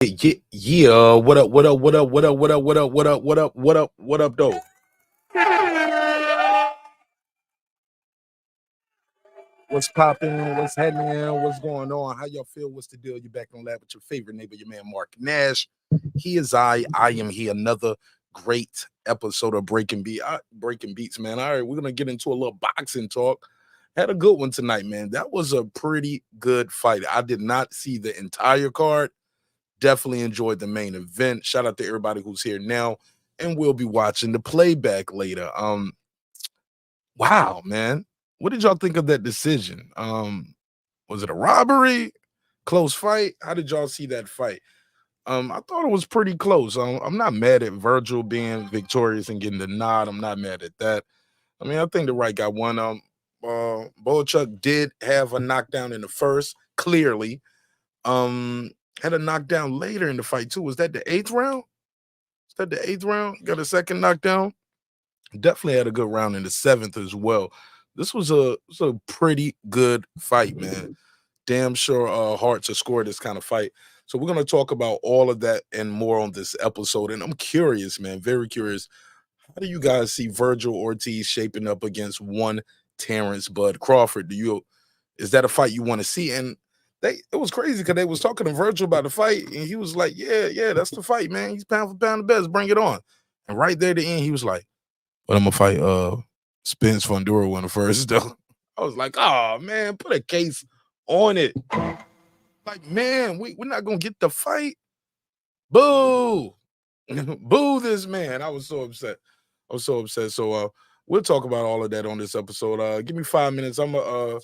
Yeah, what up, what up, what up, what up, what up, what up, what up, what up, what up, what up, though? What's popping? What's happening? What's going on? How y'all feel? What's the deal? You're back on Lab with your favorite neighbor, your man Mark Nash. He is I am he. Another great episode of Breaking Beats, man. All right, we're gonna get into a little boxing talk. Had a good one tonight, man. That was a pretty good fight. I did not see the entire card. Definitely enjoyed the main event. Shout out to everybody who's here now, and we'll be watching the playback later. Wow, man. What did y'all think of that decision? Was it a robbery? Close fight? How did y'all see that fight? I thought it was pretty close. I'm not mad at Vergil being victorious and getting the nod. I'm not mad at that. I mean, I think the right guy won. Bohachuk did have a knockdown in the first, clearly. Had a knockdown later in the fight, too. Was that the 8th round? Is that the 8th round? Got a second knockdown? Definitely had a good round in the 7th as well. This was a pretty good fight, man. Damn sure hard to score this kind of fight. So we're going to talk about all of that and more on this episode. And I'm curious, man, very curious. How do you guys see Vergil Ortiz shaping up against one Terence Crawford? Is that a fight you want to see? And it was crazy because they was talking to Vergil about the fight, and he was like, yeah, that's the fight, man. He's pound for pound the best. Bring it on. And right there at the end, he was like, but I'm going to fight Spence Fundura in the first, though. I was like, oh, man, put a case on it. Like, man, we're not going to get the fight. Boo. Boo this man. I was so upset. So we'll talk about all of that on this episode. Give me 5 minutes. I'm going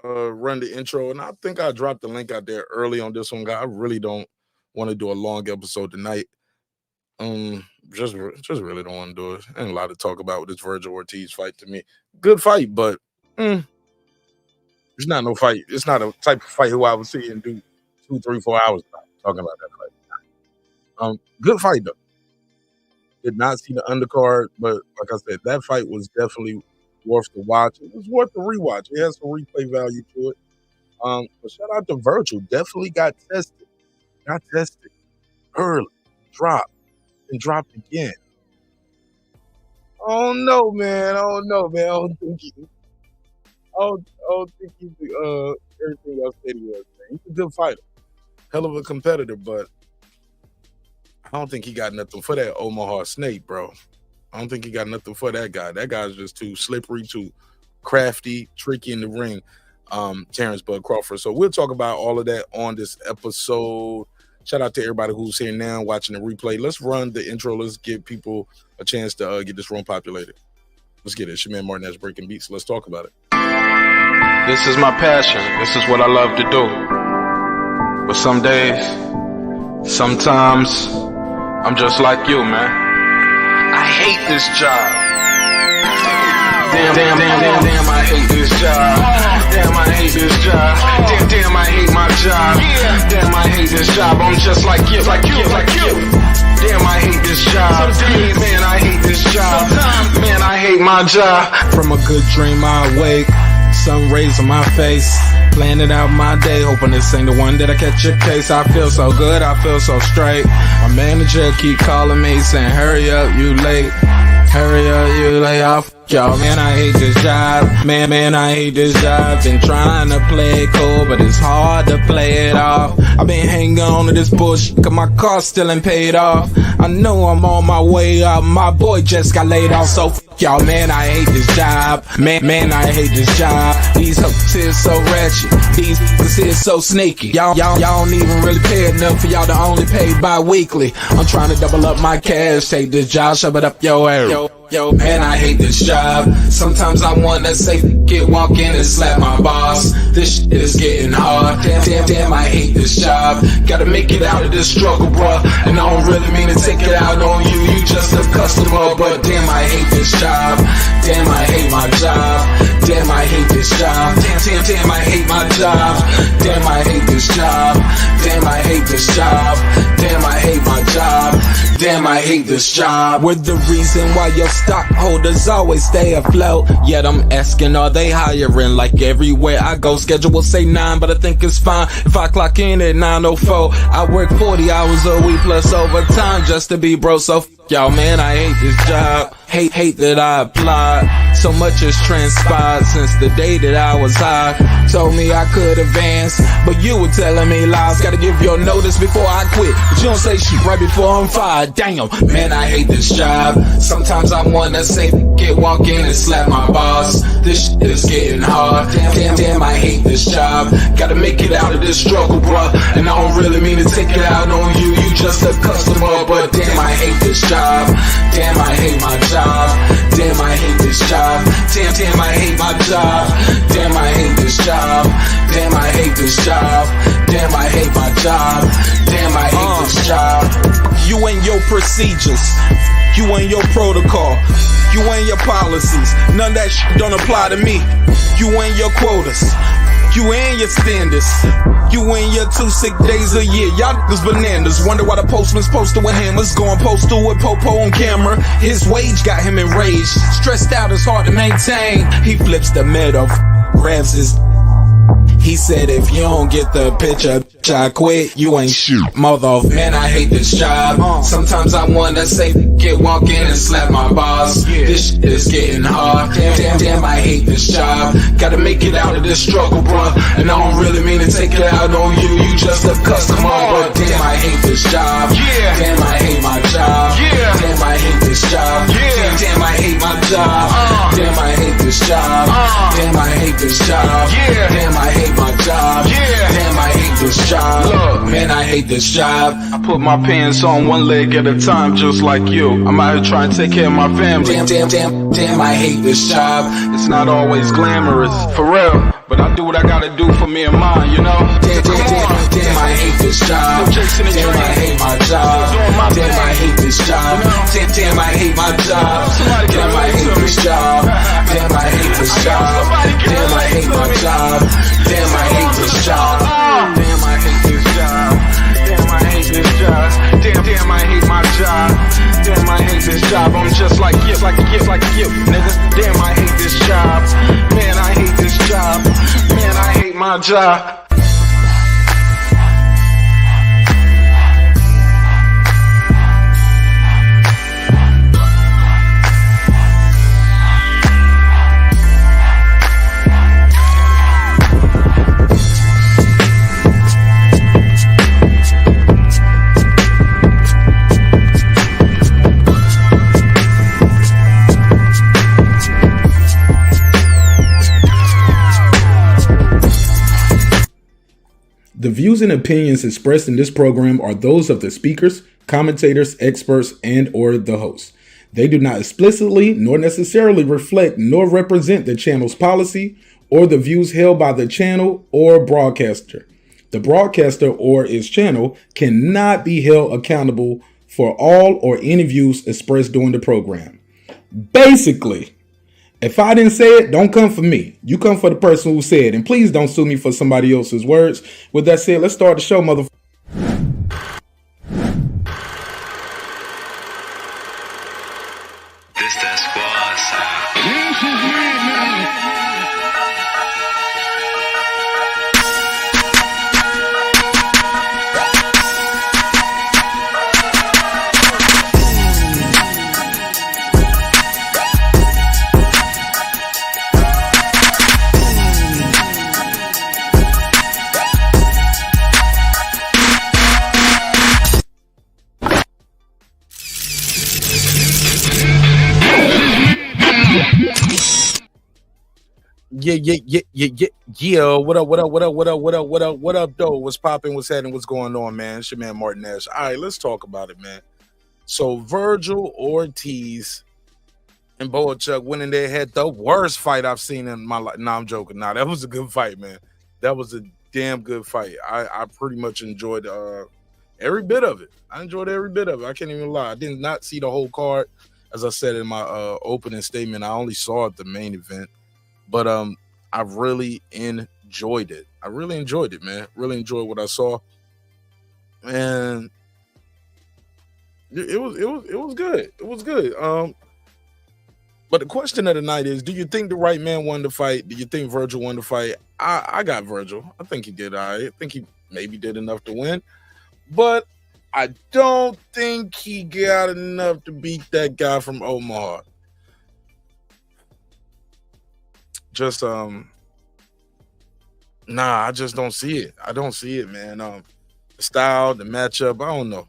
to run the intro, and I think I dropped the link out there early on this one, guy. I really don't want to do a long episode tonight. Just really don't want to do it. Ain't a lot to talk about with this Vergil Ortiz fight to me. Good fight, but it's not no fight. It's not a type of fight who I would see and do 2, 3, 4 hours talking about that fight. Good fight though. Did not see the undercard, but like I said, that fight was definitely worth the watch. It was worth the rewatch. It has some replay value to it. But shout out to Vergil. Definitely got tested. Got tested early. Dropped. And dropped again. Oh no, man. I don't think he's everything else said he was, man. He's a good fighter. Hell of a competitor, but I don't think he got nothing for that Omaha Snake, bro. I don't think he got nothing for that guy. That guy's just too slippery, too crafty, tricky in the ring. Terence Crawford. So we'll talk about all of that on this episode. Shout out to everybody who's here now watching the replay. Let's run the intro. Let's give people a chance to get this room populated. Let's get it. It's your man Martin Nash Breaking Beats. Let's talk about it. This is my passion. This is what I love to do. But some days, sometimes, I'm just like you, man. I hate this job. Damn, I hate this job. Damn, I hate this job. Damn, I hate my job. Damn, I hate this job. I'm just like you. Damn, I hate this job. Man, I hate this job. Man, I hate my job. From a good dream I wake, sun rays on my face, planning out my day, hoping this ain't the one that I catch a case. I feel so good, I feel so straight. My manager keep calling me saying, hurry up, you late. Hurry up, you lay off, y'all. Man, I hate this job. Man, I hate this job. Been trying to play it cool, but it's hard to play it off. I've been hanging on to this bullshit, cause my car still ain't paid off. I know I'm on my way up. My boy just got laid off, so y'all. Man, I hate this job. Man, I hate this job. These hoes here so ratchet. These niggas here so sneaky. Y'all don't even really pay enough for y'all to only pay bi-weekly. I'm trying to double up my cash. Take this job, shove it up your ass. Yo, man, I hate this job. Sometimes I wanna say, walk in and slap my boss. This shit is getting hard. Damn, I hate this job. Gotta make it out of this struggle, bruh. And I don't really mean to take it out on you. You just a customer, but damn, I hate this job. Damn, I hate my job. Damn, I hate this job. Damn, I hate my job. Damn, I hate this job. Damn, I hate this job. Damn, I hate my job. Damn, damn, I hate this job. We're the reason why your stockholders always stay afloat. Yet I'm asking, are they hiring? Like everywhere I go, schedule will say 9, but I think it's fine if I clock in at 9:04. I work 40 hours a week plus overtime just to be bro. So y'all, man, I hate this job. Hate that I applied. So much has transpired since the day that I was high. Told me I could advance, but you were telling me lies. Gotta give your notice before I quit, but you don't say shit right before I'm fired. Damn, man, I hate this job. Sometimes I wanna say get walk in and slap my boss. This shit is getting hard. Damn, I hate this job. Gotta make it out of this struggle, bruh. And I don't really mean to take it out on you. You just a customer, but damn, I hate this job. Damn, I hate my job. Damn, I hate this job. Damn, I hate my job. Damn, I hate this job. Damn, I hate this job. Damn, I hate my job. Damn, I hate this job. You and your procedures. You and your protocol. You and your policies. None of that shit don't apply to me. You and your quotas. You and your standards. You and your 2 sick days a year. Y'all niggas bananas. Wonder why the postman's posted with hammers. Going postal with Popo on camera. His wage got him enraged. Stressed out, it's hard to maintain. He flips the middle, grabs his. He said, if you don't get the picture, bitch, I quit. You ain't shit, mother. Man, I hate this job. Sometimes I wanna say, get walk in and slap my boss. This shit is getting hard. Damn, I hate this job. Gotta make it out of this struggle, bruh. And I don't really mean to take it out on you. You just a customer, but damn, I hate this job. Damn, I hate my job. Damn, I hate this job. Damn, I hate my job. Damn, I hate this job. Damn, I hate this job. Damn, I hate my job. Damn, I hate this job. Look, man, I hate this job. I put my pants on one leg at a time, just like you. I'm out here trying to take care of my family. Damn, I hate this job. It's not always glamorous, for real. But I do what I gotta do for me and mine, you know? Damn, I hate this job. Damn, I hate my job. Damn, I hate this job. Damn, I hate my job. Damn, I hate this job. Damn, I hate this job. Damn, I hate my job. Damn, I hate this job. Damn, I hate this job. Damn, I hate this job. Damn, I hate my job. Damn, I hate this job. I'm just like you, nigga. Damn, I hate this job. Man, I hate this job. Man, I hate my job. The views and opinions expressed in this program are those of the speakers, commentators, experts, and or the host. They do not explicitly nor necessarily reflect nor represent the channel's policy or the views held by the channel or broadcaster. The broadcaster or its channel cannot be held accountable for all or any views expressed during the program. Basically, if I didn't say it, don't come for me. You come for the person who said it. And please don't sue me for somebody else's words. With that said, let's start the show, motherfucker. This that squad sound. Yeah. What up, though? What's popping? What's happening? What's going on, man? It's your man, Martin Nash. All right, let's talk about it, man. So, Vergil Ortiz and Bohachuk went in there, had the worst fight I've seen in my life. Nah, I'm joking. Nah, that was a good fight, man. That was a damn good fight. I pretty much enjoyed every bit of it. I enjoyed every bit of it. I can't even lie. I did not see the whole card. As I said in my opening statement, I only saw the main event. But I really enjoyed it. I really enjoyed it, man. Really enjoyed what I saw. And It was good. It was good. But the question of the night is: do you think the right man won the fight? Do you think Vergil won the fight? I got Vergil. I think he did. I think he maybe did enough to win, but I don't think he got enough to beat that guy from Omaha. Just I just don't see it. I don't see it, man. The style, the matchup, I don't know.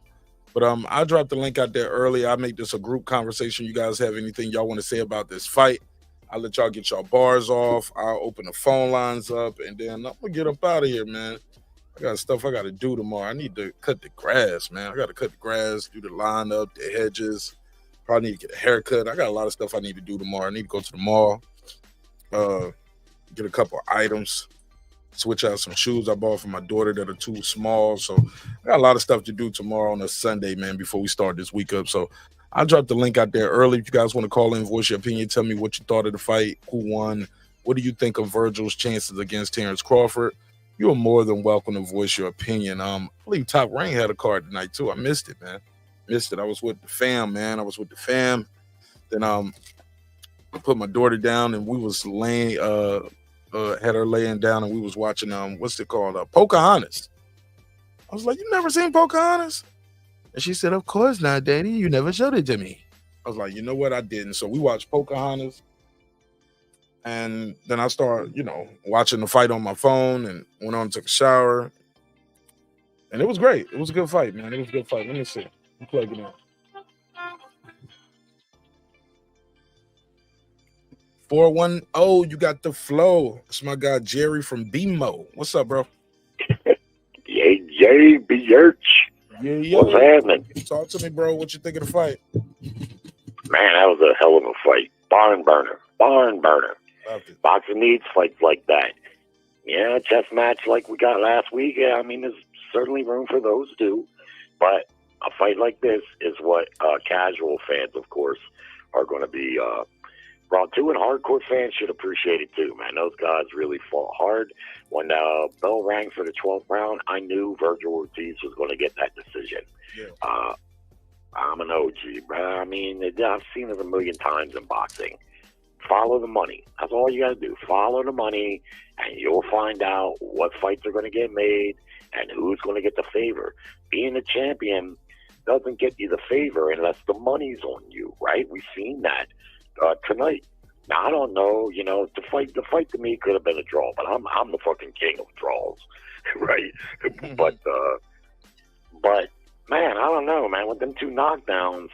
But I dropped the link out there early. I make this a group conversation. You guys have anything y'all want to say about this fight? I'll let y'all get y'all bars off. I'll open the phone lines up, and then I'm gonna get up out of here, man. I got stuff I got to do tomorrow. I need to cut the grass, man. I got to cut the grass, do the lineup, the hedges. Probably need to get a haircut. I got a lot of stuff I need to do tomorrow. I need to go to the mall, get a couple items, switch out some shoes I bought for my daughter that are too small. So I got a lot of stuff to do tomorrow on a Sunday, man, before we start this week up. So I'll drop the link out there early. If you guys want to call in, voice your opinion, tell me what you thought of the fight, who won, what do you think of Vergil's chances against Terence Crawford? You are more than welcome to voice your opinion. I believe Top Rank had a card tonight too. I missed it, man. Missed it. I was with the fam, man. I was with the fam. Then I put my daughter down and we was laying had her laying down and we was watching what's it called? Pocahontas. I was like, you never seen Pocahontas? And she said, of course not, Daddy. You never showed it to me. I was like, you know what? I didn't. So we watched Pocahontas. And then I started, watching the fight on my phone and went on and took a shower. And it was great. It was a good fight, man. It was a good fight. Let me see. I'm plugging in. 410, you got the flow. It's my guy Jerry from BMO. What's up, bro? Yay, Bjorch. Yeah. What's happening? Talk to me, bro. What you think of the fight? Man, that was a hell of a fight. Barn burner. Boxing needs fights like that. Yeah, chess match like we got last week. Yeah, I mean, there's certainly room for those too. But a fight like this is what casual fans, of course, are going to be brought to, and hardcore fans should appreciate it too, man. Those guys really fought hard. When the bell rang for the 12th round, I knew Vergil Ortiz was going to get that decision. Yeah. I'm an OG, bro. I mean, I've seen it a million times in boxing. Follow the money. That's all you got to do. Follow the money, and you'll find out what fights are going to get made and who's going to get the favor. Being a champion doesn't get you the favor unless the money's on you, right? We've seen that tonight. Now, I don't know, the fight to me could have been a draw, but I'm the fucking king of draws, right? But man, I don't know, man. With them two knockdowns,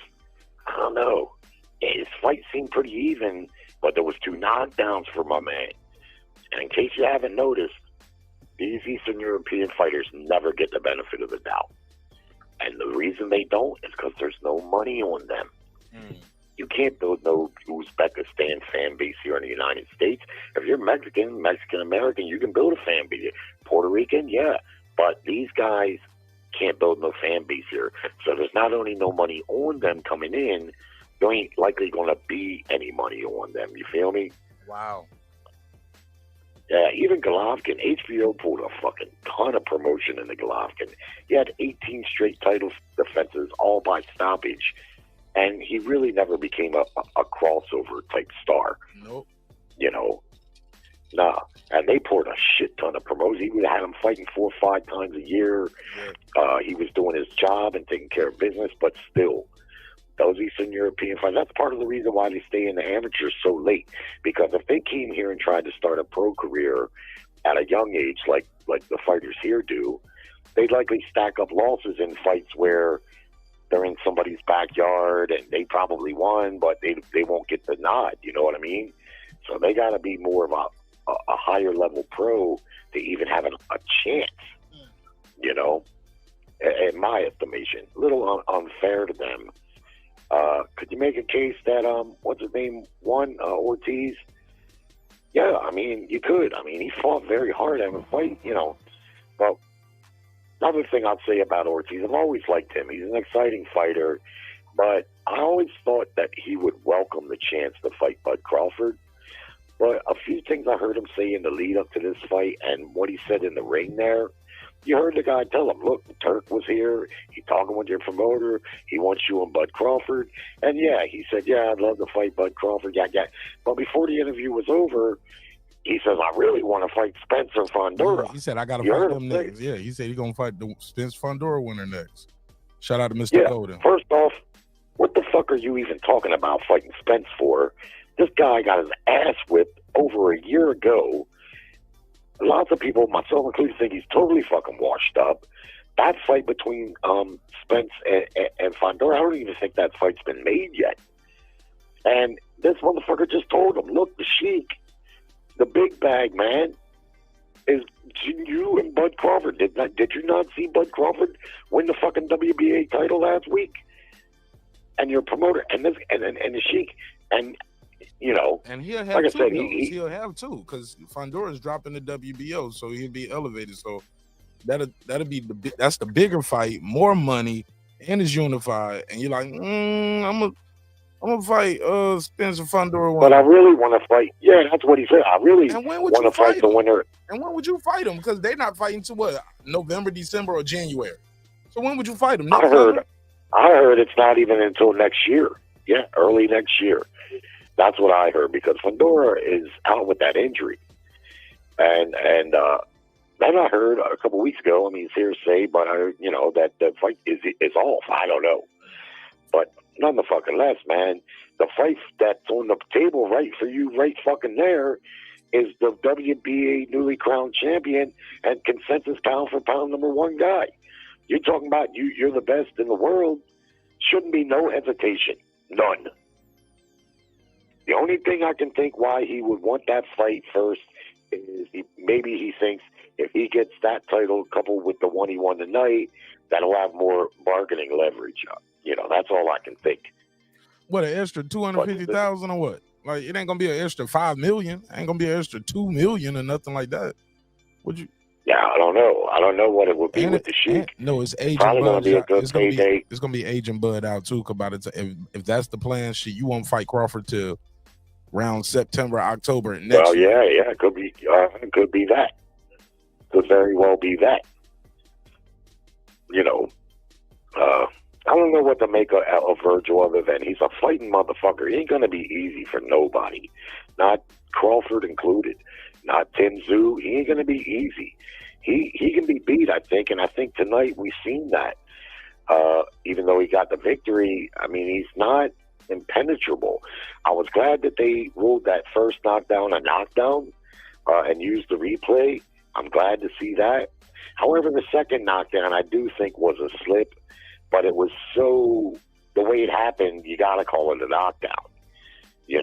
I don't know. His fight seemed pretty even, but there was two knockdowns for my man. And in case you haven't noticed, these Eastern European fighters never get the benefit of the doubt. And the reason they don't is because there's no money on them. You can't build no Uzbekistan fan base here in the United States. If you're Mexican-American, you can build a fan base. Puerto Rican, yeah. But these guys can't build no fan base here. So there's not only no money on them coming in, there ain't likely going to be any money on them. You feel me? Wow. Yeah, even Golovkin, HBO pulled a fucking ton of promotion in the Golovkin. He had 18 straight title defenses, all by stoppage. And he really never became a crossover type star. Nope. Nah. And they poured a shit ton of promotion. He would have had him fighting 4 or 5 times a year. He was doing his job and taking care of business, but still, those Eastern European fighters, that's part of the reason why they stay in the amateurs so late. Because if they came here and tried to start a pro career at a young age, like the fighters here do, they'd likely stack up losses in fights where they're in somebody's backyard and they probably won, but they won't get the nod. You know what I mean? So they got to be more of a higher level pro to even have a chance, in my estimation. A little unfair to them. Could you make a case that, what's his name, won, Ortiz? Yeah, I mean, you could. I mean, he fought very hard in a fight, But another thing I'd say about Ortiz, I've always liked him. He's an exciting fighter, but I always thought that he would welcome the chance to fight Bud Crawford. But a few things I heard him say in the lead up to this fight and what he said in the ring there, You heard the guy tell him, look, Turk was here. He's talking with your promoter. He wants you and Bud Crawford. And, yeah, he said, yeah, I'd love to fight Bud Crawford. Yeah. But before the interview was over, he says, I really want to fight Spencer Fondura. Yeah, he said, I got to fight him next. Yeah, he said he's going to fight the Spence Fondura winner next. Shout out to Mr. Golden. First off, what the fuck are you even talking about fighting Spence for? This guy got his ass whipped over a year ago. Lots of people, myself included, think he's totally fucking washed up. That fight between Spence and Fondura, I don't even think that fight's been made yet. And this motherfucker just told him, look, the Sheik, the big bag, man, is you and Bud Crawford. Did you not see Bud Crawford win the fucking WBA title last week? And your promoter, and the Sheik, and you know, and he'll have like two. I said, He'll have two because Fondura's dropping the WBO, so he'll be elevated. So that'll be that's the bigger fight, more money, and it's unified. And you're like, I'm gonna fight Spencer Fondura. But I really want to fight. Yeah, that's what he said. I really want to fight the winner. And when would you fight him? Because they're not fighting to what, November, December, or January. So when would you fight him? I heard it's not even until next year. Yeah, early next year. That's what I heard, because Fondura is out with that injury. And then I heard a couple weeks ago, I mean, it's hearsay, but that the fight is off. I don't know. But none the fucking less, man. The fight that's on the table right for you right fucking there is the WBA newly crowned champion and consensus pound for pound #1 guy. You're talking about you're the best in the world. Shouldn't be no hesitation. None. The only thing I can think why he would want that fight first is maybe he thinks if he gets that title coupled with the one he won tonight, that'll have more bargaining leverage. That's all I can think. What, an extra 250,000 or what? Like, it ain't gonna be an extra 5 million. Ain't gonna be an extra 2 million or nothing like that. Would you? Yeah, I don't know. I don't know what it would be with the Sheik. No, it's aging probably Bud. Gonna be a good payday. It's gonna be aging Bud out too. About it, if that's the plan, you won't fight Crawford till around September, October next year. Yeah, it could be that. Could very well be that. I don't know what to make of Vergil other than he's a fighting motherfucker. He ain't gonna be easy for nobody, not Crawford included, not Tim Tszyu. He ain't gonna be easy. He can be beat, I think, and I think tonight we've seen that. Even though he got the victory, I mean, he's not impenetrable. I was glad that they ruled that first knockdown a knockdown and used the replay. I'm glad to see that. However, the second knockdown I do think was a slip, but it was so, the way it happened, you got to call it a knockdown. You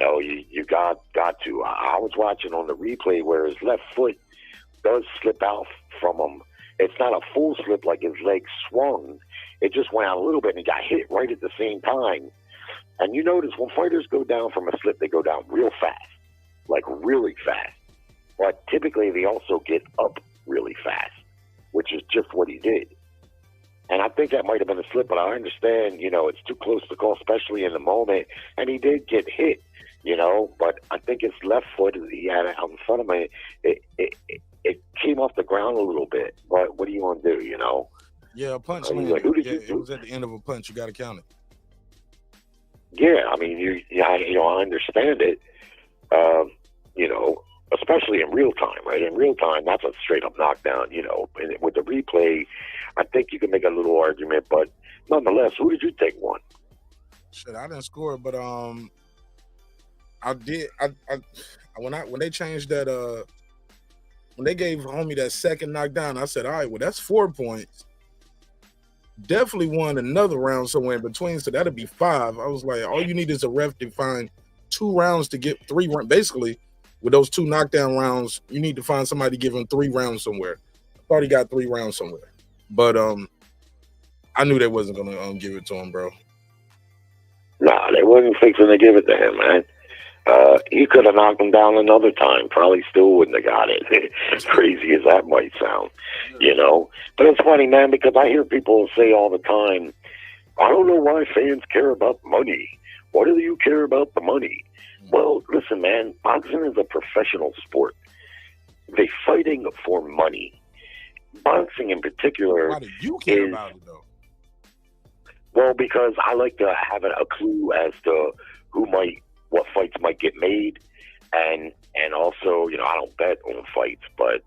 got to. I was watching on the replay where his left foot does slip out from him. It's not a full slip like his leg swung. It just went out a little bit and he got hit right at the same time. And you notice when fighters go down from a slip, they go down real fast, like really fast. But typically they also get up really fast, which is just what he did. And I think that might have been a slip, but I understand, it's too close to call, especially in the moment. And he did get hit, but I think his left foot, he had it out in front of him. It came off the ground a little bit. But what are you going to do, Yeah, a punch. Like, it was at the end of a punch. You got to count it. Yeah, I mean, I understand it, especially in real time, right? In real time, that's a straight up knockdown, and with the replay, I think you can make a little argument, but nonetheless, who did you think won? Shit, I didn't score, but I did. When they changed that, when they gave homie that second knockdown, I said, all right, well, that's 4 points. Definitely won another round somewhere in between, so that'd be 5. I was like, all you need is a ref to find 2 rounds to get 3 rounds. Basically, with those 2 knockdown rounds, you need to find somebody to give him 3 rounds somewhere. I thought he got 3 rounds somewhere, but I knew they wasn't gonna give it to him, bro. Nah, they wasn't fixing to give it to him, man. He could have knocked him down another time. Probably still wouldn't have got it. As crazy as that might sound, But it's funny, man, because I hear people say all the time, I don't know why fans care about money. Why do you care about the money? Well, listen, man, boxing is a professional sport. They're fighting for money. boxing in particular. Why do you care about it though? Well, because I like to have a clue as to what fights might get made, and also, I don't bet on fights, but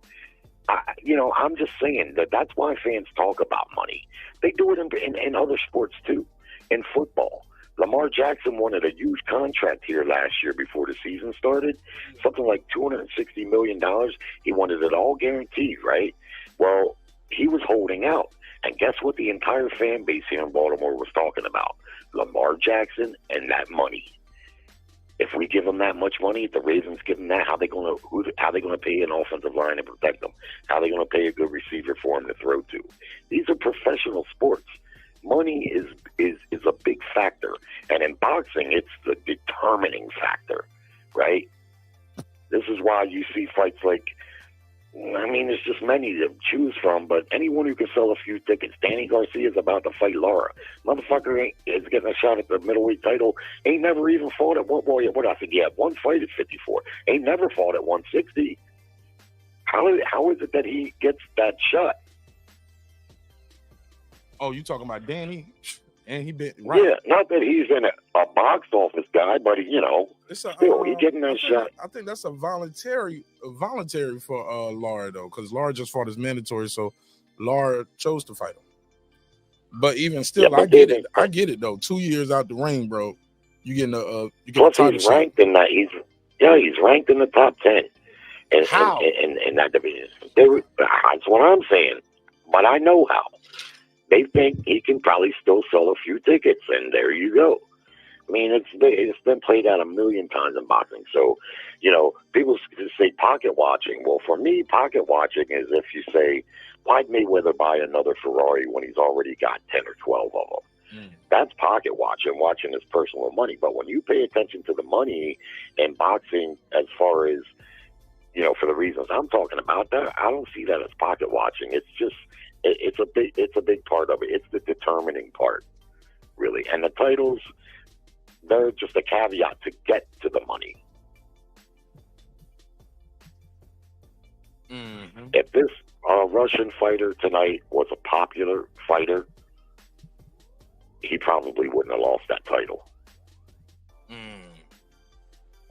I'm just saying that's why fans talk about money. They do it in other sports too. In football, Lamar Jackson wanted a huge contract here last year before the season started, something like $260 million. He wanted it all guaranteed, right? Well, he was holding out. And guess what the entire fan base here in Baltimore was talking about? Lamar Jackson and that money. If we give them that much money, if the Ravens give them that, how they gonna pay an offensive line and protect them? How they gonna pay a good receiver for him to throw to? These are professional sports. Money is a big factor, and in boxing, it's the determining factor, right? This is why you see fights like, there's just many to choose from, but anyone who can sell a few tickets. Danny Garcia is about to fight Lara. Motherfucker is getting a shot at the middleweight title. Ain't never even fought at one fight at 54. Ain't never fought at 160. How is it that he gets that shot? Oh, you talking about Danny? And he been right. Yeah, not that he's in a box office guy, but he getting that shot. I think that's a voluntary for Lara though, because Lara just fought as mandatory, so Lara chose to fight him. But even still, I get it though. 2 years out the ring, bro. You getting plus he's ranked in that. He's ranked in the top 10. In that division. That's what I'm saying. But I know how. They think he can probably still sell a few tickets, and there you go. It's been played out a million times in boxing. So, people say pocket watching. Well, for me, pocket watching is if you say, why'd Mayweather buy another Ferrari when he's already got 10 or 12 of them? That's pocket watching his personal money. But when you pay attention to the money in boxing, as far as, for the reasons I'm talking about, I don't see that as pocket watching. It's just, it's a big part of it. It's the determining part, really. And the titles, they're just a caveat to get to the money. Mm-hmm. If this Russian fighter tonight was a popular fighter, he probably wouldn't have lost that title.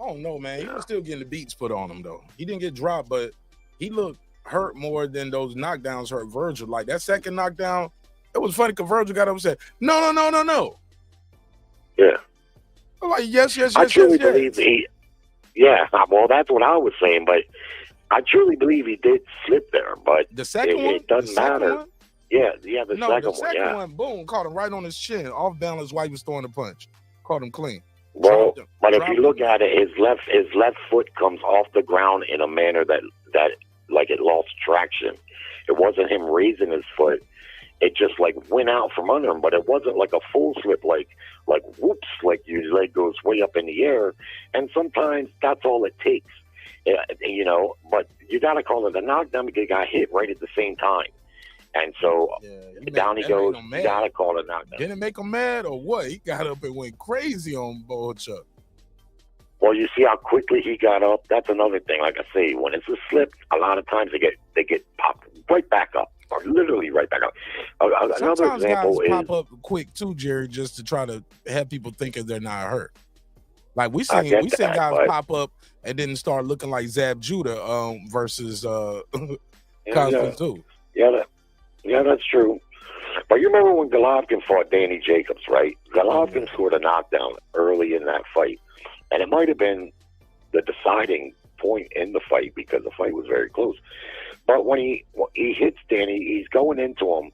Oh no, man. He was still getting the beats put on him, though. He didn't get dropped, but he looked hurt more than those knockdowns hurt Vergil. Like that second knockdown, it was funny because Vergil got up and said, no. Yeah. I'm like, yes. I truly believe well, that's what I was saying, but I truly believe he did slip there, but the second one? It doesn't matter. One? Yeah, the second one, boom, caught him right on his chin, off balance while he was throwing the punch. Caught him clean. Well, but if you look at it, his left foot comes off the ground in a manner that like it lost traction. It wasn't him raising his foot. It just like went out from under him, but it wasn't like a full slip, like whoops, like your leg goes way up in the air. And sometimes that's all it takes, but you got to call it a knockdown because he got hit right at the same time. And so down he goes, you got to call it a knockdown. Didn't it make him mad or what? He got up and went crazy on Bohachuk. Well, you see how quickly he got up. That's another thing. Like I say, when it's a slip, a lot of times they get popped right back up, or literally right back up. Another example guys pop up quick too, Jerry, just to try to have people think that they're not hurt. Like we seen guys pop up and then start looking like Zab Judah versus Cosby too. Yeah, that's true. But you remember when Golovkin fought Danny Jacobs, right? Golovkin scored a knockdown early in that fight. And it might have been the deciding point in the fight because the fight was very close. But when he hits Danny, he's going into him.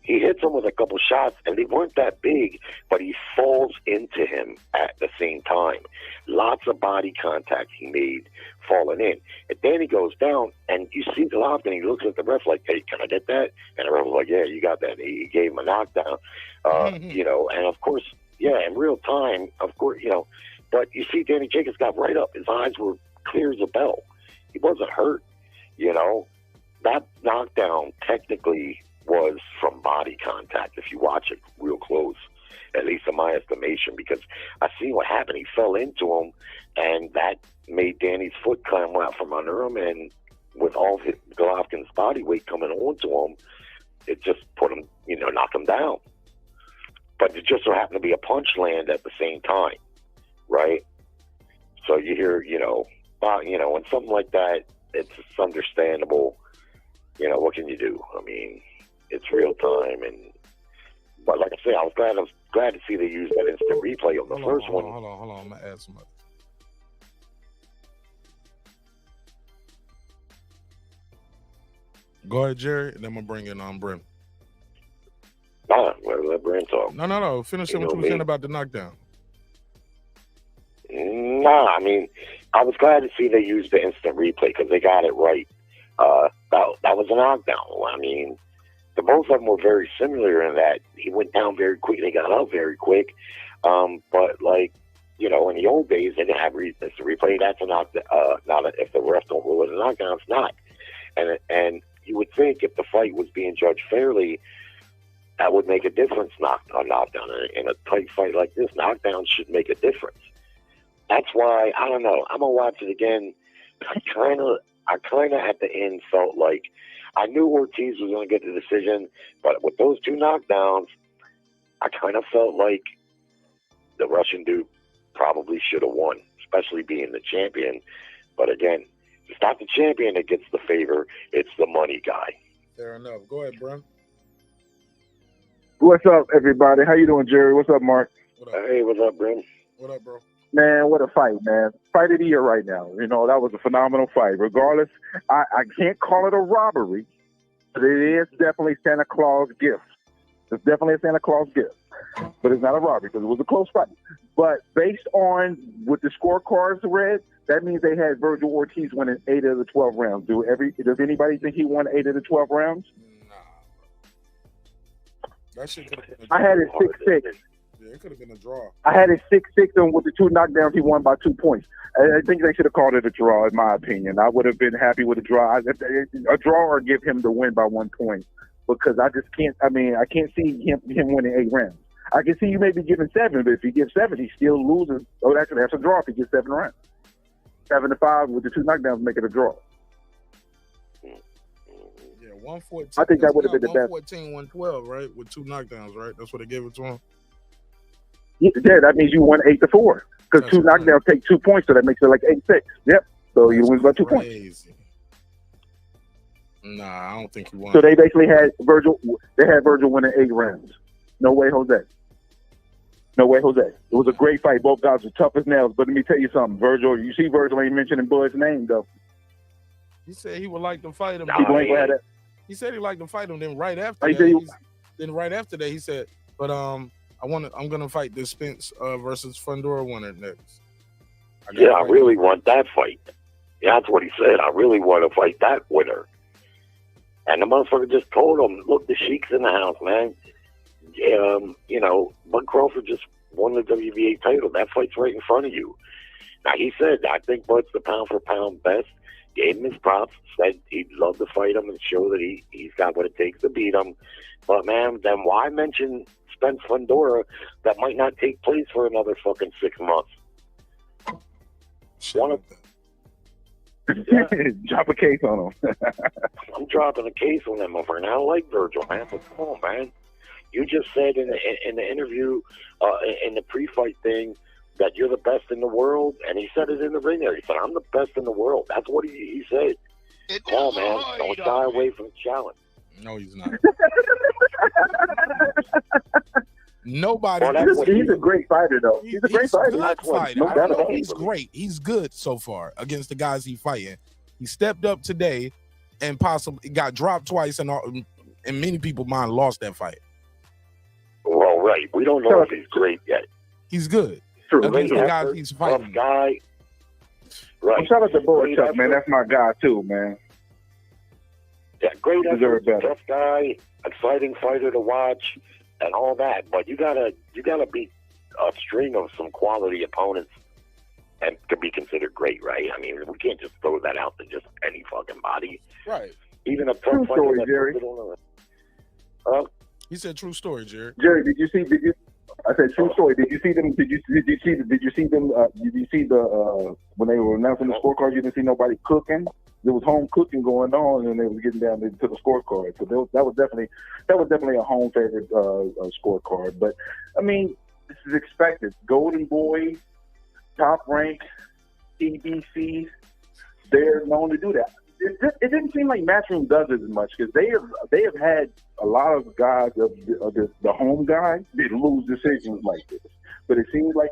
He hits him with a couple shots, and they weren't that big, but he falls into him at the same time. Lots of body contact he made falling in. And Danny goes down, and you see Golovkin, he looks at the ref like, hey, can I get that? And the ref was like, yeah, you got that. He gave him a knockdown, and of course, in real time, of course, but you see Danny Jacobs got right up. His eyes were clear as a bell. He wasn't hurt, That knockdown technically was from body contact if you watch it real close, at least in my estimation, because I seen what happened. He fell into him, and that made Danny's foot come out from under him, and with all of Golovkin's body weight coming onto him, it just put him, knocked him down. But it just so happened to be a punch land at the same time, right? So you hear, when something like that, it's understandable. What can you do? I mean, it's real time, but like I say, I was glad to see they used that instant replay on the first one. Hold on. I'm gonna add somebody. Go ahead, Jerry, and then I'm gonna bring in Brim. Nah, let Brim talk. No. Finish what you were saying about the knockdown. Nah, I mean, I was glad to see they used the instant replay because they got it right. That was a knockdown. I mean, both of them were very similar in that he went down very quick, they got up very quick. But in the old days, they didn't have instant replay. That's a knockdown. If the ref don't rule it a knockdown, it's not. And you would think if the fight was being judged fairly, that would make a difference. A knockdown in a tight fight like this, knockdown should make a difference. That's why I don't know. I'm gonna watch it again. I kind of at the end felt like I knew Ortiz was gonna get the decision, but with those two knockdowns, I kind of felt like the Russian dude probably should have won, especially being the champion. But again, it's not the champion that gets the favor; it's the money guy. Fair enough. Go ahead, Brim. What's up, everybody? How you doing, Jerry? What's up, Mark? Hey, what's up, Brim? What up, bro? Man, what a fight, man. Fight of the year right now. That was a phenomenal fight. Regardless, I can't call it a robbery, but it is definitely Santa Claus gift. It's definitely a Santa Claus gift, but it's not a robbery because it was a close fight. But based on what the scorecards read, that means they had Vergil Ortiz winning 8 of the 12 rounds. Does anybody think he won 8 of the 12 rounds? Nah. That shit could have been I had it 6-6. Yeah, it could have been a draw. I had it 6-6, and with the 2 knockdowns, he won by 2 points. I think they should have called it a draw, in my opinion. I would have been happy with a draw. A draw or give him the win by 1 point, because I just can't. I mean, I can't see him winning 8 rounds. I can see you maybe giving 7, but if he gives 7, he still loses. Oh, actually, that's a draw if he gets 7 rounds. 7-5 with the 2 knockdowns make it a draw. Yeah, 114. I think that would have been the best. 114, 112, right? With 2 knockdowns, right? That's what they gave it to him. Yeah, that means you won 8-4 because 2 knockdowns take 2 points, so that makes it like 8-6. Yep. So you win by 2 points. Nah, I don't think he won. So they basically had Vergil. They had Vergil winning 8 rounds. No way, Jose. No way, Jose. It was a great fight. Both guys were tough as nails. But let me tell you something, Vergil. You see, Vergil ain't mentioning Bud's name though. He said he would like to fight him. He said he liked to fight him. Then right after that, he said, "But I'm gonna fight this Spence versus Fundora winner next." I really want that fight. Yeah, that's what he said. I really want to fight that winner. And the motherfucker just told him, "Look, the Sheik's in the house, man. Bud Crawford just won the WBA title. That fight's right in front of you." Now, he said, I think Bud's the pound-for-pound best. Gave him his props, said he'd love to fight him and show that he's got what it takes to beat him. But, man, then why mention Spence Fundora that might not take place for another fucking 6 months? Drop a case on him. I'm dropping a case on that motherfucker. And I like Vergil, man, but come on, man. You just said in the interview, in the pre-fight thing, that you're the best in the world, and he said it in the ring there. He said, "I'm the best in the world." That's what he said. Come on, man. Don't shy away from the challenge. No, he's not. Nobody. He's a great fighter, though. He's a great fighter. He's great. He's good so far against the guys he's fighting. He stepped up today and possibly got dropped twice, and many people mind lost that fight. Well, right. We don't know if he's great yet. He's good. True. Against the guys he's fighting. Tough guy. Right. Well, shout out to Bohachuk, man. That's my guy, too, man. Yeah, great effort, tough guy, exciting fighter to watch, and all that. But you gotta beat a string of some quality opponents and to be considered great, right? I mean, we can't just throw that out to just any fucking body. Right. Even a true tough story, fighter. Jerry. He said true story, Jerry. Jerry, I said true story. Did you see them? Did you see them? When they were announcing the scorecard, you didn't see nobody cooking. there was home cooking going on, and they was getting down to the scorecard. So that was definitely a home favorite scorecard. But I mean, this is expected. Golden Boy, Top Rank, TBC, they're known to do that. It didn't seem like Matchroom does it as much because they have had a lot of guys of the home guys that lose decisions like this. But it seems like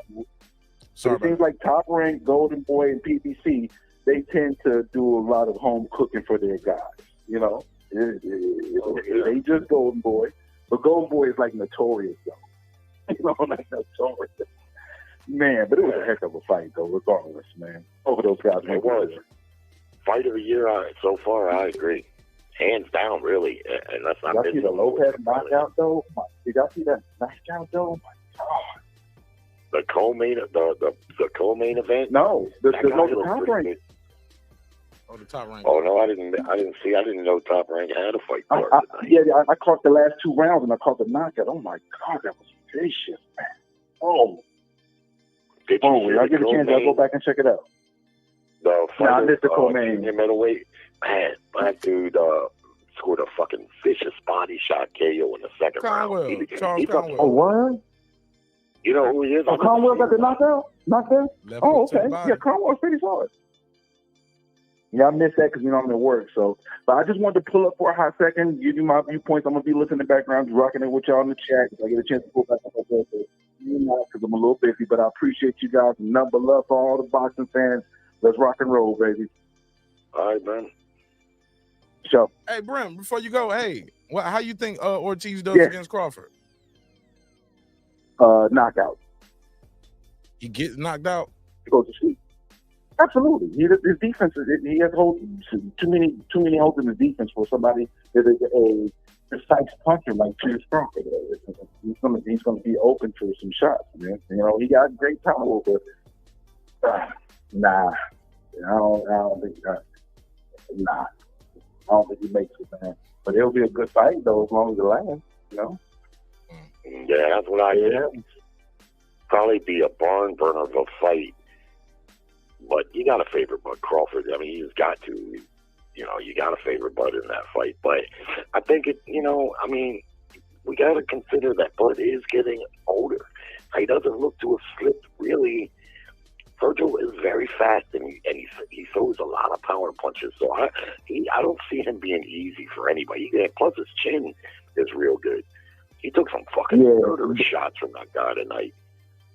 Top Rank, Golden Boy, and PBC, they tend to do a lot of home cooking for their guys. You know, they just Golden Boy, but Golden Boy is like notorious though. You know, like notorious. Man, but it was a heck of a fight though, regardless, man. Over those guys. It was. Fight of the year so far, I agree. Hands down, really. And that's not. Y'all see the Lopez knockout though? Did y'all see that knockout though? My God. The co-main event. No, the Top Rank. Oh, the Top Rank. Oh no, I didn't see. I didn't know Top Rank had a fight card tonight. I caught the last 2 rounds and I caught the knockout. Oh my God, that was vicious, man. Oh. When I get a chance, I'll go back and check it out. I missed the co-main. Middleweight, man, that dude scored a fucking vicious body shot KO in the second round. Charles Conwell. Oh, what? You know who he is? Oh, Conwell got the knockout? Knockdown? Oh, okay. Yeah, Conwell's pretty solid. Yeah, I missed that because, I'm in work. So, but I just wanted to pull up for a hot second, give you my viewpoints. I'm going to be listening in the background, rocking it with y'all in the chat. If I get a chance to pull back up there, because I'm a little busy, but I appreciate you guys. Number love for all the boxing fans. Let's rock and roll, baby. All right, man. Sure. Hey, Brim, before you go, how you think Ortiz does against Crawford? Knockout. He gets knocked out? He goes to sleep. Absolutely. His defense, he has too many holes in his defense for somebody that is a precise puncher like Terence Crawford. He's going to be open for some shots, man. He got great power, but nah. I don't think he makes it, man. But it'll be a good fight, though, as long as it lasts, Yeah, that's what I think. Probably be a barn burner of a fight. But you got to favor Bud Crawford. I mean, he's got to. You got to favor Bud in that fight. But I think we got to consider that Bud is getting older. He doesn't look to have slipped really. Vergil is very fast, and he throws a lot of power punches. So I don't see him being easy for anybody. Plus, his chin is real good. He took some fucking murderous shots from that guy tonight.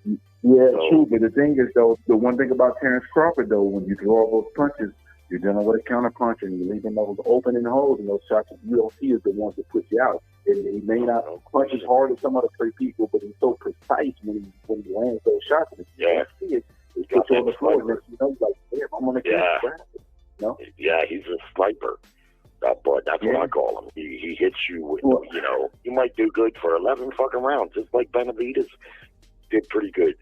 Yeah, true. But the thing is, though, the one thing about Terence Crawford, though, when you throw all those punches, you're dealing with a counter punch, and you're leaving those open and holes, and those shots that you don't see is the ones that put you out. And he may not punch as hard as some other people, but he's so precise when he lands those shots. And if you can't see it, it puts you on the floor, and you're like, damn, I'm going to get it. Yeah, he's a sniper. But that's what I call him. He hits you with, you might do good for 11 fucking rounds, just like Benavidez did pretty good.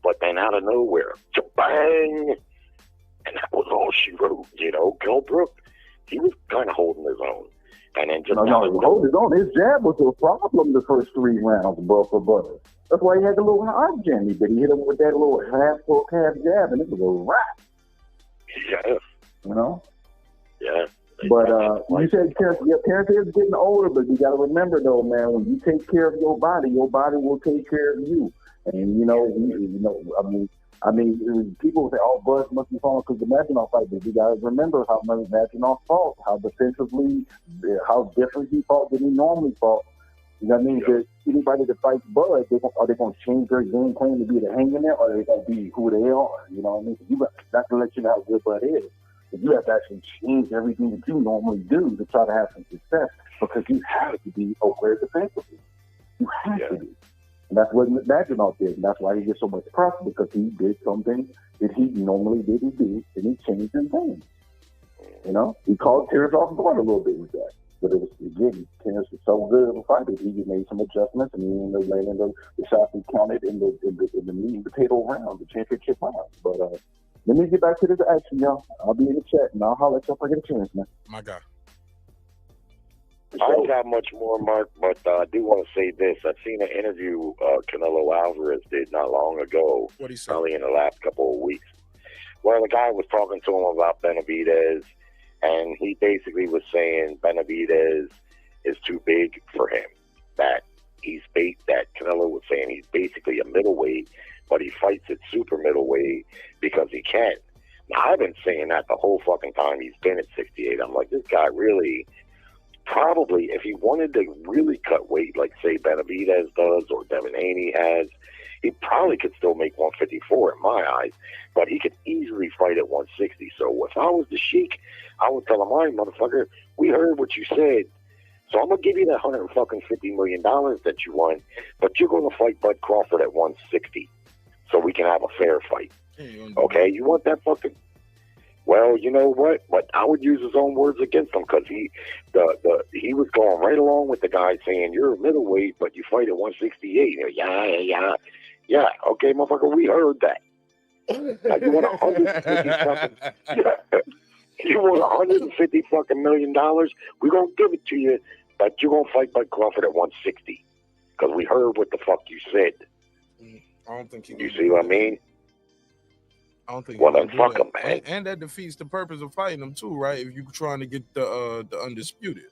But then out of nowhere, bang! And that was all she wrote, Gilbrook, he was kind of holding his own. And then just he was holding his own. His jab was a problem the first 3 rounds, bro, for Butter. That's why he had the little hard jam he did. He hit him with that little half-hook, half-jab, and it was a wrap. Yeah. Yeah. But you said Terence is getting older, but you got to remember, though, man, when you take care of your body will take care of you. And, people say, oh, Bud must be falling because the Madrimov fight. But you got to remember how Madrimov fought, how defensively, how different he fought than he normally fought. You know what I mean? That anybody that fights Bud, are they going to change their game plan to be the hang in there, or are they going to be who they are? You know what I mean? You not to let you know how good Bud is. But you have to actually change everything that you normally do to try to have some success, because you have to be aware defensively. You have to be. And that's what Madrimov did. And that's why he gets so much press, because he did something that he normally didn't do, and he changed his game. He called Terence off guard a little bit with that. But it was, again, Terence was so good of a fighter, he just made some adjustments, and he ended up landing the shots he counted in the meat and potato round, the championship round. But let me get back to this action, y'all. I'll be in the chat, and I'll holler at y'all if I get a chance, man. My God. I don't have much more, Mark, but I do want to say this. I've seen an interview Canelo Alvarez did not long ago, what he said? Probably in the last couple of weeks, where the guy was talking to him about Benavidez, and he basically was saying Benavidez is too big for him. That Canelo was saying he's basically a middleweight, but he fights at super middleweight because he can. Now, I've been saying that the whole fucking time he's been at 68. I'm like, this guy really, probably, if he wanted to really cut weight, like say Benavidez does or Devin Haney has, he probably could still make 154 in my eyes, but he could easily fight at 160. So if I was the Sheik, I would tell him, all right, motherfucker, we heard what you said. So I'm going to give you that $150 million that you want, but you're going to fight Bud Crawford at 160 so we can have a fair fight. Okay, you want that fucking... Well, you know what? But I would use his own words against him because he was going right along with the guy saying, you're a middleweight, but you fight at 168. Yeah. Okay, motherfucker, we heard that. Now, you want 150 fucking... You want $150 fucking million? We're going to give it to you, but you're going to fight Bud Crawford at 160 because we heard what the fuck you said. I don't think you see what I mean? I don't think. Well, then fuck him, man. And that defeats the purpose of fighting him too, right? If you're trying to get the undisputed.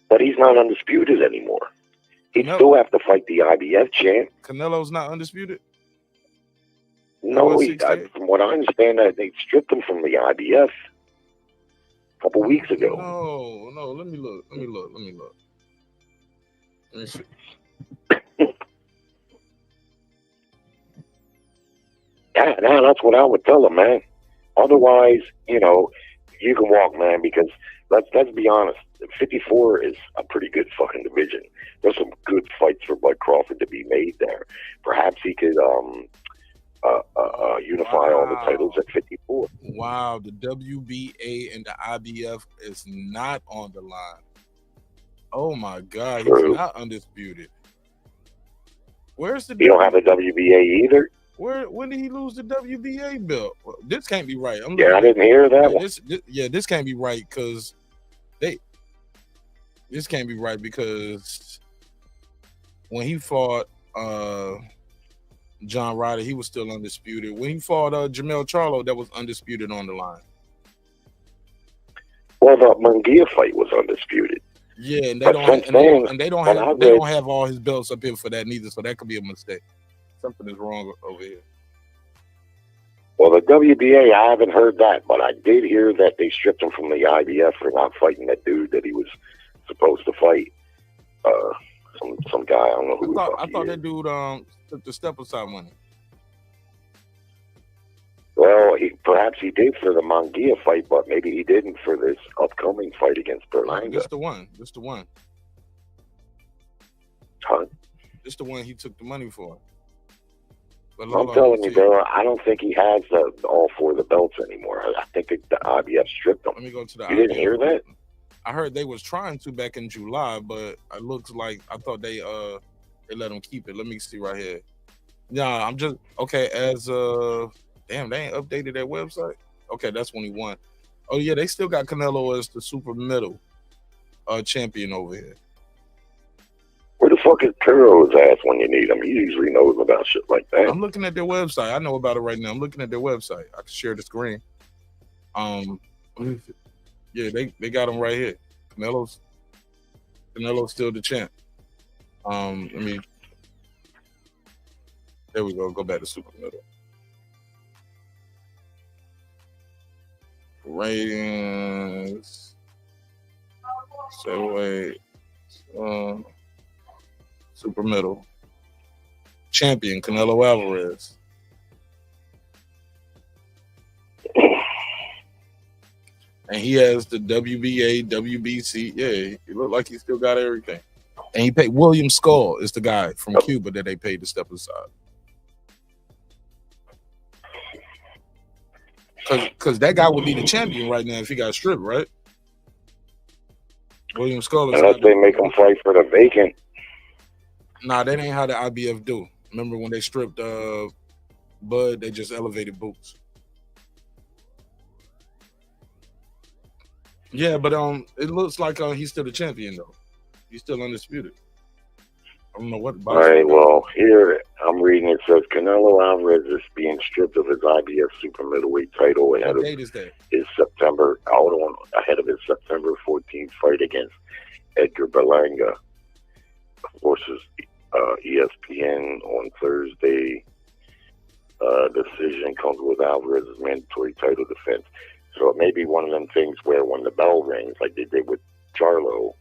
But he's not undisputed anymore. He'd still have to fight the IBF champ. Canelo's not undisputed? No, from what I understand, they stripped him from the IBF a couple weeks ago. No, let me look. Let me see. Yeah, that's what I would tell him, man. Otherwise, you can walk, man, because let's be honest, 54 is a pretty good fucking division. There's some good fights for Bud Crawford to be made there. Perhaps he could unify all the titles at 54. Wow, the WBA and the IBF is not on the line. Oh my God, he's not undisputed. Where's the? You don't have the WBA either. When did he lose the WBA belt? Well, this can't be right. I didn't hear that one. This can't be right because this can't be right because when he fought John Ryder, he was still undisputed. When he fought Jamel Charlo, that was undisputed on the line. Well, the Munguia fight was undisputed. Yeah, and they don't have all his belts up here for that neither, so that could be a mistake. Something is wrong over here. Well, the WBA, I haven't heard that, but I did hear that they stripped him from the IBF for not fighting that dude that he was supposed to fight. Some guy, I don't know who. I thought that dude took the step aside money. Well, perhaps he did for the Munguia fight, but maybe he didn't for this upcoming fight against Berlanga. This the one. Huh? This the one he took the money for. But I'm telling you, bro, I don't think he has all four of the belts anymore. I think the IBF stripped him. Let me go to the You didn't hear that? I heard they was trying to back in July, but it looks like I thought they let him keep it. Let me see right here. Nah, I'm just okay. As damn, they ain't updated their website. Okay, that's when he won. Oh yeah, they still got Canelo as the super middle champion over here. Where the fuck is Turo's ass when you need him? He usually knows about shit like that. I'm looking at their website. I know about it right now. I'm looking at their website. I can share the screen. Yeah, they got him right here. Canelo's still the champ. There we go. Go back to super middle. Ratings. So wait. Super middle. Champion, Canelo Alvarez. And he has the WBA, WBC. Yeah, he looked like he still got everything. And he paid William Skull is the guy from Cuba that they paid to step aside. Because that guy would be the champion right now if he got stripped, right? William Skull is unless they make him fight for the vacant. Nah, that ain't how the IBF do. Remember when they stripped Bud, they just elevated Boots. Yeah, but it looks like he's still the champion though. He's still undisputed. I don't know what. All right, well, here I'm reading. It says Canelo Alvarez is being stripped of his IBF super middleweight title ahead What date is that? his September. Ahead of his September 14th fight against Edgar Berlanga. Of course, ESPN on Thursday. Decision comes with Alvarez's mandatory title defense. So it may be one of them things where when the bell rings, like they did with Charlo,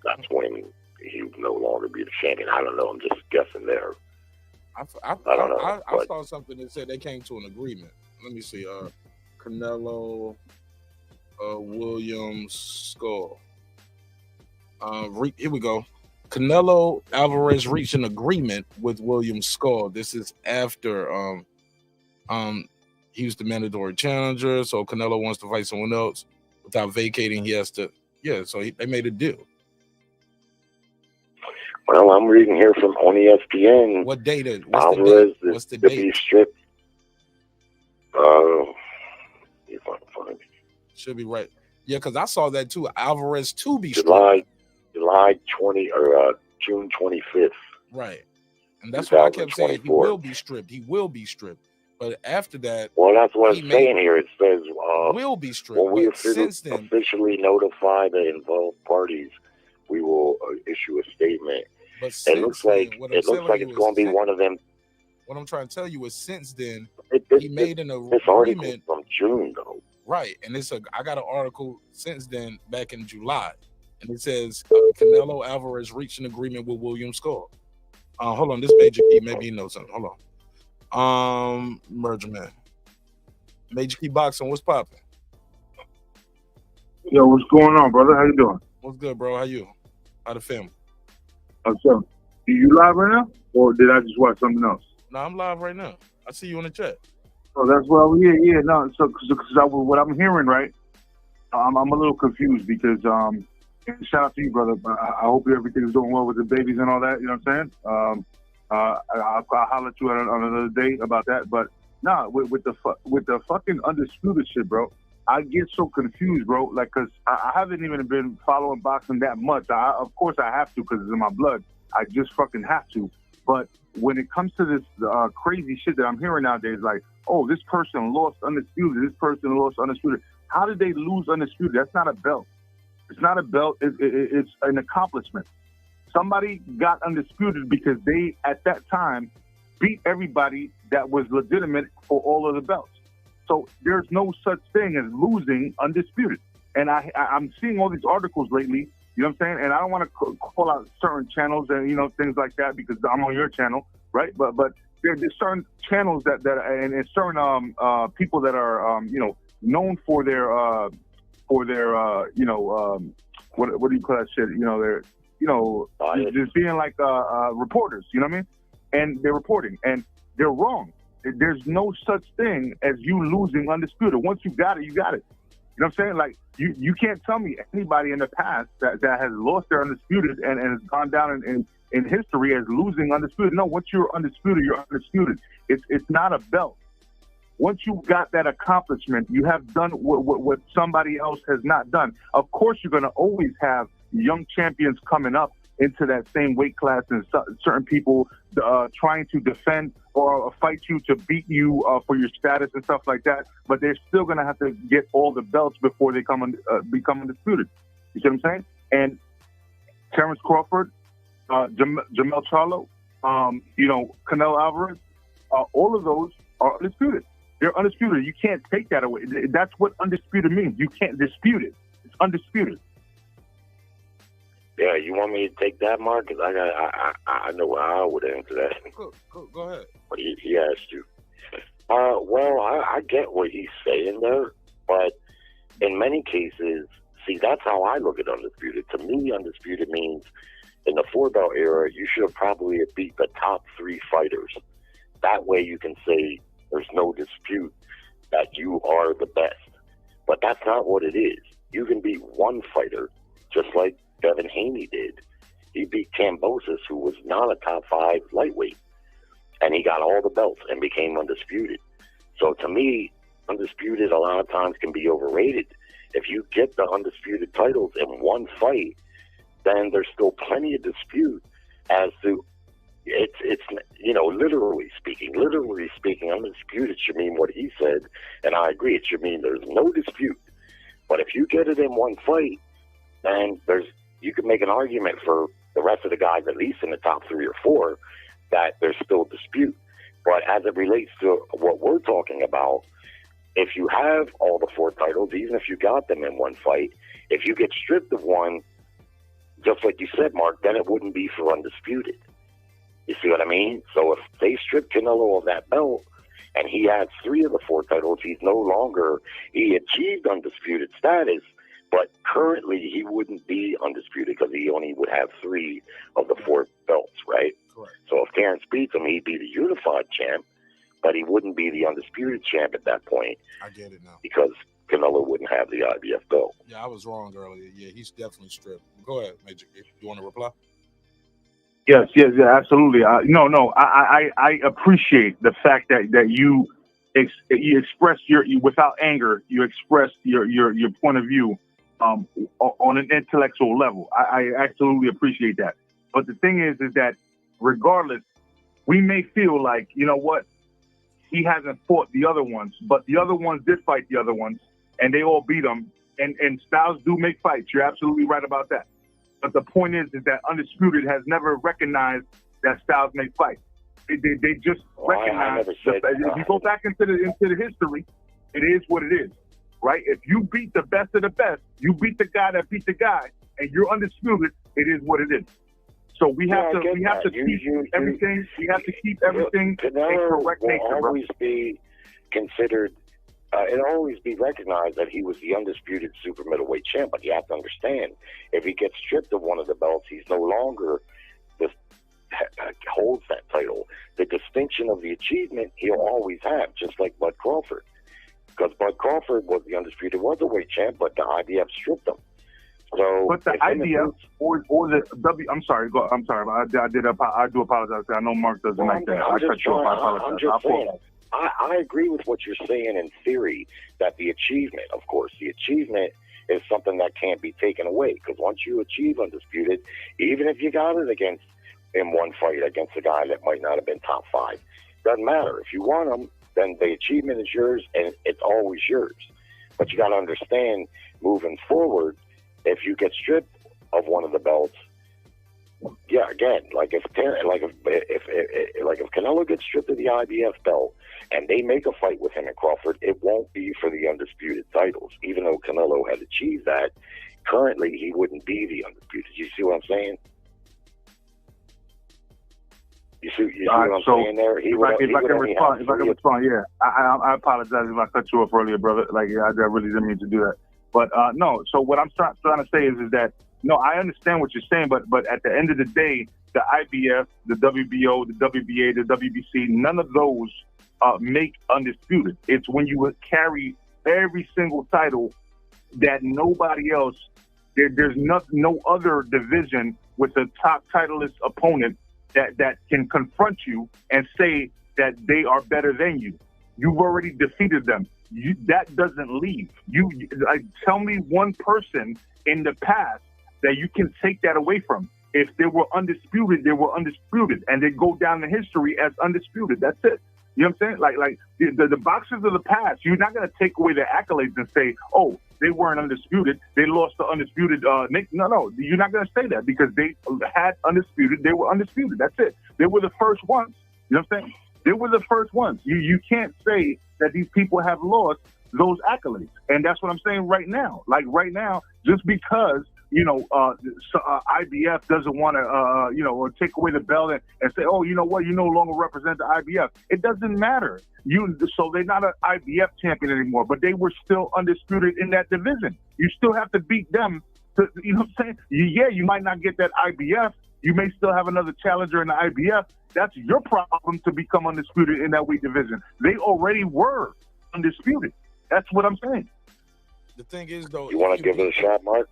that's when he would no longer be the champion. I don't know. I'm just guessing there. I don't know. I saw something that said they came to an agreement. Let me see. Canelo Williams Skull. Here we go. Canelo Alvarez reached an agreement with Williams Skull. This is after he was the mandatory challenger, so Canelo wants to fight someone else without vacating. He has to, so they made a deal. Well, I'm reading here from on ESPN. What date is Alvarez what's the to date? be stripped. If I can find it. Should be right. Yeah, because I saw that too. Alvarez to be July 20 or June 25th. Right. And that's what I kept saying. He will be stripped. He will be stripped. But after that, well, that's what it's saying here. It says will be stripped. When we since then, officially notify the involved parties, we will issue a statement. But it looks like it's going to be one of them. What I'm trying to tell you is, since then, he this made an article agreement from June, though. Right, and I got an article since then back in July, and it says Canelo Alvarez reached an agreement with Williams Skull. Hold on, this Major Key, maybe he knows something. Hold on. Merger man, Major Key Boxing, what's popping? Yo, what's going on, brother? How you doing? What's good, bro? How you? How the family? So, you live right now, or did I just watch something else? No, I'm live right now. I see you in the chat. Oh, that's what I was. Yeah. No, so because what I'm hearing, right? I'm a little confused because and shout out to you, brother. I hope everything is doing well with the babies and all that. You know what I'm saying? I'll holler at you on another day about that. But nah, with the fucking undisputed shit, bro. I get so confused, bro. Like, cause I haven't even been following boxing that much. Of course I have to, cause it's in my blood. I just fucking have to. But when it comes to this crazy shit that I'm hearing nowadays, like, oh, this person lost undisputed, this person lost undisputed. How did they lose undisputed? That's not a belt. It's not a belt. It's an accomplishment. Somebody got undisputed because they, at that time, beat everybody that was legitimate for all of the belts. So there's no such thing as losing undisputed. And I'm seeing all these articles lately, you know what I'm saying? And I don't want to call out certain channels and, things like that because I'm on your channel, right? But there's certain channels that and certain people that are, known for their what do you call that shit? They're, just being like reporters, you know what I mean? And they're reporting, and they're wrong. There's no such thing as you losing undisputed. Once you got it, you got it. You know what I'm saying? Like, you can't tell me anybody in the past that has lost their undisputed and has gone down in history as losing undisputed. No, once you're undisputed, you're undisputed. It's not a belt. Once you got that accomplishment, you have done what somebody else has not done. Of course, you're going to always have young champions coming up into that same weight class and certain people trying to defend or fight you to beat you for your status and stuff like that. But they're still going to have to get all the belts before they become undisputed. You see what I'm saying? And Terence Crawford, Jamel Charlo, Canelo Alvarez, all of those are undisputed. They're undisputed. You can't take that away. That's what undisputed means. You can't dispute it. It's undisputed. Yeah, you want me to take that, Mark? Because I know how I would answer that. Go ahead. But he asked you. Well, I get what he's saying there, but in many cases, see, that's how I look at undisputed. To me, undisputed means in the 4-belt era, you should have probably beat the top 3 fighters. That way you can say there's no dispute that you are the best. But that's not what it is. You can beat one fighter, just like Devin Haney did. He beat Kambosos, who was not a top 5 lightweight, and he got all the belts and became undisputed. So to me, undisputed a lot of times can be overrated. If you get the undisputed titles in one fight, then there's still plenty of dispute as to, it's literally speaking, undisputed should mean what he said, and I agree. It should mean there's no dispute. But if you get it in one fight, then you can make an argument for the rest of the guys, at least in the top 3 or 4, that there's still dispute. But as it relates to what we're talking about, if you have all the 4 titles, even if you got them in one fight, if you get stripped of one, just like you said, Mark, then it wouldn't be for undisputed. You see what I mean? So if they strip Canelo of that belt and he has 3 of the 4 titles, he achieved undisputed status, but currently he wouldn't be undisputed because he only would have 3 of the 4 belts, right? Correct. So if Terence beats him, he'd be the unified champ, but he wouldn't be the undisputed champ at that point. I get it now. Because Canelo wouldn't have the IBF belt. Yeah, I was wrong earlier. Yeah, he's definitely stripped. Go ahead, Major. You want to reply? Yes, absolutely. I appreciate the fact that you express you without anger. You express your point of view on an intellectual level. I absolutely appreciate that. But the thing is that regardless, we may feel like, you know what, he hasn't fought the other ones, but the other ones did fight the other ones, and they all beat him. And styles do make fights. You're absolutely right about that. But the point is that Undisputed has never recognized that styles make fights. They just recognize. If you go back into the history, it is what it is, right? If you beat the best of the best, you beat the guy that beat the guy, and you're undisputed, it is what it is. So we have to keep everything. We have to keep everything in correct nature. Will always be considered. It'll always be recognized that he was the undisputed super middleweight champ. But you have to understand, if he gets stripped of one of the belts, he's no longer holds that title. The distinction of the achievement he'll always have, just like Bud Crawford, because Bud Crawford was the undisputed welterweight champ, but the IBF stripped him. So, but the IBF or the W. I'm sorry. I do apologize. I know Mark doesn't like that. I cut you off. I'm just saying. I agree with what you're saying in theory, that the achievement, of course, the achievement is something that can't be taken away, because once you achieve undisputed, even if you got it in one fight against a guy that might not have been top 5, doesn't matter. If you want them, then the achievement is yours, and it's always yours. But you got to understand, moving forward, if you get stripped of one of the belts, yeah, again, like if Canelo gets stripped of the IBF belt and they make a fight with him and Crawford, it won't be for the undisputed titles. Even though Canelo had achieved that, currently he wouldn't be the undisputed. You see what I'm saying? You see what I'm saying there? If I can respond, yeah. I apologize if I cut you off earlier, brother. I really didn't mean to do that. But no. So what I'm trying to say is that no, I understand what you're saying, but at the end of the day, the IBF, the WBO, the WBA, the WBC, none of those make undisputed. It's when you would carry every single title that nobody else. There's no other division with a top titleist opponent that can confront you and say that they are better than you. You've already defeated them. That doesn't leave. Tell me one person in the past that you can take that away from. If they were undisputed, they were undisputed, and they go down in history as undisputed. That's it. You know what I'm saying? Like the boxers of the past, you're not going to take away their accolades and say, oh, they weren't undisputed. They lost the undisputed. No, you're not going to say that, because they had undisputed. They were undisputed. That's it. They were the first ones. You know what I'm saying? They were the first ones. You can't say that these people have lost those accolades. And that's what I'm saying right now. Like right now, just because, IBF doesn't want to, take away the belt and say, oh, you know what, you no longer represent the IBF. It doesn't matter. So they're not an IBF champion anymore, but they were still undisputed in that division. You still have to beat them. You know what I'm saying? Yeah, you might not get that IBF. You may still have another challenger in the IBF. That's your problem to become undisputed in that weight division. They already were undisputed. That's what I'm saying. The thing is, though, you want to give it a shot, Mark?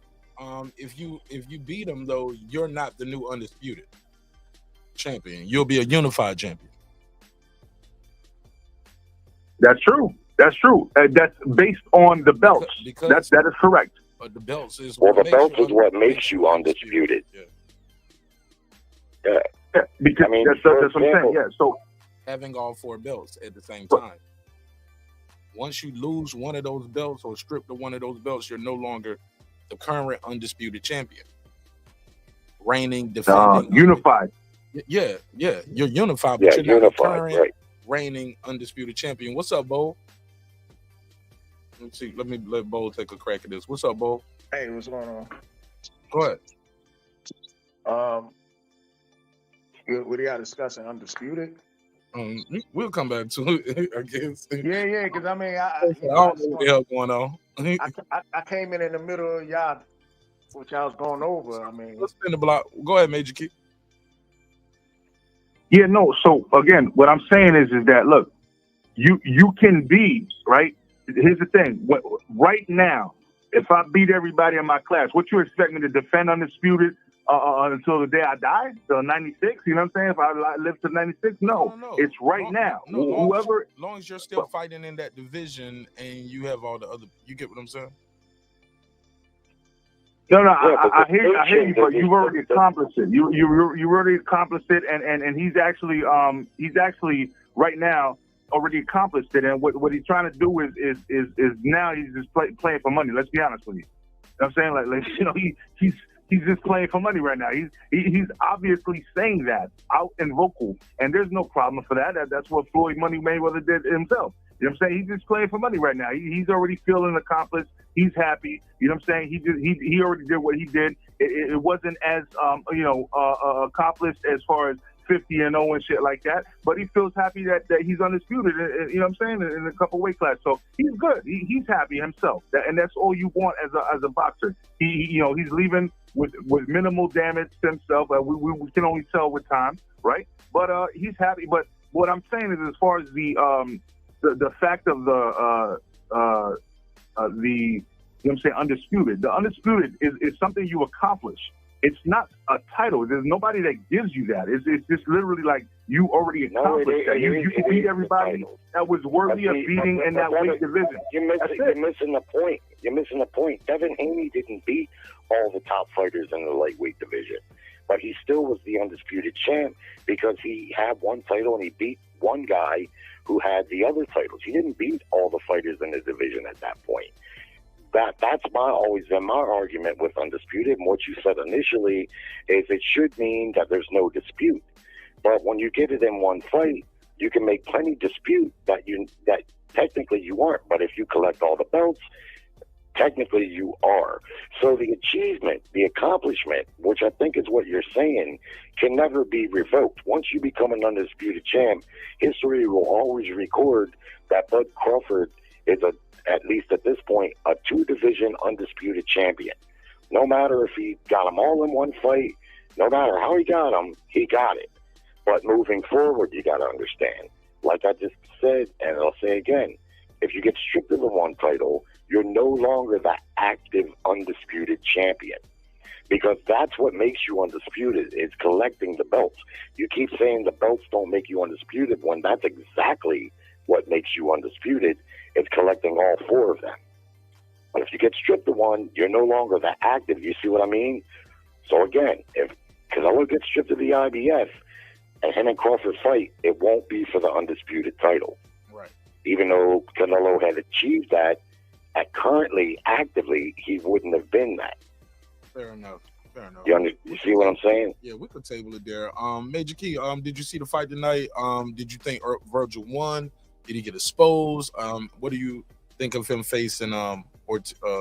If you beat them, though, you're not the new undisputed champion. You'll be a unified champion. That's true. That's based on the belts. Because that is correct. But the belts is what makes you undisputed. Yeah. because I mean, that's for what I'm saying. example, Yeah. So having all 4 belts at the same time. Once you lose one of those belts or stripped of one of those belts, you're no longer the current undisputed champion. Reigning, defending, unified. Yeah, you're unified, yeah, but you're not the unified, current right? reigning undisputed champion. What's up, Bo? Let's see. Let me let Bo take a crack at this. What's up, Bo? Hey, what's going on? Go ahead. What are y'all discussing? Undisputed? We'll come back to it, I guess. Yeah, because I mean, I don't know what the hell going on. I came in the middle of y'all, what y'all was going over. I mean, Let's spin the block. Go ahead, Major Key. Yeah, no. So again, what I'm saying is that look, you can be right. Here's the thing. Right now, if I beat everybody in my class, what you expect me to defend undisputed until the day I die, till 96? You know what I'm saying? If I live to 96, no. It's right now. Whoever, as long as you're still fighting in that division and you have all the other, you get what I'm saying? No, I hear you, but you've already accomplished it. You already accomplished it, and he's actually right now already accomplished it. And what he's trying to do is now he's just playing for money. Let's be honest with you. You know what I'm saying? Like you know, he's just playing for money right now. He's obviously saying that out and vocal, and there's no problem for that. That's what Floyd Money Mayweather did himself. You know what I'm saying? He's just playing for money right now. He's already feeling accomplished. He's happy. You know what I'm saying? He already did what he did. It wasn't as accomplished as far as 50-0 and shit like that. But he feels happy that he's undisputed. You know what I'm saying? In a couple weight class, so he's good. He's happy himself, and that's all you want as a boxer. He's leaving with minimal damage to himself. We can only tell with time, right? But he's happy. But what I'm saying is, as far as the fact of the you know what I'm saying, undisputed. The undisputed is something you accomplish. It's not a title. There's nobody that gives you that. It's just literally like you already accomplished that. You can beat everybody that was worthy of beating in that weight division. You're missing the point. You're missing the point. Devin Haney didn't beat all the top fighters in the lightweight division, but he still was the undisputed champ because he had one title and he beat one guy who had the other titles. He didn't beat all the fighters in the division at that point. That's always been my argument with undisputed. And what you said initially is it should mean that there's no dispute. But when you get it in one fight, you can make plenty dispute that technically you aren't. But if you collect all the belts, technically you are. So the achievement, the accomplishment, which I think is what you're saying, can never be revoked. Once you become an undisputed champ, history will always record that Bud Crawford is at least at this point, a 2-division undisputed champion. No matter if he got them all in one fight, no matter how he got them, he got it. But moving forward, you got to understand, like I just said, and I'll say again, if you get stripped of the one title, you're no longer the active undisputed champion. Because that's what makes you undisputed, is collecting the belts. You keep saying the belts don't make you undisputed when that's exactly what makes you undisputed. It's collecting all 4 of them. But if you get stripped of one, you're no longer that active. You see what I mean? So again, if Canelo gets stripped of the IBF and him and Crawford fight, it won't be for the undisputed title. Right. Even though Canelo had achieved that, currently, actively, he wouldn't have been that. Fair enough. You see what I'm saying? Yeah, we could table it there. Major Key, did you see the fight tonight? Did you think Vergil won? Did he get exposed? What do you think of him facing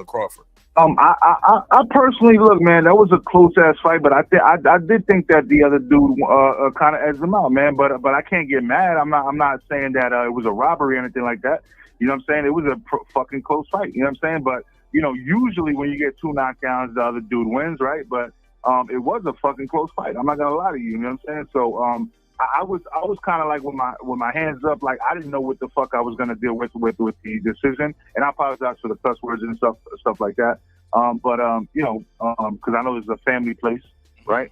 Crawford? I personally, look, man, that was a close ass fight, but I did think that the other dude kind of edged him out, man. But I can't get mad. I'm not saying that it was a robbery or anything like that. You know what I'm saying? It was a fucking close fight. You know what I'm saying? But you know, usually when you get 2 knockdowns, the other dude wins, right? But it was a fucking close fight. I'm not gonna lie to you. You know what I'm saying? So I was kind of like with my hands up, like I didn't know what the fuck I was gonna deal with the decision, and I apologize for the cuss words and stuff like that. But you know, because I know this is a family place, right?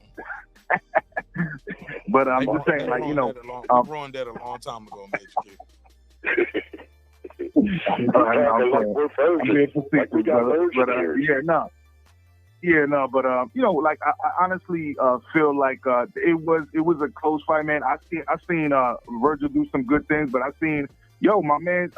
But I'm just saying, like, you know, we ruined that a long time ago, Major Kid. Yeah, no, but you know, like I honestly feel like it was a close fight, man. I seen Vergil do some good things, but I seen my man.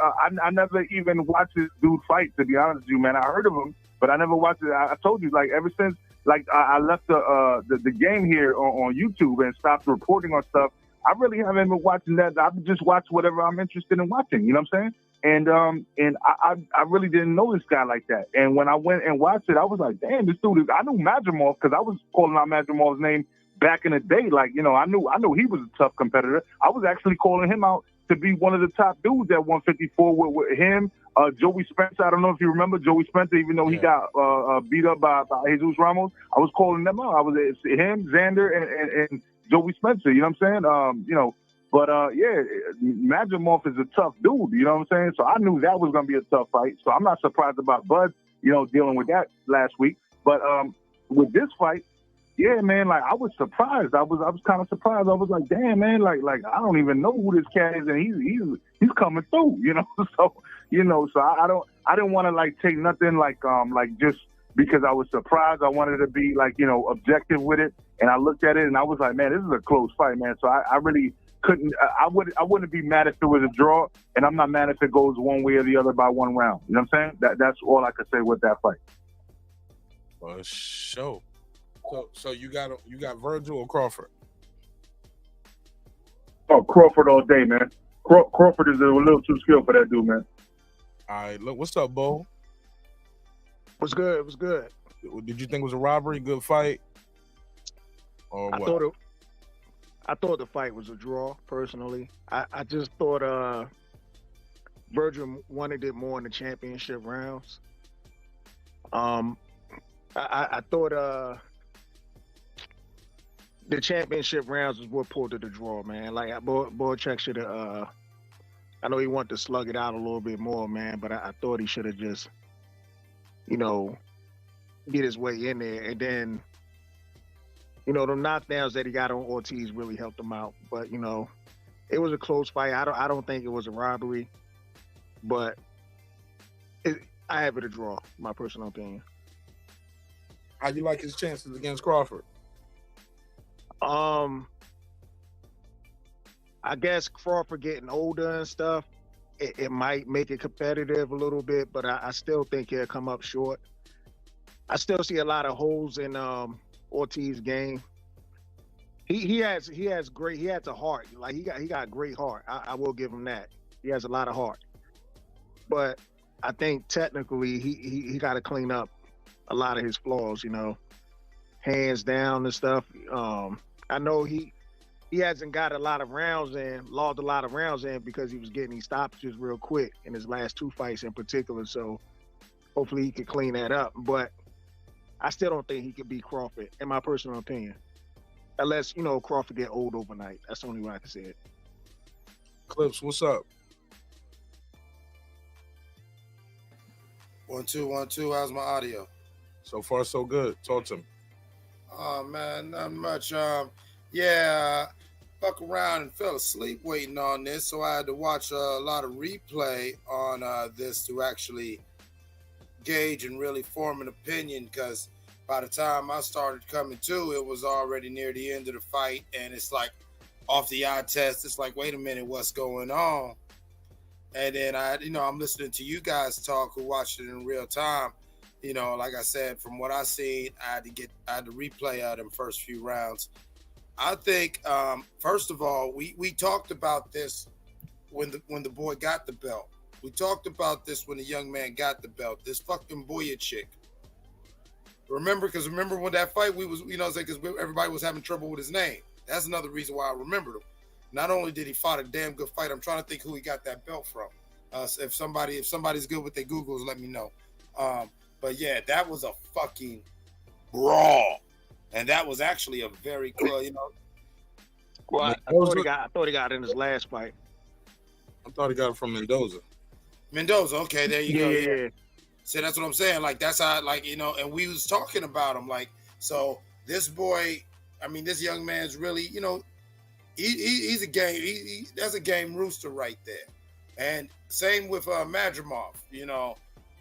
I never even watched this dude fight. To be honest with you, man, I heard of him, but I never watched it. I told you, like ever since like I left the game here on YouTube and stopped reporting on stuff. I really haven't been watching that. I just watch whatever I'm interested in watching. You know what I'm saying? And I really didn't know this guy like that. And when I went and watched it, I was like, damn, this dude I knew Madrimov because I was calling out Madrimov's name back in the day. Like, you know, I knew he was a tough competitor. I was actually calling him out to be one of the top dudes at 154 with him. Joey Spencer, I don't know if you remember Joey Spencer, even though he got beat up by Jesus Ramos. I was calling them out. I was him, Xander, and Joey Spencer. You know what I'm saying? You know. But, Madrimov is a tough dude, you know what I'm saying? So I knew that was going to be a tough fight. So I'm not surprised about Bud, you know, dealing with that last week. But with this fight, yeah, man, like I was surprised. I was kind of surprised. I was like, damn, man, like I don't even know who this cat is, and he's coming through, you know? So, you know, so I didn't want to like take nothing like just because I was surprised. I wanted to be like, you know, objective with it. And I looked at it and I was like, man, this is a close fight, man. So I really couldn't. I wouldn't be mad if it was a draw, and I'm not mad if it goes one way or the other by one round. You know what I'm saying? That's all I could say with that fight. For sure. So you got Vergil or Crawford? Oh, Crawford all day, man. Crawford is a little too skilled for that dude, man. All right, look, what's up, Bo? What's good? It was good. Did you think it was a robbery? Good fight? Or what? I thought the fight was a draw, personally. I just thought Vergil wanted it more in the championship rounds. I thought the championship rounds was what pulled to the draw, man. Like, Bohachuk should have, I know he wanted to slug it out a little bit more, man, but I thought he should have just, you know, get his way in there. And then, you know, the knockdowns that he got on Ortiz really helped him out. But, you know, it was a close fight. I don't think it was a robbery, but I have it a draw, my personal opinion. How you like his chances against Crawford? I guess Crawford getting older and stuff, it might make it competitive a little bit, but I still think he'll come up short. I still see a lot of holes in Ortiz's game. He has a heart. Like he got a great heart. I will give him that. He has a lot of heart. But I think technically he got to clean up a lot of his flaws, you know, hands down and stuff. I know he hasn't got a lot of rounds in, lost a lot of rounds in because he was getting these stoppages real quick in his last two fights in particular. So hopefully he can clean that up. But I still don't think he could beat Crawford, in my personal opinion. Unless, you know, Crawford get old overnight. That's the only way I can say it. Clips, what's up? 1 2 1 2. How's my audio? So far, so good. Talk to me. Oh man, not much. Yeah, fuck around and fell asleep waiting on this, so I had to watch a lot of replay on this to actually gauge and really form an opinion. Because by the time I started coming to, it was already near the end of the fight, and it's like off the eye test. It's like, wait a minute, what's going on? And then I'm listening to you guys talk who watched it in real time. You know, like I said, from what I seen, I had to replay them first few rounds. I think, first of all, we talked about this when the boy got the belt. We talked about this when the young man got the belt. This fucking Bohachuk. Remember when that fight we was, you know, because everybody was having trouble with his name. That's another reason why I remembered him. Not only did he fight a damn good fight, I'm trying to think who he got that belt from. If somebody's good with their Googles, let me know. But yeah, that was a fucking brawl, and that was actually a very cool, you know. Well, I thought he got it in his last fight. I thought he got it from Mendoza. Okay, there you go. Yeah. See, that's what I'm saying. Like, that's how, like, you know, and we was talking about him. Like, so this boy, I mean, this young man's really, you know, he's a game. That's a game rooster right there. And same with Madrimov, you know.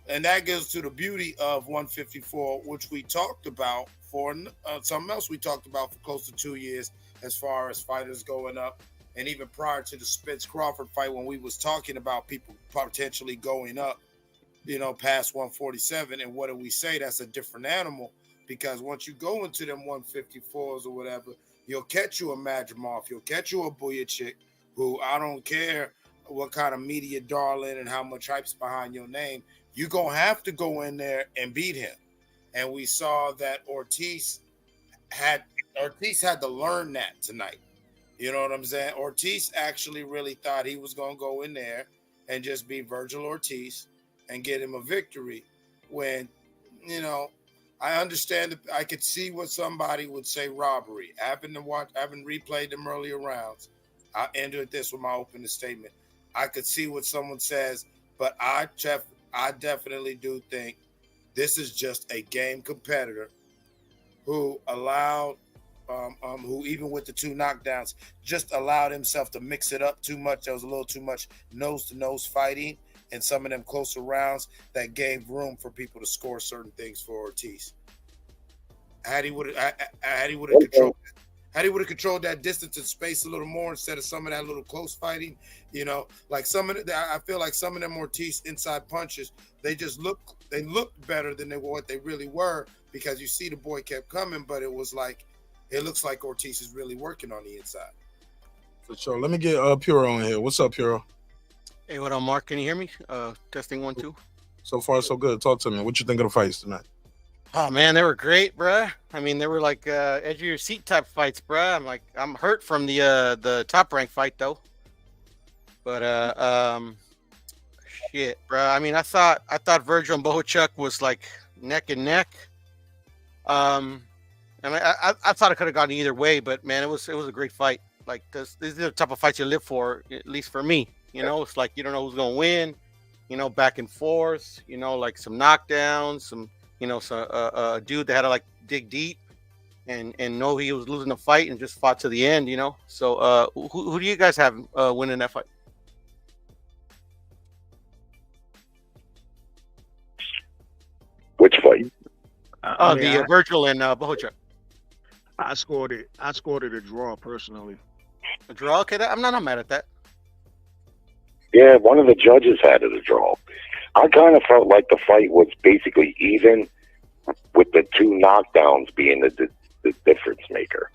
And that goes to the beauty of 154, which we talked about for something else we talked about for close to 2 years as far as fighters going up. And even prior to the Spence Crawford fight, when we was talking about people potentially going up, past 147. And what do we say? That's a different animal, because once you go into them 154s or whatever, you'll catch you a Madrimov, you'll catch you a Bohachuk, who I don't care what kind of media darling and how much hype's behind your name, you're going to have to go in there and beat him. And we saw that Ortiz had to learn that tonight. You know what I'm saying? Ortiz actually really thought he was going to go in there and just beat Vergil Ortiz and get him a victory when, I understand, I could see what somebody would say robbery. Having replayed them earlier rounds, I'll end with this with my opening statement. I could see what someone says, but I definitely do think this is just a game competitor who allowed, who even with the 2 knockdowns, just allowed himself to mix it up too much. There was a little too much nose-to-nose fighting in some of them closer rounds that gave room for people to score certain things for Ortiz. Had he would have controlled that distance and space a little more instead of some of that little close fighting, like I feel like some of them Ortiz inside punches, they looked better than what they really were, because you see the boy kept coming, but it looks like Ortiz is really working on the inside. For sure. Let me get Puro on here. What's up, Puro? Hey, what up, Mark? Can you hear me? Testing 1 2. So far, so good. Talk to me. What you think of the fights tonight? Oh man, they were great, bruh. I mean, they were like edge of your seat type fights, bruh. I'm hurt from the top rank fight though. But shit, bruh. I mean, I thought Vergil and Bohachuk was like neck and neck. And I thought it could have gone either way, but man, it was a great fight. Like these are the type of fights you live for, at least for me. It's like you don't know who's gonna win. Back and forth. Like some knockdowns, some. A dude that had to like dig deep and know he was losing the fight and just fought to the end. So who do you guys have winning that fight? Which fight? The Vergil and Bohachuk. I scored it a draw personally. A draw? Okay, I'm not mad at that. Yeah, one of the judges had it a draw. I kind of felt like the fight was basically even, with the 2 knockdowns being the difference maker.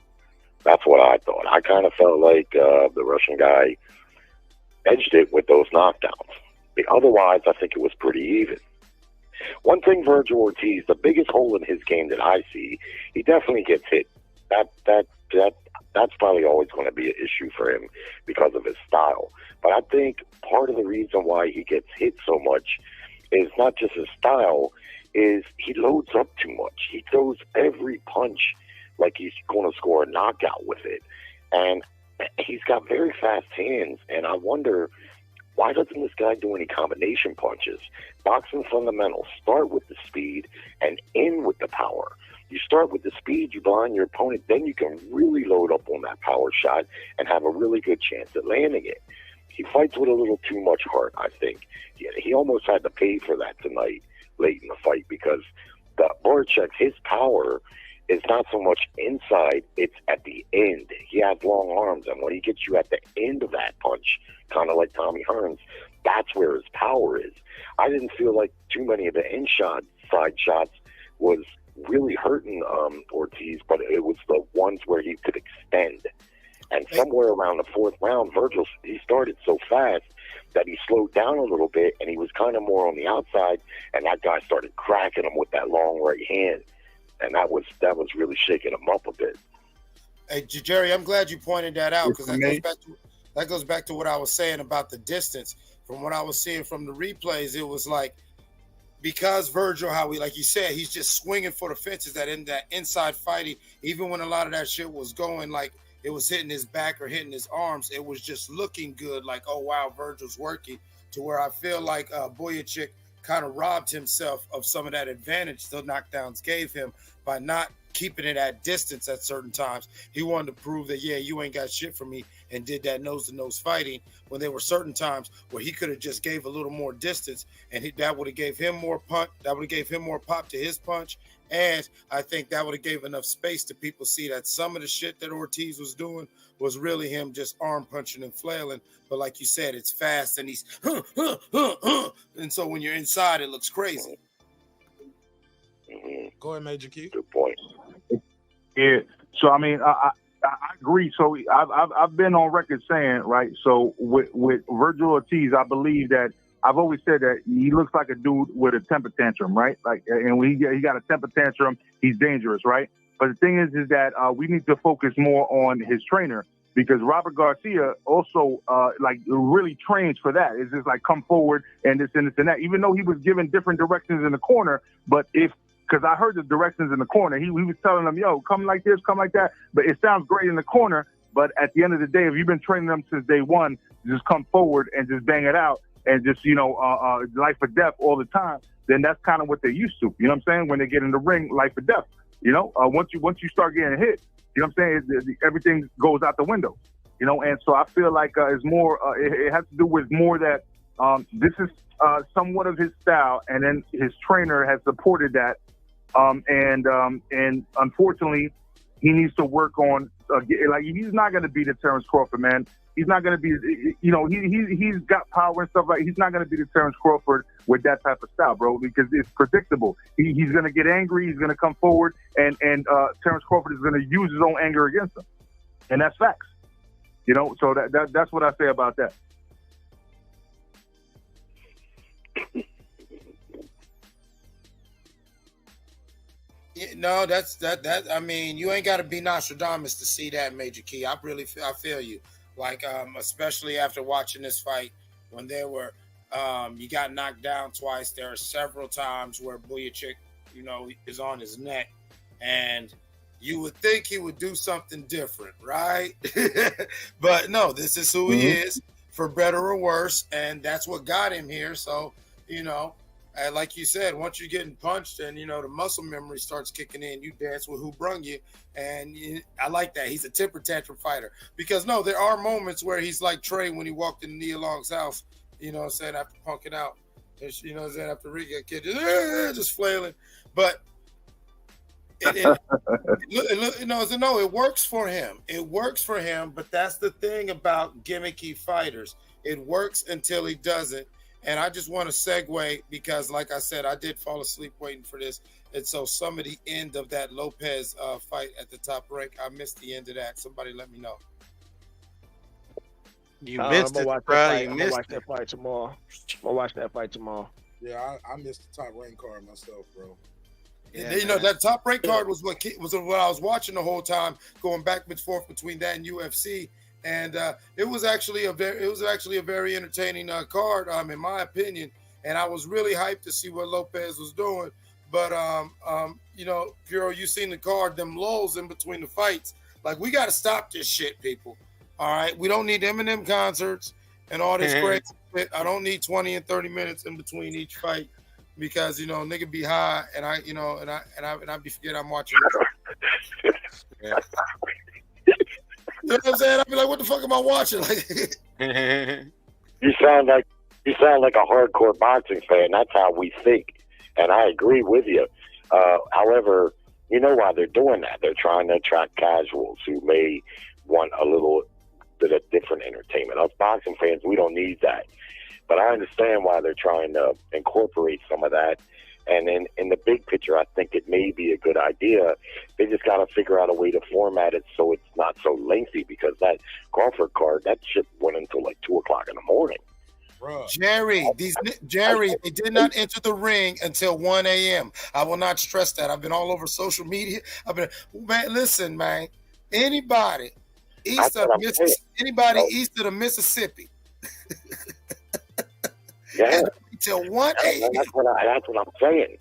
That's what I thought. I kind of felt like the Russian guy edged it with those knockdowns. Otherwise, I think it was pretty even. One thing, Vergil Ortiz, the biggest hole in his game that I see, he definitely gets hit. That's probably always going to be an issue for him because of his style. But I think part of the reason why he gets hit so much is not just his style, is he loads up too much. He throws every punch like he's going to score a knockout with it. And he's got very fast hands, and I wonder, why doesn't this guy do any combination punches? Boxing fundamentals, start with the speed and end with the power. You start with the speed, you blind your opponent, then you can really load up on that power shot and have a really good chance at landing it. He fights with a little too much heart, I think. He almost had to pay for that tonight, late in the fight, because the Bohachuk, his power is not so much inside, it's at the end. He has long arms, and when he gets you at the end of that punch, kind of like Tommy Hearns, that's where his power is. I didn't feel like too many of the side shots was really hurting Ortiz, but it was the ones where he could extend. And somewhere around the 4th round, Vergil, he started so fast that he slowed down a little bit, and he was kind of more on the outside, and that guy started cracking him with that long right hand, and that was really shaking him up a bit. Hey, Jerry, I'm glad you pointed that out, because that goes back to what I was saying about the distance. From what I was seeing from the replays, it was like, because Vergil, how like you said, he's just swinging for the fences, that inside fighting, even when a lot of that shit was going, like it was hitting his back or hitting his arms, it was just looking good, like, oh wow, Vergil's working, to where I feel like Bohachuk kind of robbed himself of some of that advantage the knockdowns gave him by not keeping it at distance at certain times. He wanted to prove that, yeah, you ain't got shit for me, and did that nose-to-nose fighting when there were certain times where he could have just gave a little more distance, and that would have gave him more punch. That would have gave him more pop to his punch, and I think that would have gave enough space to people see that some of the shit that Ortiz was doing was really him just arm punching and flailing. But like you said, it's fast, and he's and so when you're inside, it looks crazy. Go ahead, Major Key. Good point. Yeah. So I mean, I agree. So I've been on record saying, right. So with Vergil Ortiz, I believe that I've always said that he looks like a dude with a temper tantrum, right? Like, and when he got a temper tantrum, he's dangerous, right? But the thing is that we need to focus more on his trainer, because Robert Garcia also like really trains for that. It's just like come forward and this and this and that. Even though he was given different directions in the corner, but because I heard the directions in the corner, he was telling them, yo, come like this, come like that. But it sounds great in the corner. But at the end of the day, if you've been training them since day one, just come forward and just bang it out and just, life or death all the time, then that's kind of what they're used to. You know what I'm saying? When they get in the ring, life or death. Once you start getting hit, you know what I'm saying? Everything goes out the window. And so I feel like it's more, it has to do with more that this is somewhat of his style, and then his trainer has supported that. And unfortunately, he needs to work on, like, he's not going to be the Terence Crawford, man. He's not going to be, he's got power and stuff like. He's not going to be the Terence Crawford with that type of style, bro, because it's predictable. He's going to get angry. He's going to come forward, and Terence Crawford is going to use his own anger against him, and that's facts. So that's what I say about that. No, that's that. I mean, you ain't got to be Nostradamus to see that, Major Key. I feel you. Like, especially after watching this fight, when there were, you got knocked down twice. There are several times where Bohachuk, is on his neck, and you would think he would do something different, right? But no, this is who he is, for better or worse, and that's what got him here. So, and like you said, once you're getting punched and, the muscle memory starts kicking in, you dance with who brung you. And I like that. He's a temper tantrum fighter. Because, no, there are moments where he's like Trey when he walked in Nia Long's house, saying, after punking out. Saying after Rick got kid, just flailing. But, it works for him. It works for him, but that's the thing about gimmicky fighters. It works until he doesn't. And I just want to segue because, like I said, I did fall asleep waiting for this. And so some of the end of that Lopez fight at the top rank, I missed the end of that. Somebody let me know. You missed it, bro. I'm going to watch that fight tomorrow. I'm going to watch that fight tomorrow. Yeah, I missed the top rank card myself, bro. Yeah, that top rank card was what I was watching the whole time, going back and forth between that and UFC. And it was actually a very entertaining card, in my opinion. And I was really hyped to see what Lopez was doing. But Puro, you seen the card, them lulls in between the fights. Like, we got to stop this shit, people. All right, we don't need Eminem concerts and all this crazy shit. I don't need 20 and 30 minutes in between each fight because nigga be high and I be forget I'm watching. Yeah. You know what I'm saying? I'd be like, what the fuck am I watching? You sound like a hardcore boxing fan. That's how we think. And I agree with you. However, you know why they're doing that. They're trying to attract casuals who may want a little bit of different entertainment. Us boxing fans, we don't need that. But I understand why they're trying to incorporate some of that. And in the big picture, I think it may be a good idea. They just got to figure out a way to format it so it's not so lengthy, because that Crawford card, that shit went until like 2 o'clock in the morning. Bro. Jerry, they did not enter the ring until 1 a.m. I will not stress that. I've been all over social media. Listen, man. Anybody east of the Mississippi. Yeah. Till 1 a.m. That's what I'm saying.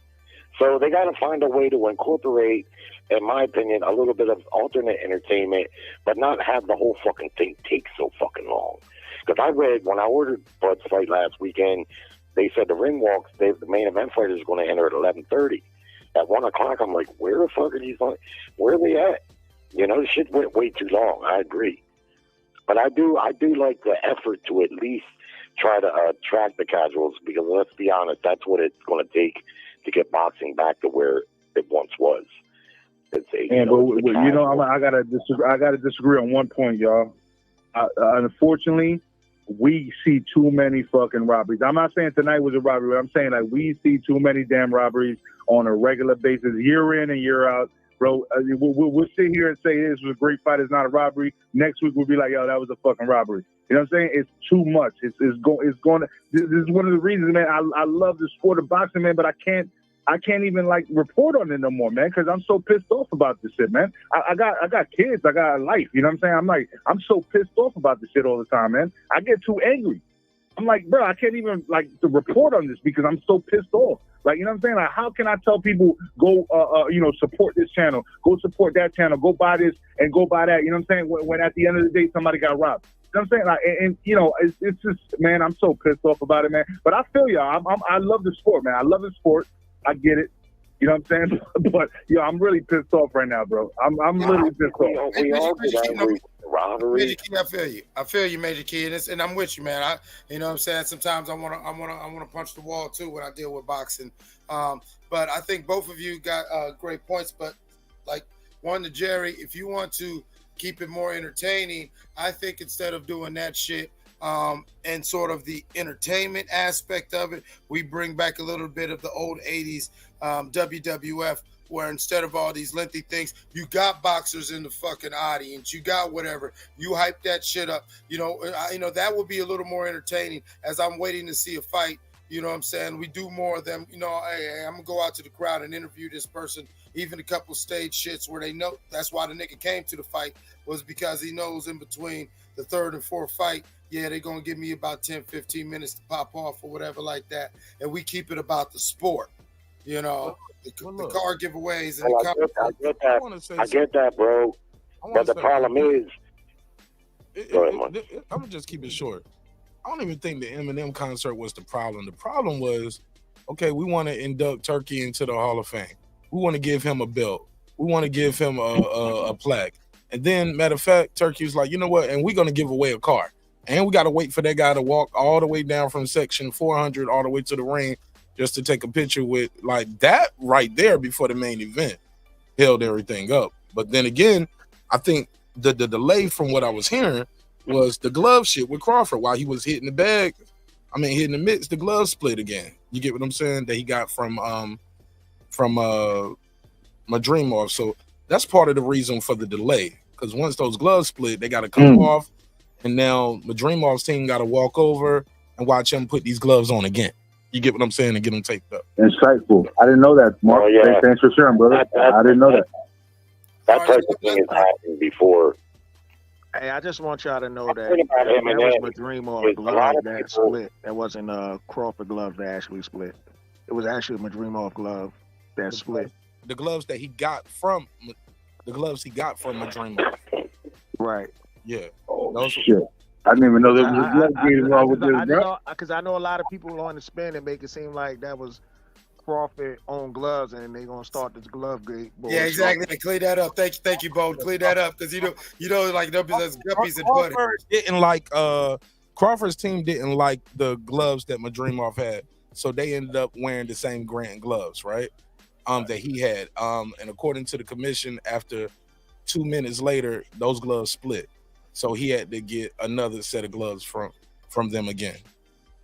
So they got to find a way to incorporate, in my opinion, a little bit of alternate entertainment, but not have the whole fucking thing take so fucking long. Because I read, when I ordered Bud's fight last weekend, they said the ring walks, the main event fighter is going to enter at 11:30. At 1 o'clock, I'm like, where the fuck are these? Where are they at? The shit went way too long. I agree. But I do like the effort to at least try to attract the casuals, because let's be honest, that's what it's going to take to get boxing back to where it once was. I gotta disagree on one point, y'all. Unfortunately, we see too many fucking robberies. I'm not saying tonight was a robbery. I'm saying like we see too many damn robberies on a regular basis, year in and year out. Bro, we'll sit here and say this was a great fight. It's not a robbery. Next week we'll be like, yo, that was a fucking robbery. You know what I'm saying? It's too much. This is one of the reasons, man. I love the sport of boxing, man, but I can't even like report on it no more, man, because I'm so pissed off about this shit, man. I got kids, I got a life. You know what I'm saying? I'm so pissed off about this shit all the time, man. I get too angry. I'm like, bro, I can't even like to report on this because I'm so pissed off. Like, you know what I'm saying? Like, how can I tell people go, support this channel, go support that channel, go buy this and go buy that? You know what I'm saying? When at the end of the day somebody got robbed. You know what I'm saying? Like, it's just, man, I'm so pissed off about it, man. But I feel y'all. I love the sport, man. I love the sport. I get it. You know what I'm saying? But I'm really pissed off right now, bro. I'm really pissed off. We all get angry with the robbery. Major Key, I feel you, Major Key, and I'm with you, man. You know what I'm saying? Sometimes I wanna punch the wall too when I deal with boxing. But I think both of you got great points. But like one to Jerry, if you want to keep it more entertaining, I think instead of doing that shit, and sort of the entertainment aspect of it, we bring back a little bit of the old 80s WWF, where instead of all these lengthy things, you got boxers in the fucking audience, you got whatever, you hype that shit up. That would be a little more entertaining as I'm waiting to see a fight. You know what I'm saying? We do more of them. Hey, I'm gonna go out to the crowd and interview this person, even a couple stage shits where they know that's why the nigga came to the fight, was because he knows in between the third and fourth fight, yeah, they're going to give me about 10, 15 minutes to pop off or whatever like that. And we keep it about the sport, the car giveaways. And I get that, bro. But the problem is, I'm going to just keep it short. I don't even think the Eminem concert was the problem. The problem was, okay, we want to induct Turkey into the Hall of Fame. We want to give him a belt. We want to give him a plaque. And then, matter of fact, Turkey was like, you know what? And we're going to give away a car. And we got to wait for that guy to walk all the way down from section 400 all the way to the ring just to take a picture with, like, that right there before the main event held everything up. But then again, I think the delay from what I was hearing was the glove shit with Crawford. While he was hitting the bag, hitting the mitts, the glove split again. You get what I'm saying? That he got from Madrimov. So that's part of the reason for the delay. Because once those gloves split, they got to come off. And now Madrimov's team got to walk over and watch him put these gloves on again. You get what I'm saying? And get them taped up. Insightful. I didn't know that, Mark. Thanks for sharing, brother. I didn't know that. That type of thing has happened before. Hey, I just want y'all to know that that was Madrimov glove that split. That wasn't Crawford glove that actually split. It was actually Madrimov glove that split. The gloves that he got from Madrimov. Right. Yeah. Oh, shit. I didn't even know there was a glove game involved with this, bro. Because I know a lot of people on the spin and make it seem like that was Crawford owned gloves and they're gonna start this glove gate. Yeah, exactly. Clear that up. Thank you, Bo. Clear that up because like there's guppies and butter. Crawford's team didn't like the gloves that Madrimov had, so they ended up wearing the same Grant gloves, right? That he had. And according to the commission, after 2 minutes later, those gloves split. So he had to get another set of gloves from them again.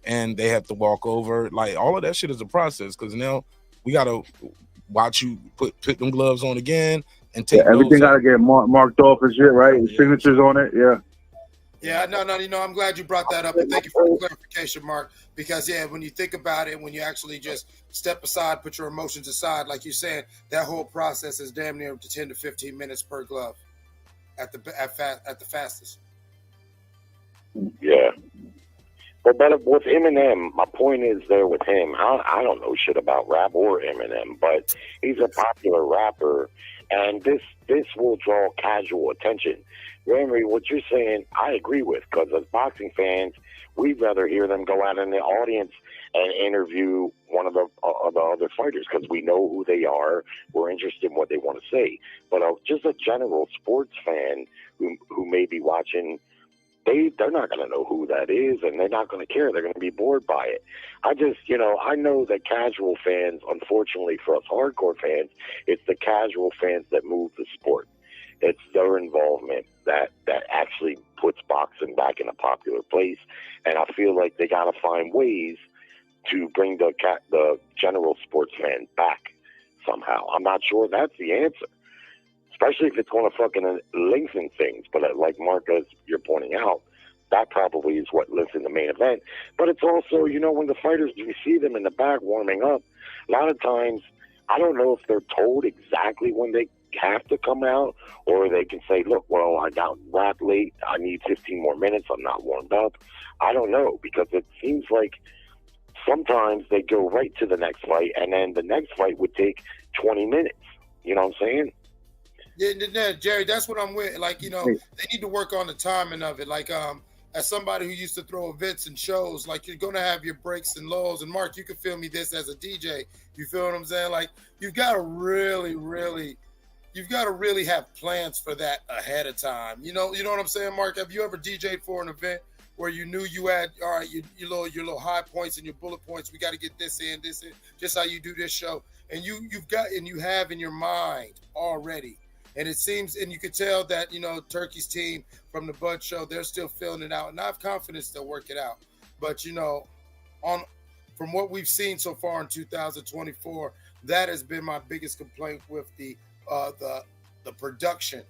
And they have to walk over. Like, all of that shit is a process because now we got to watch you put them gloves on again and take everything got to get marked off and shit, right? Yeah. Signatures on it, yeah. Yeah, no, I'm glad you brought that up, and thank you for the clarification, Mark, because, when you think about it, when you actually just step aside, put your emotions aside, like you're saying, that whole process is damn near to 10 to 15 minutes per glove at the fastest. Yeah. But with Eminem, my point is there with him, I don't know shit about rap or Eminem, but he's a popular rapper, and this will draw casual attention. Henry, what you're saying, I agree with, because as boxing fans, we'd rather hear them go out in the audience and interview one of the other fighters because we know who they are. We're interested in what they want to say. But just a general sports fan who may be watching they're not going to know who that is, and they're not going to care. They're going to be bored by it. I know that casual fans, unfortunately for us hardcore fans, it's the casual fans that move the sport. It's their involvement that actually puts boxing back in a popular place, and I feel like they got to find ways to bring the general sports fan back somehow. I'm not sure that's the answer, especially if it's going to fucking lengthen things. But like Mark, as you're pointing out, that probably is what lengthens the main event. But it's also, when the fighters, you see them in the back warming up, a lot of times, I don't know if they're told exactly when they have to come out, or they can say, look, well, I got wrapped late, I need 15 more minutes, I'm not warmed up. I don't know, because it seems like sometimes they go right to the next fight, and then the next fight would take 20 minutes. You know what I'm saying? Yeah, Jerry, that's what I'm with. Like, they need to work on the timing of it. Like, as somebody who used to throw events and shows, like, you're going to have your breaks and lulls. And Mark, you can feel me this as a DJ. You feel what I'm saying? Like, you've got to really have plans for that ahead of time. You know what I'm saying, Mark? Have you ever DJ'd for an event where you knew you had, all right, your little high points and your bullet points, we got to get this in, just how you do this show. And you have in your mind already. And it seems, and you could tell that, Turkey's team from the Bud Show, they're still filling it out. And I have confidence they'll work it out. But, from what we've seen so far in 2024, that has been my biggest complaint with the production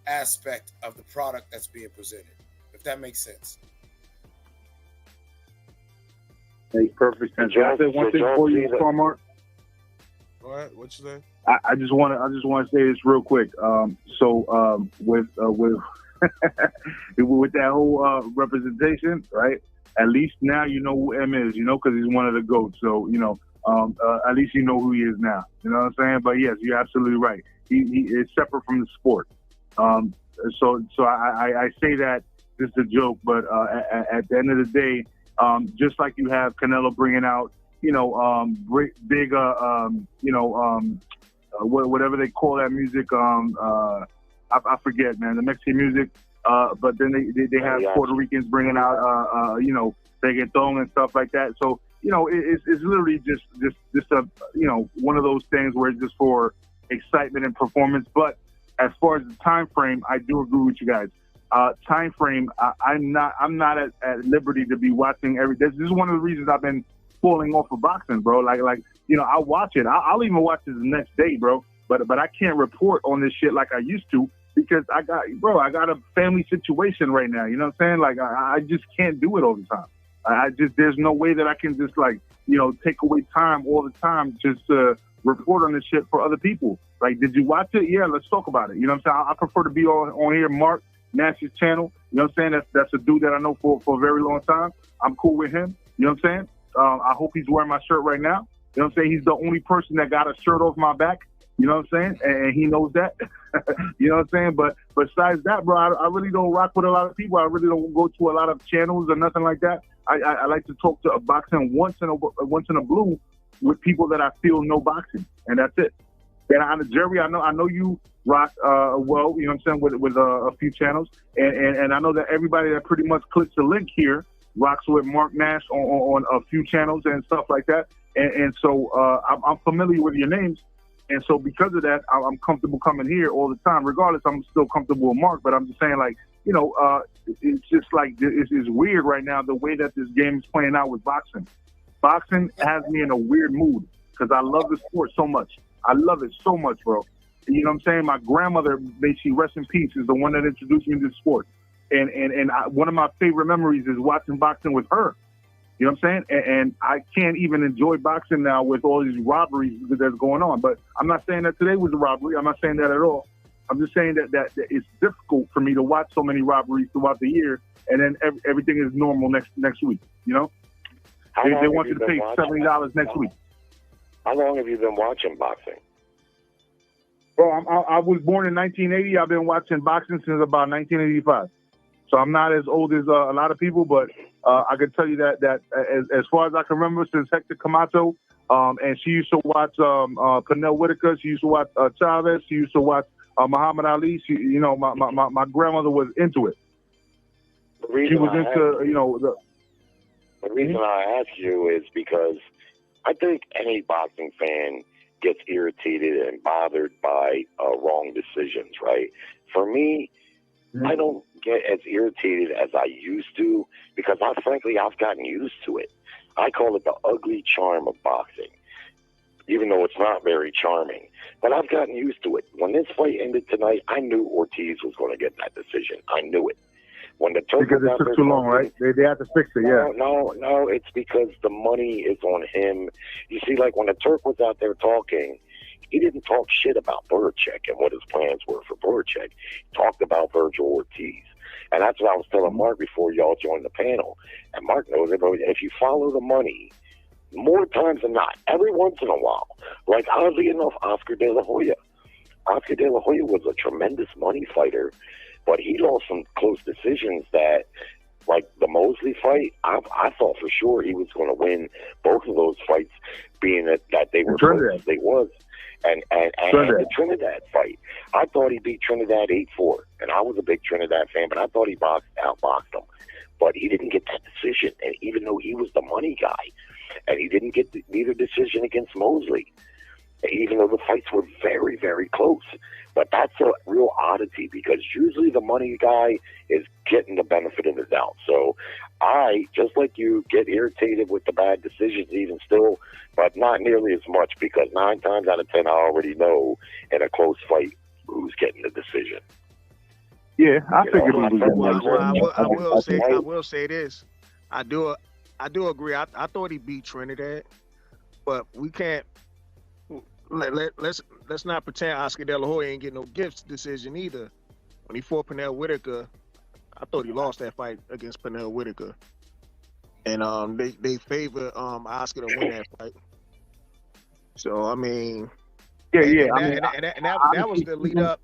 aspect of the product that's being presented, if that makes sense. Makes perfect sense. Can I say one thing before you call, Mark? Go ahead. What you say? I just want to say this real quick. With with that whole representation, right? At least now you know who M is, because he's one of the GOATs. So at least you know who he is now. You know what I'm saying? But yes, you're absolutely right. He is separate from the sport. So I say that just a joke, but at the end of the day, just like you have Canelo bringing out, big, whatever they call that music. I forget, man, the Mexican music. But then they have Puerto Ricans bringing out, reggaeton and stuff like that. So, it's literally just a, one of those things where it's just for excitement and performance. But as far as the time frame, I do agree with you guys. Time frame, I'm not at liberty to be watching this is one of the reasons I've been falling off of boxing, bro. Like I watch it. I'll even watch it the next day, bro. But I can't report on this shit like I used to because I got a family situation right now. You know what I'm saying? Like I just can't do it all the time. There's no way that I can just take away time all the time just to report on this shit for other people. Like, did you watch it? Yeah, let's talk about it. You know what I'm saying? I prefer to be on here, Mark Nash's channel. You know what I'm saying? That's a dude that I know for a very long time. I'm cool with him. You know what I'm saying? I hope he's wearing my shirt right now. You know what I'm saying? He's the only person that got a shirt off my back. You know what I'm saying? And he knows that. You know what I'm saying? But besides that, bro, I really don't rock with a lot of people. I really don't go to a lot of channels or nothing like that. I like to talk to boxing once in a blue with people that I feel know boxing, and that's it. And Jerry, I know you rock well. You know what I'm saying, with a few channels, and I know that everybody that pretty much clicks the link here rocks with Mark Nash on a few channels and stuff like that. And so I'm familiar with your names. And so because of that, I'm comfortable coming here all the time. Regardless, I'm still comfortable with Mark, but I'm just saying, like, it's just like, it's weird right now, the way that this game is playing out with boxing. Boxing has me in a weird mood because I love the sport so much. I love it so much, bro. You know what I'm saying? My grandmother, may she rest in peace, is the one that introduced me to the sport. And one of my favorite memories is watching boxing with her. You know what I'm saying? And I can't even enjoy boxing now with all these robberies that's going on. But I'm not saying that today was a robbery. I'm not saying that at all. I'm just saying that it's difficult for me to watch so many robberies throughout the year, and then everything is normal next week. You know, they want you to pay $70 next week. How long have you been watching boxing? Bro, I was born in 1980. I've been watching boxing since about 1985. So I'm not as old as a lot of people, but I can tell you that as far as I can remember, since Hector Camacho, and she used to watch Pernell Whitaker, she used to watch Chavez, she used to watch Muhammad Ali. My grandmother was into it. She was into, you know, the reason I ask you is because I think any boxing fan gets irritated and bothered by wrong decisions, right? For me, I don't get as irritated as I used to because I've gotten used to it. I call it the ugly charm of boxing, even though it's not very charming. But I've gotten used to it. When this fight ended tonight, I knew Ortiz was going to get that decision. I knew it. When the Turk because it took too long, right? They had to fix it, yeah. No, it's because the money is on him. You see, like when the Turk was out there talking, he didn't talk shit about Bohachuk and what his plans were for Bohachuk. He talked about Vergil Ortiz. And that's what I was telling Mark before y'all joined the panel. And Mark knows it, but if you follow the money, more times than not, every once in a while, like oddly enough, Oscar De La Hoya. Oscar De La Hoya was a tremendous money fighter, but he lost some close decisions that, like the Mosley fight, I thought for sure he was going to win both of those fights, being that they were close as they was. And the Trinidad fight, I thought he beat Trinidad 8-4, and I was a big Trinidad fan, but I thought he outboxed him. But he didn't get that decision, and even though he was the money guy, and he didn't get neither decision against Mosley, even though the fights were very, very close. But that's a real oddity because usually the money guy is getting the benefit of the doubt. So I, just like you, get irritated with the bad decisions even still, but not nearly as much because 9 times out of 10 I already know in a close fight who's getting the decision. Yeah, I figured we was I will say this. I do agree. I thought he beat Trinidad, but we can't. Let's not pretend Oscar De La Hoya ain't getting no gifts decision either. When he fought Pernell Whitaker, I thought he lost that fight against Pernell Whitaker, and they favor Oscar to win that fight. So I mean, that was the lead up.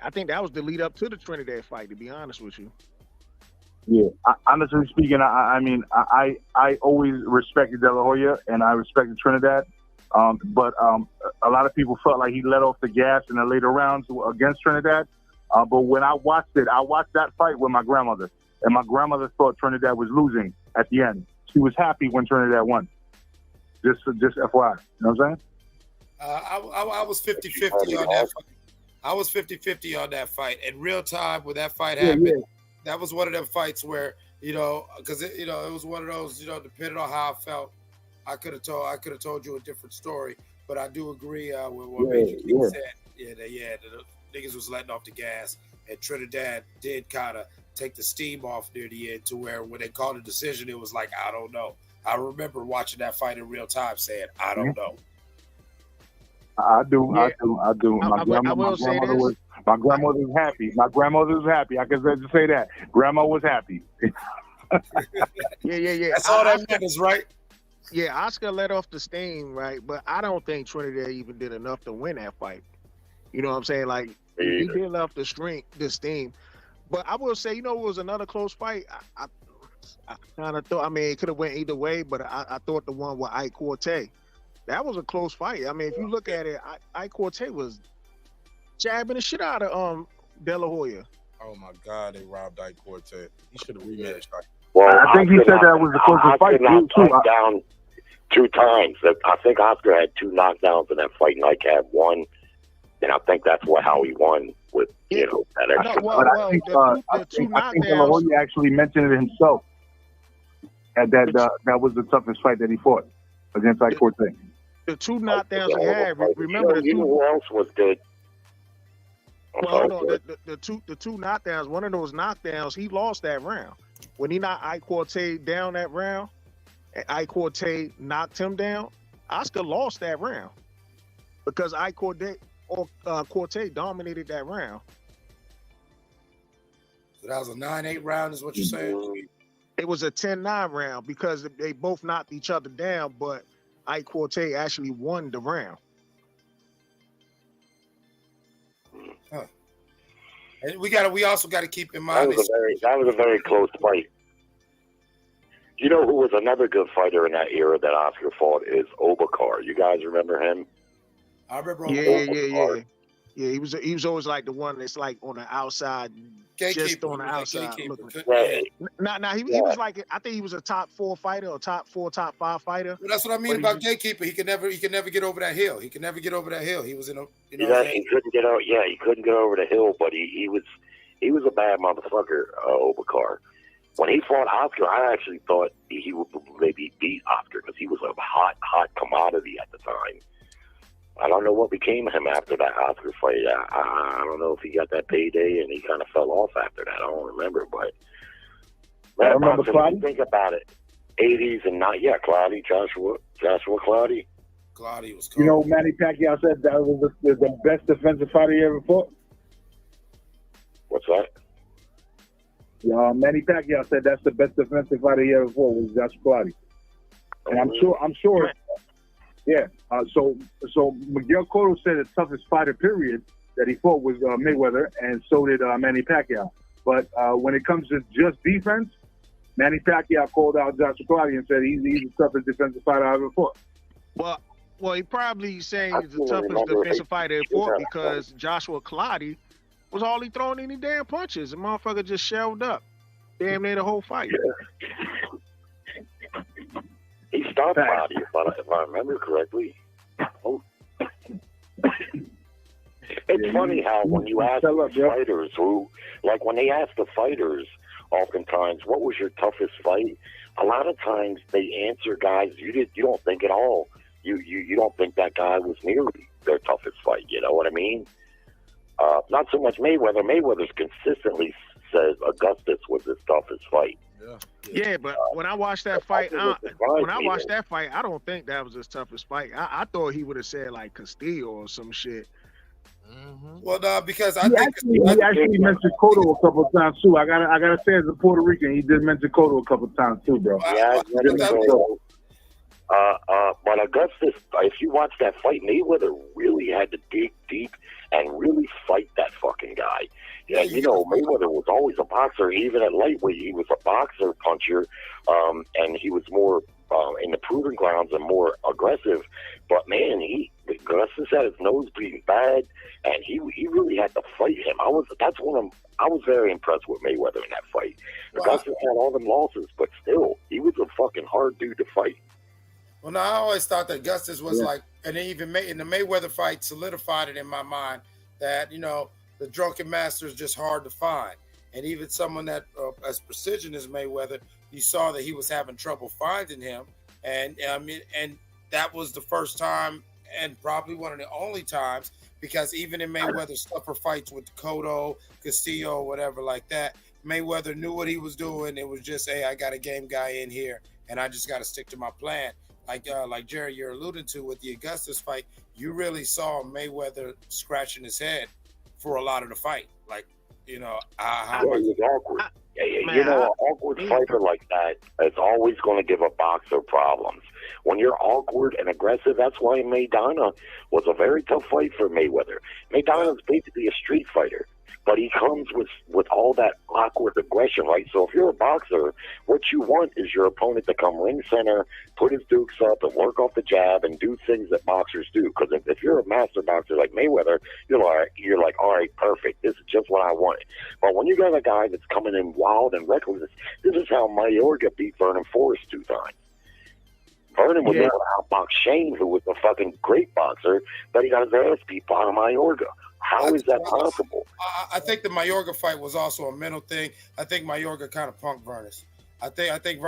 I think that was the lead up to the Trinidad fight. To be honest with you. Yeah, honestly speaking, I always respected De La Hoya and I respected Trinidad. But a lot of people felt like he let off the gas in the later rounds against Trinidad. But when I watched that fight with my grandmother, and my grandmother thought Trinidad was losing at the end. She was happy when Trinidad won. Just FYI, you know what I'm saying? I was 50-50 on that fight. I was 50-50 on that fight. In real time, when that fight happened, that was one of them fights where, because it was one of those, depending on how I felt, I could have told you a different story, but I do agree with what Major King said. The niggas was letting off the gas, and Trinidad did kind of take the steam off near the end to where when they called a decision, it was like, I don't know. I remember watching that fight in real time saying, I don't know. I do. My grandmother was happy. My grandmother was happy. I can just say that. Grandma was happy. Yeah. That's all that matters, right? Yeah, Oscar let off the steam, right? But I don't think Trinidad even did enough to win that fight. You know what I'm saying? Like, he did let off the steam. But I will say, it was another close fight. I kind of thought, it could have went either way, but I thought the one with Ike Corte, that was a close fight. If you look at it, Ike Corte was jabbing the shit out of De La Hoya. Oh, my God, they robbed Ike Corte. He should have rematched Ike. Well, I think he said that was the closest fight too. Down 2 times. I think Oscar had 2 knockdowns in that fight, and Ike had 1. And I think that's how he won with that extra. I think De La Hoya actually mentioned it himself. And that was the toughest fight that he fought against Ike Corte. The 2 knockdowns he had. Remember the 2. Who else was good? The two knockdowns. One of those knockdowns, he lost that round. When he knocked Ike Corte down that round, and Ike Corte knocked him down, Oscar lost that round because Ike Corte dominated that round. So that was a 9-8 round, is what you're saying? It was a 10-9 round because they both knocked each other down, but Ike Corte actually won the round. Huh. And we also got to keep in mind that was a very close fight. You know who was another good fighter in that era that Oscar fought is Obakar. You guys remember him? I remember. Yeah. Yeah, he was always like the one that's like on the outside, just on the outside looking. Right. Now he was like, I think he was a top 4 fighter or top 5 fighter. Well, that's what I mean about gatekeeper. He could never get over that hill. He was in a, you know. He couldn't get out. Yeah, he couldn't get over the hill, but he was a bad motherfucker, Obakar. When he fought Oscar, I actually thought he would maybe beat Oscar because he was a hot commodity at the time. I don't know what became of him after that Oscar fight. I don't know if he got that payday and he kind of fell off after that. I don't remember, but I remember Cloudy. Think about it, 80s and not Cloudy, Joshua Cloudy. Cloudy was cool. You know, Manny Pacquiao said that was the best defensive fighter he ever fought. What's that? Manny Pacquiao said that's the best defensive fighter he ever fought was Joshua Cloudy, and I'm sure. Yeah. So Miguel Cotto said the toughest fighter period that he fought was Mayweather, and so did Manny Pacquiao. But when it comes to just defense, Manny Pacquiao called out Joshua Cloudy and said he's the toughest defensive fighter I ever fought. Well, he probably saying he's the toughest defensive fighter he fought because Joshua Cloudy was hardly throwing any damn punches. The motherfucker just shelled up. Damn near the whole fight. He stopped Cloudy, if I remember correctly. Oh. It's funny how when you ask fighters when they ask the fighters, oftentimes, what was your toughest fight? A lot of times they answer guys you don't think at all. You don't think that guy was nearly their toughest fight. You know what I mean? Not so much Mayweather. Mayweather's consistently says Augustus was his toughest fight. Yeah, but when I watched that fight, I don't think that was his toughest fight. I thought he would have said like Castillo or some shit. Mm-hmm. Well, no, because he actually mentioned Cotto a couple of times too. I gotta say, as a Puerto Rican, he did mention Cotto a couple of times too, bro. Yeah, but Augustus, if you watch that fight, Mayweather really had to dig deep and really fight that fucking guy. Yeah, you know, Mayweather was always a boxer. Even at lightweight, he was a boxer, puncher, and he was more in the proving grounds and more aggressive. But man, Augustus had his nose bleeding bad, and he really had to fight him. I was very impressed with Mayweather in that fight. Wow. Augustus had all them losses, but still, he was a fucking hard dude to fight. Well, no, I always thought that Augustus was like, and even in the Mayweather fight solidified it in my mind that, you know, the drunken master is just hard to find. And even someone that as precision as Mayweather, you saw that he was having trouble finding him. And I mean, and that was the first time and probably one of the only times, because even in Mayweather's tougher fights with Cotto, Castillo, whatever like that, Mayweather knew what he was doing. It was just, hey, I got a game guy in here and I just got to stick to my plan. Like Jerry, you're alluding to with the Augustus fight, you really saw Mayweather scratching his head for a lot of the fight. Like, you know, he's awkward. You know, an awkward fighter like that is always going to give a boxer problems. When you're awkward and aggressive, that's why Maidana was a very tough fight for Mayweather. Maidana's basically a street fighter, but he comes with all that awkward aggression, right? So if you're a boxer, what you want is your opponent to come ring center, put his dukes up, and work off the jab and do things that boxers do. Because if you're a master boxer like Mayweather, you're like, all right, perfect. This is just what I wanted. But when you got a guy that's coming in wild and reckless, this is how Mayorga beat Vernon Forrest 2 times. Vernon was able to outbox Shane, who was a fucking great boxer, but he got his ass beat by Mayorga. How is that possible? I think the Mayorga fight was also a mental thing. I think Mayorga kind of punked Vernon. I think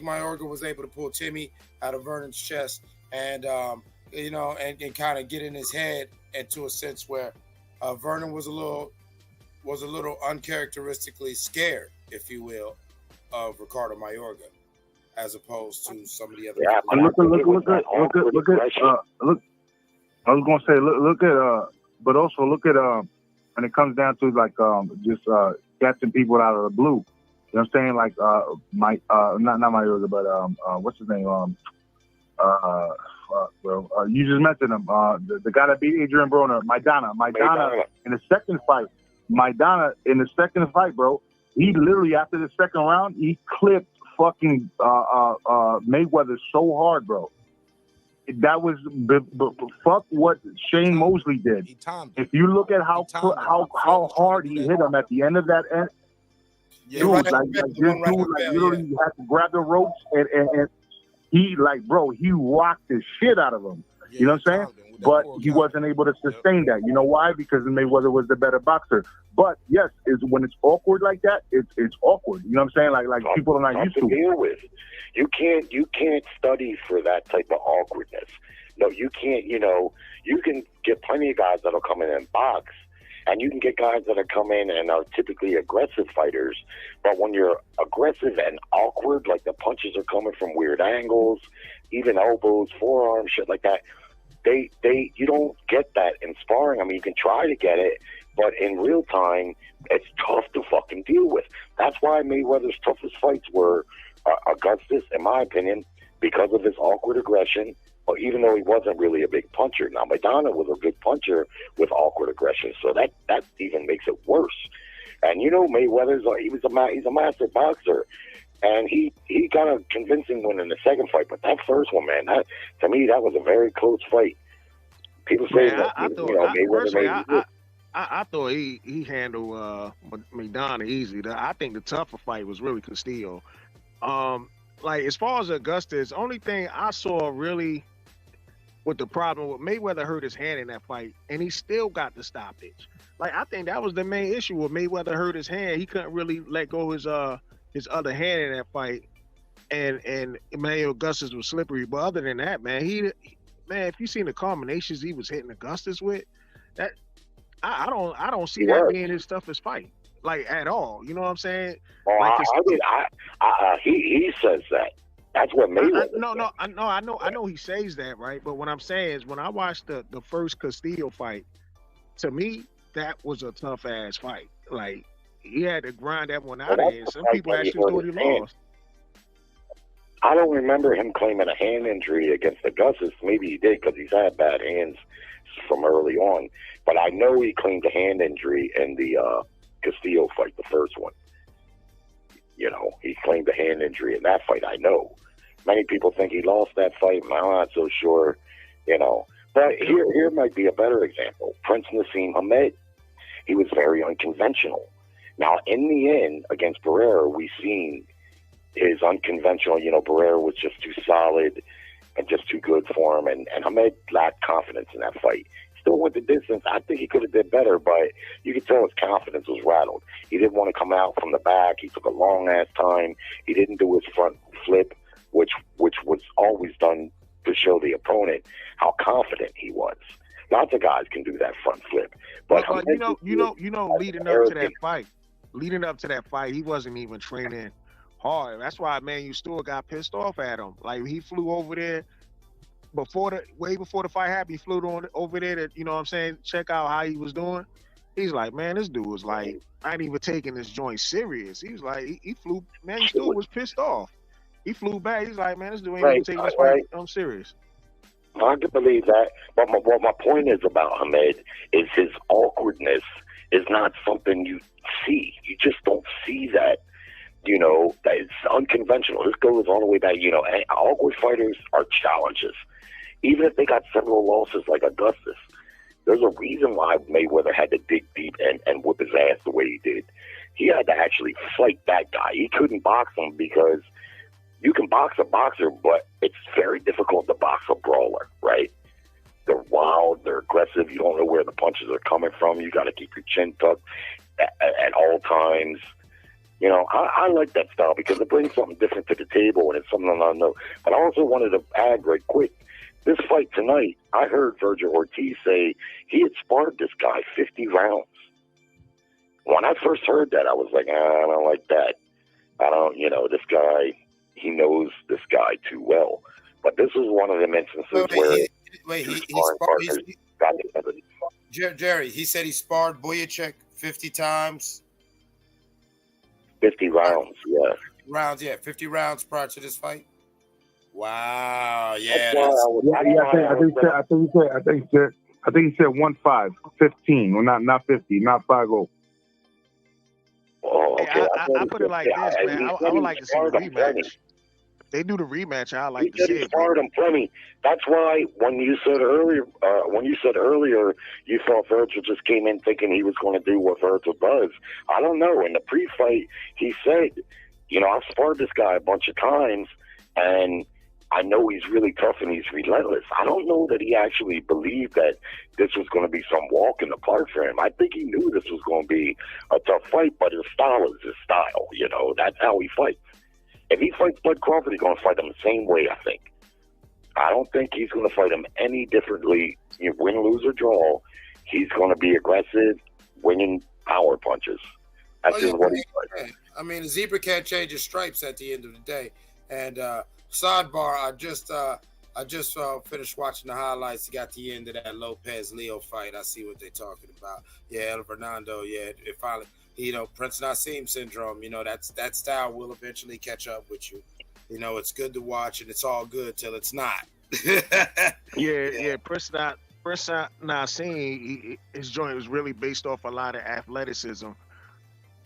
Mayorga was able to pull Timmy out of Vernon's chest, and you know, and kind of get in his head, and to a sense where Vernon was a little uncharacteristically scared, if you will, of Ricardo Mayorga, as opposed to some of the other. Yeah, look at. I was gonna say, look at. But also look at when it comes down to like just catching people out of the blue. You know what I'm saying? Like not Mayorga, but what's his name? You just mentioned him. The guy that beat Adrian Broner, Maidana in the second fight, bro. He literally after the second round, he clipped fucking Mayweather so hard, bro. that was fuck what Shane Mosley did. If you look at how hard he hit him at the end of that end, Yeah, dude, right like this dude, like literally had to grab the ropes and he, like, bro, he rocked the shit out of him. You know what I'm saying? But he wasn't able to sustain that. You know why? Because Mayweather was the better boxer. But yes, is when it's awkward like that, it's awkward. You know what I'm saying? Like people are not used to deal with. You can't study for that type of awkwardness. No, you can't. You know, you can get plenty of guys that'll come in and box, and you can get guys that are come in and are typically aggressive fighters. But when you're aggressive and awkward, like the punches are coming from weird angles, even elbows, forearms, shit like that. You don't get that in sparring. I mean, you can try to get it, but in real time, it's tough to fucking deal with. That's why Mayweather's toughest fights were Augustus, in my opinion, because of his awkward aggression, or even though he wasn't really a big puncher. Now, Maidana was a good puncher with awkward aggression, so that even makes it worse. And, you know, Mayweather's he's a master boxer. And he got a convincing win in the second fight, but that first one, man, to me, that was a very close fight. People say that Mayweather I thought he handled Maidana easy. I think the tougher fight was really Castillo. Like, as far as Augustus, only thing I saw really with the problem with Mayweather hurt his hand in that fight, and he still got the stoppage. Like, I think that was the main issue with Mayweather hurt his hand. He couldn't really let go his other hand in that fight, and Emmanuel Augustus was slippery. But other than that, man, if you seen the combinations he was hitting Augustus with, that I don't see that being his toughest fight, like, at all. You know what I'm saying? Oh, like he says that. That's what Mayweather. I know he says that, right? But what I'm saying is, when I watched the first Castillo fight, to me, that was a tough ass fight. Like, he had to grind that one out of here. Some people actually thought he lost. I don't remember him claiming a hand injury against Augustus. Maybe he did, because he's had bad hands from early on. But I know he claimed a hand injury in the Castillo fight, the first one. You know, he claimed a hand injury in that fight, I know. Many people think he lost that fight. I'm not so sure, you know. But here might be a better example. Prince Nassim Hamed, he was very unconventional. Now, in the end, against Barrera, we seen his unconventional, you know, Barrera was just too solid and just too good for him, and Hamed lacked confidence in that fight. Still went the distance. I think he could have did better, but you could tell his confidence was rattled. He didn't want to come out from the back. He took a long-ass time. He didn't do his front flip, which was always done to show the opponent how confident he was. Lots of guys can do that front flip. But leading up to that fight, he wasn't even training hard. That's why Emmanuel Stewart got pissed off at him. Like, he flew over there way before the fight happened. He flew over there to, you know what I'm saying, check out how he was doing. He's like, man, this dude was like, I ain't even taking this joint serious. He was like, he flew. Emmanuel Stewart was pissed off. He flew back. He's like, man, this dude ain't even taking this fight serious. I can believe that, but what my point is about Hamed is his awkwardness is not something you see. You just don't see that, you know, that it's unconventional. This goes all the way back, you know, awkward fighters are challenges. Even if they got several losses like Augustus, there's a reason why Mayweather had to dig deep and whip his ass the way he did. He had to actually fight that guy. He couldn't box him because you can box a boxer, but it's very difficult to box a brawler, right? They're wild, they're aggressive, you don't know where the punches are coming from, you got to keep your chin tucked at all times. You know, I like that style because it brings something different to the table, and it's something I know. But I also wanted to add right quick, this fight tonight, I heard Vergil Ortiz say he had sparred this guy 50 rounds. When I first heard that, I was like, I don't like that. I don't, you know, this guy, he knows this guy too well. But this is one of them instances Jerry, he said he sparred Bohachuk 50 times. 50 rounds, yeah. 50 rounds prior to this fight. Wow, yeah. I think he said 1-5, 15, well, not 50, not 5-0. Oh, okay. I put it like this, man. I would like to see a rematch. if they do the rematch, I like He to see did it. sparred him plenty. That's why when you said earlier, you thought Vergil just came in thinking he was going to do what Vergil does. I don't know. In the pre-fight, he said, I've sparred this guy a bunch of times, and I know he's really tough and he's relentless. I don't know that he actually believed that this was going to be some walk in the park for him. I think he knew this was going to be a tough fight, but his style is his style. That's how he fights. If he fights Bud Crawford, he's going to fight him the same way, I think. I don't think he's going to fight him any differently. You win, lose, or draw, he's going to be aggressive, winning power punches. That's just what he's like. I mean, a zebra can't change his stripes at the end of the day. And sidebar, I just finished watching the highlights. He got the end of that Lopez-Leo fight. I see what they're talking about. Yeah, El Fernando, yeah, it finally, Prince Nassim syndrome, that style will eventually catch up with you. It's good to watch, and it's all good till it's not. Yeah. Prince Nassim, his joint was really based off a lot of athleticism.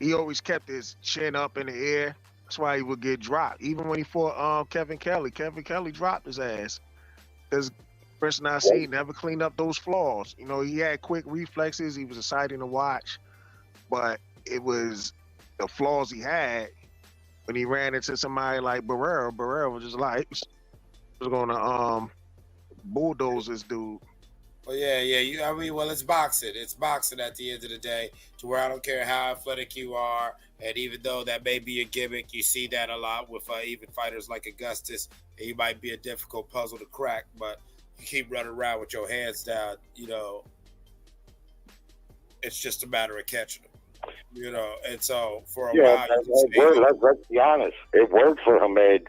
He always kept his chin up in the air. That's why he would get dropped. Even when he fought Kevin Kelly dropped his ass. Because Prince Nassim never cleaned up those flaws. He had quick reflexes. He was exciting to watch. But it was the flaws he had when he ran into somebody like Barrera. Barrera was just like, was going to bulldoze this dude. Well, yeah. Well, it's boxing. It's boxing at the end of the day, to where I don't care how athletic you are, and even though that may be a gimmick, you see that a lot with even fighters like Augustus. He might be a difficult puzzle to crack, but you keep running around with your hands down. It's just a matter of catching him. And so for a while, let's be honest, it worked for Hamed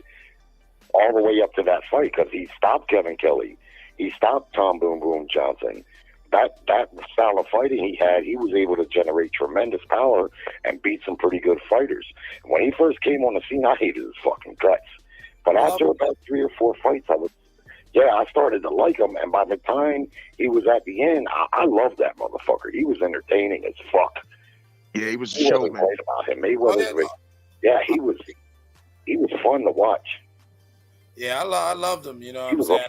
all the way up to that fight because he stopped Kevin Kelly. He stopped Tom Boom Boom Johnson. That style of fighting he had, he was able to generate tremendous power and beat some pretty good fighters. When he first came on the scene, I hated his fucking guts. But after about 3 or 4 fights, I started to like him. And by the time he was at the end, I loved that motherfucker. He was entertaining as fuck. Yeah, he was a showman. Right about him. He was fun to watch. Yeah, I loved him. You know what I'm saying?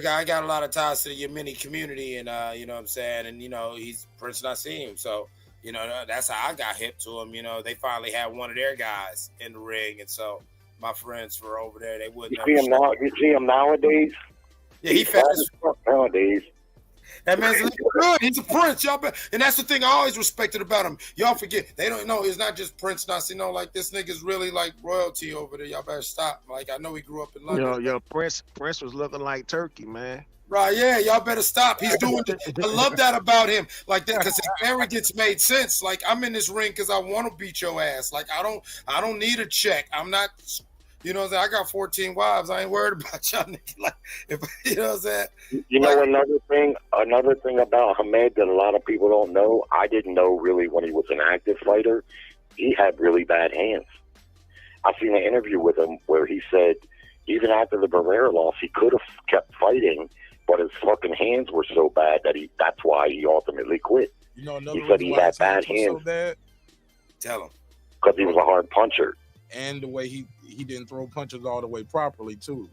I got a lot of ties to the Yemeni community, and you know what I'm saying? And he's Prince Nassim, so that's how I got hip to him. They finally had one of their guys in the ring, and so my friends were over there. They wouldn't. You see him nowadays? Yeah, he fat as fuck nowadays. That man's good. He's a prince, y'all. And that's the thing I always respected about him. Y'all forget, they don't know it's not just Prince Nassim. Like, this nigga's really like royalty over there. Y'all better stop. Like, I know he grew up in London. Prince was looking like Turkey, man. Right, yeah, y'all better stop. He's doing it. I love that about him. Like that, because his arrogance made sense. Like, I'm in this ring because I want to beat your ass. Like, I don't need a check. I'm not. You know what I'm saying? I got 14 wives. I ain't worried about y'all niggas. Like, you know what I'm saying? Another thing about Hamed that a lot of people don't know, I didn't know really when he was an active fighter, he had really bad hands. I seen an interview with him where he said even after the Barrera loss, he could have kept fighting, but his fucking hands were so bad that that's why he ultimately quit. He said he had bad hands. So tell him. Because he was a hard puncher. And the way he didn't throw punches all the way properly too.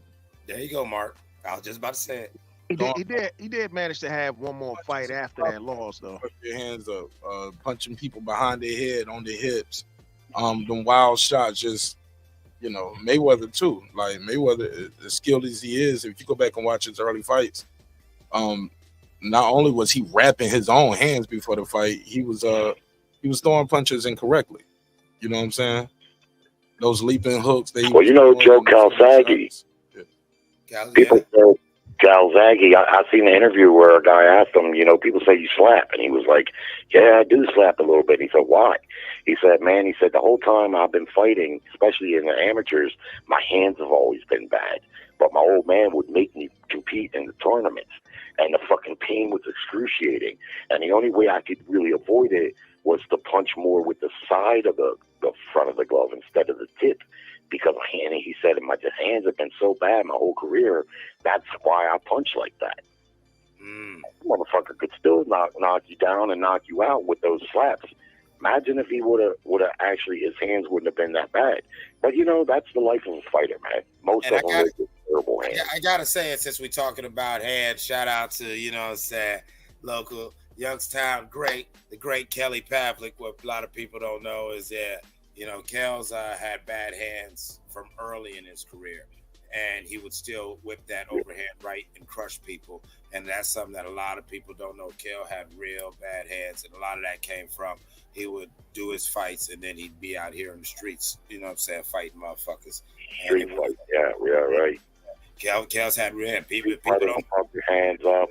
There you go, Mark. I was just about to say it. He did manage to have one more fight after that loss, though. Put your hands up, punching people behind their head, on their hips. Them wild shots, just Mayweather too. Like Mayweather, as skilled as he is, if you go back and watch his early fights, not only was he wrapping his own hands before the fight, he was throwing punches incorrectly. You know what I'm saying? Those leaping hooks. Joe Calzaghe. People say Calzaghe. I seen an interview where a guy asked him, people say you slap, and he was like, "Yeah, I do slap a little bit." He said, "Why?" He said, "Man," he said, "the whole time I've been fighting, especially in the amateurs, my hands have always been bad. But my old man would make me compete in the tournaments, and the fucking pain was excruciating. And the only way I could really avoid it was to punch more with the side of the front of the glove instead of the tip, because he said my hands have been so bad my whole career. That's why I punch like that." Motherfucker could still knock you down and knock you out with those slaps. Imagine if he would have actually, his hands wouldn't have been that bad. But, you know, that's the life of a fighter, man. Most of them are terrible hands. I got to say it, since we're talking about hands, shout out to, you know what I'm saying, local Youngstown the great Kelly Pavlik. What a lot of people don't know is that, you know, Kel's had bad hands from early in his career. And he would still whip that overhand right and crush people. And that's something that a lot of people don't know. Kel had real bad hands. And a lot of that came from, he would do his fights and then he'd be out here in the streets, you know what I'm saying, fighting motherfuckers. Street fight, yeah, right. Kel's had real people don't pump your hands up.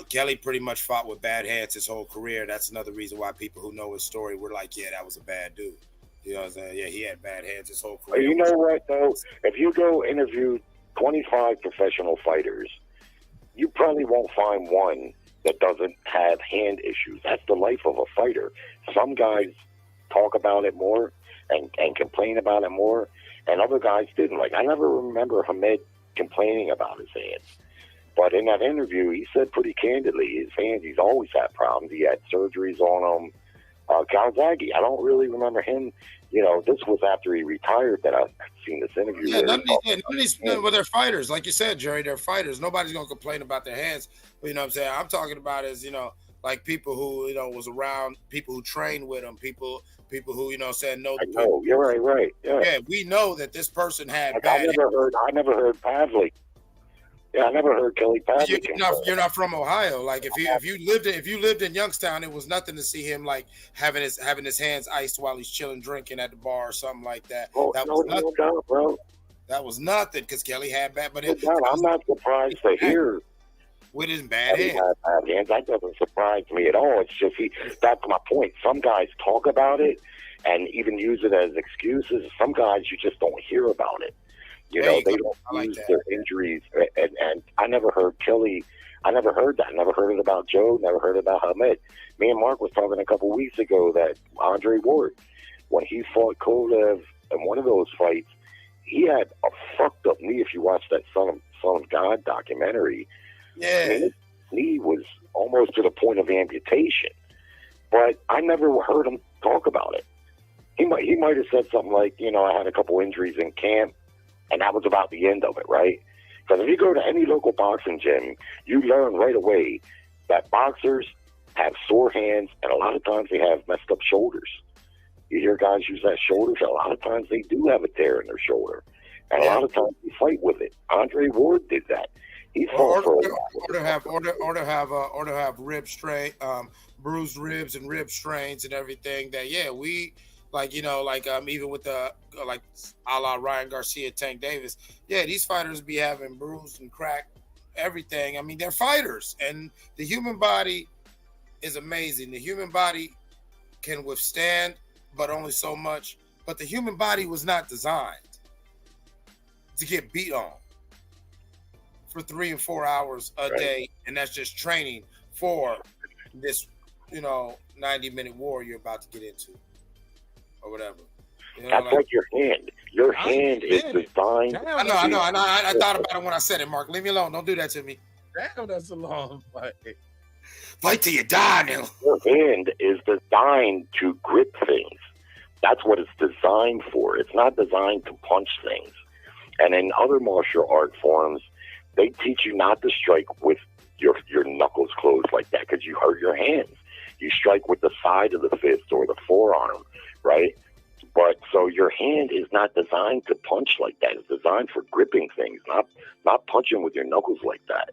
Kelly pretty much fought with bad hands his whole career. That's another reason why people who know his story were like, yeah, that was a bad dude. You know what I'm saying? Yeah, he had bad hands his whole career. You know what, though? If you go interview 25 professional fighters, you probably won't find one that doesn't have hand issues. That's the life of a fighter. Some guys talk about it more and complain about it more, and other guys didn't. Like, I never remember Hamed complaining about his hands. But in that interview, he said pretty candidly, his hands, he's always had problems. He had surgeries on them. Calzaghe, I don't really remember him. You know, this was after he retired that I've seen this interview. Yeah, none of these well, they're fighters. Like you said, Jerry, they're fighters. Nobody's going to complain about their hands. But, you know what I'm saying? I'm talking about is, you know, like people who, you know, was around, people who trained with him, people who, you know, said no. I know, you're right. Yeah, we know that this person had like, bad I never heard Pavlik. Yeah, I never heard Kelly Pavlik. You're not from Ohio. Like if you lived in Youngstown, it was nothing to see him like having his hands iced while he's chilling drinking at the bar or something like that. That was nothing, doubt, bro. That was nothing because Kelly had bad. But I'm not surprised to hear with his bad hands. Bad hands. That doesn't surprise me at all. It's just that's my point. Some guys talk about it and even use it as excuses. Some guys you just don't hear about it. You know, they don't use their injuries. And I never heard Kelly. I never heard that. I never heard it about Joe. Never heard it about Hamed. Me and Mark was talking a couple weeks ago that Andre Ward, when he fought Kovalev in one of those fights, he had a fucked up knee. If you watch that Son of God documentary, yeah, I mean, his knee was almost to the point of amputation. But I never heard him talk about it. He might have said something like, you know, I had a couple injuries in camp. And that was about the end of it, right? Because if you go to any local boxing gym, you learn right away that boxers have sore hands, and a lot of times they have messed up shoulders. You hear guys use that shoulder, a lot of times they do have a tear in their shoulder. And a lot of times they fight with it. Andre Ward did that. He fought for a while. Or to have rib strain, bruised ribs and rib strains and everything. That we. Like, you know, like even with the like a la Ryan Garcia, Tank Davis, these fighters be having bruised and cracked everything. I mean, they're fighters, and the human body is amazing. The human body can withstand, but only so much. But the human body was not designed to get beat on for 3 and 4 hours a day, and that's just training for this, you know, 90-minute war you're about to get into. Or whatever. You know, that's like your hand. Your hand is designed. I know. I thought about it when I said it, Mark. Leave me alone. Don't do that to me. Damn, that's a long fight. Fight till you die, now. Your hand is designed to grip things. That's what it's designed for. It's not designed to punch things. And in other martial art forms, they teach you not to strike with your knuckles closed like that because you hurt your hands. You strike with the side of the fist or the forearm, right? But so your hand is not designed to punch like that. It's designed for gripping things, not punching with your knuckles like that.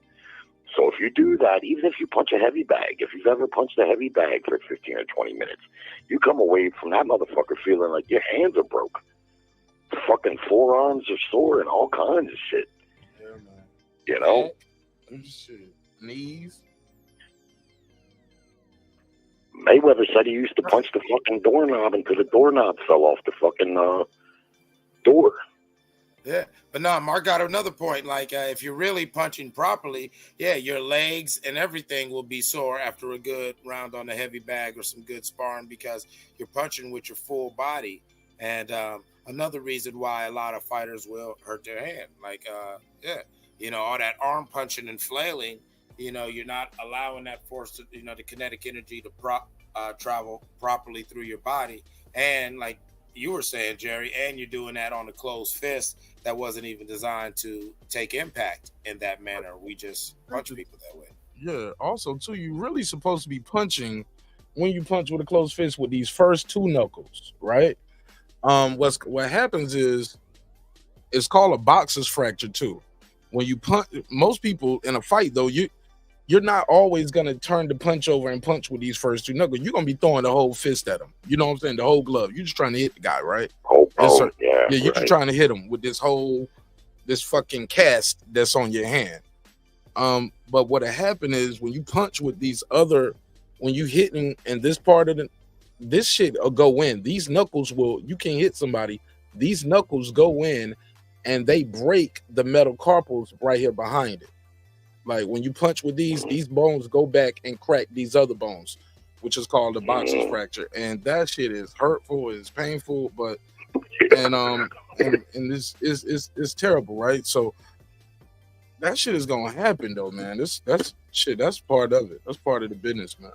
So if you do that, even if you punch a heavy bag, if you've ever punched a heavy bag for 15 or 20 minutes, you come away from that motherfucker feeling like your hands are broke. Fucking forearms are sore and all kinds of shit. Yeah, man. You know? Shit. Knees. Mayweather said he used to punch the fucking doorknob until the doorknob fell off the fucking door. Yeah, but no, Mark got another point. Like, if you're really punching properly, your legs and everything will be sore after a good round on the heavy bag or some good sparring because you're punching with your full body. And another reason why a lot of fighters will hurt their hand. Like, you know, all that arm punching and flailing, you know, you're not allowing that force to, you know, the kinetic energy to travel properly through your body. And like you were saying, Jerry, and you're doing that on a closed fist that wasn't even designed to take impact in that manner. We just punch people that way. Yeah. Also, too, you're really supposed to be punching when you punch with a closed fist with these first two knuckles, right? What happens is it's called a boxer's fracture too. When you punch, most people in a fight though, you're not always gonna turn the punch over and punch with these first two knuckles. You're gonna be throwing the whole fist at him. You know what I'm saying? The whole glove. You're just trying to hit the guy, right? Yeah. You're just trying to hit him with this fucking cast that's on your hand. But what happened is when you punch with these other, when you hitting in this part of this shit will go in. These knuckles you can hit somebody. These knuckles go in and they break the metal carpals right here behind it. Like when you punch with these bones go back and crack these other bones, which is called a boxer's fracture. And that shit is hurtful, it's painful, but and this is terrible, right? So that shit is gonna happen though, man. That's part of it. That's part of the business, man.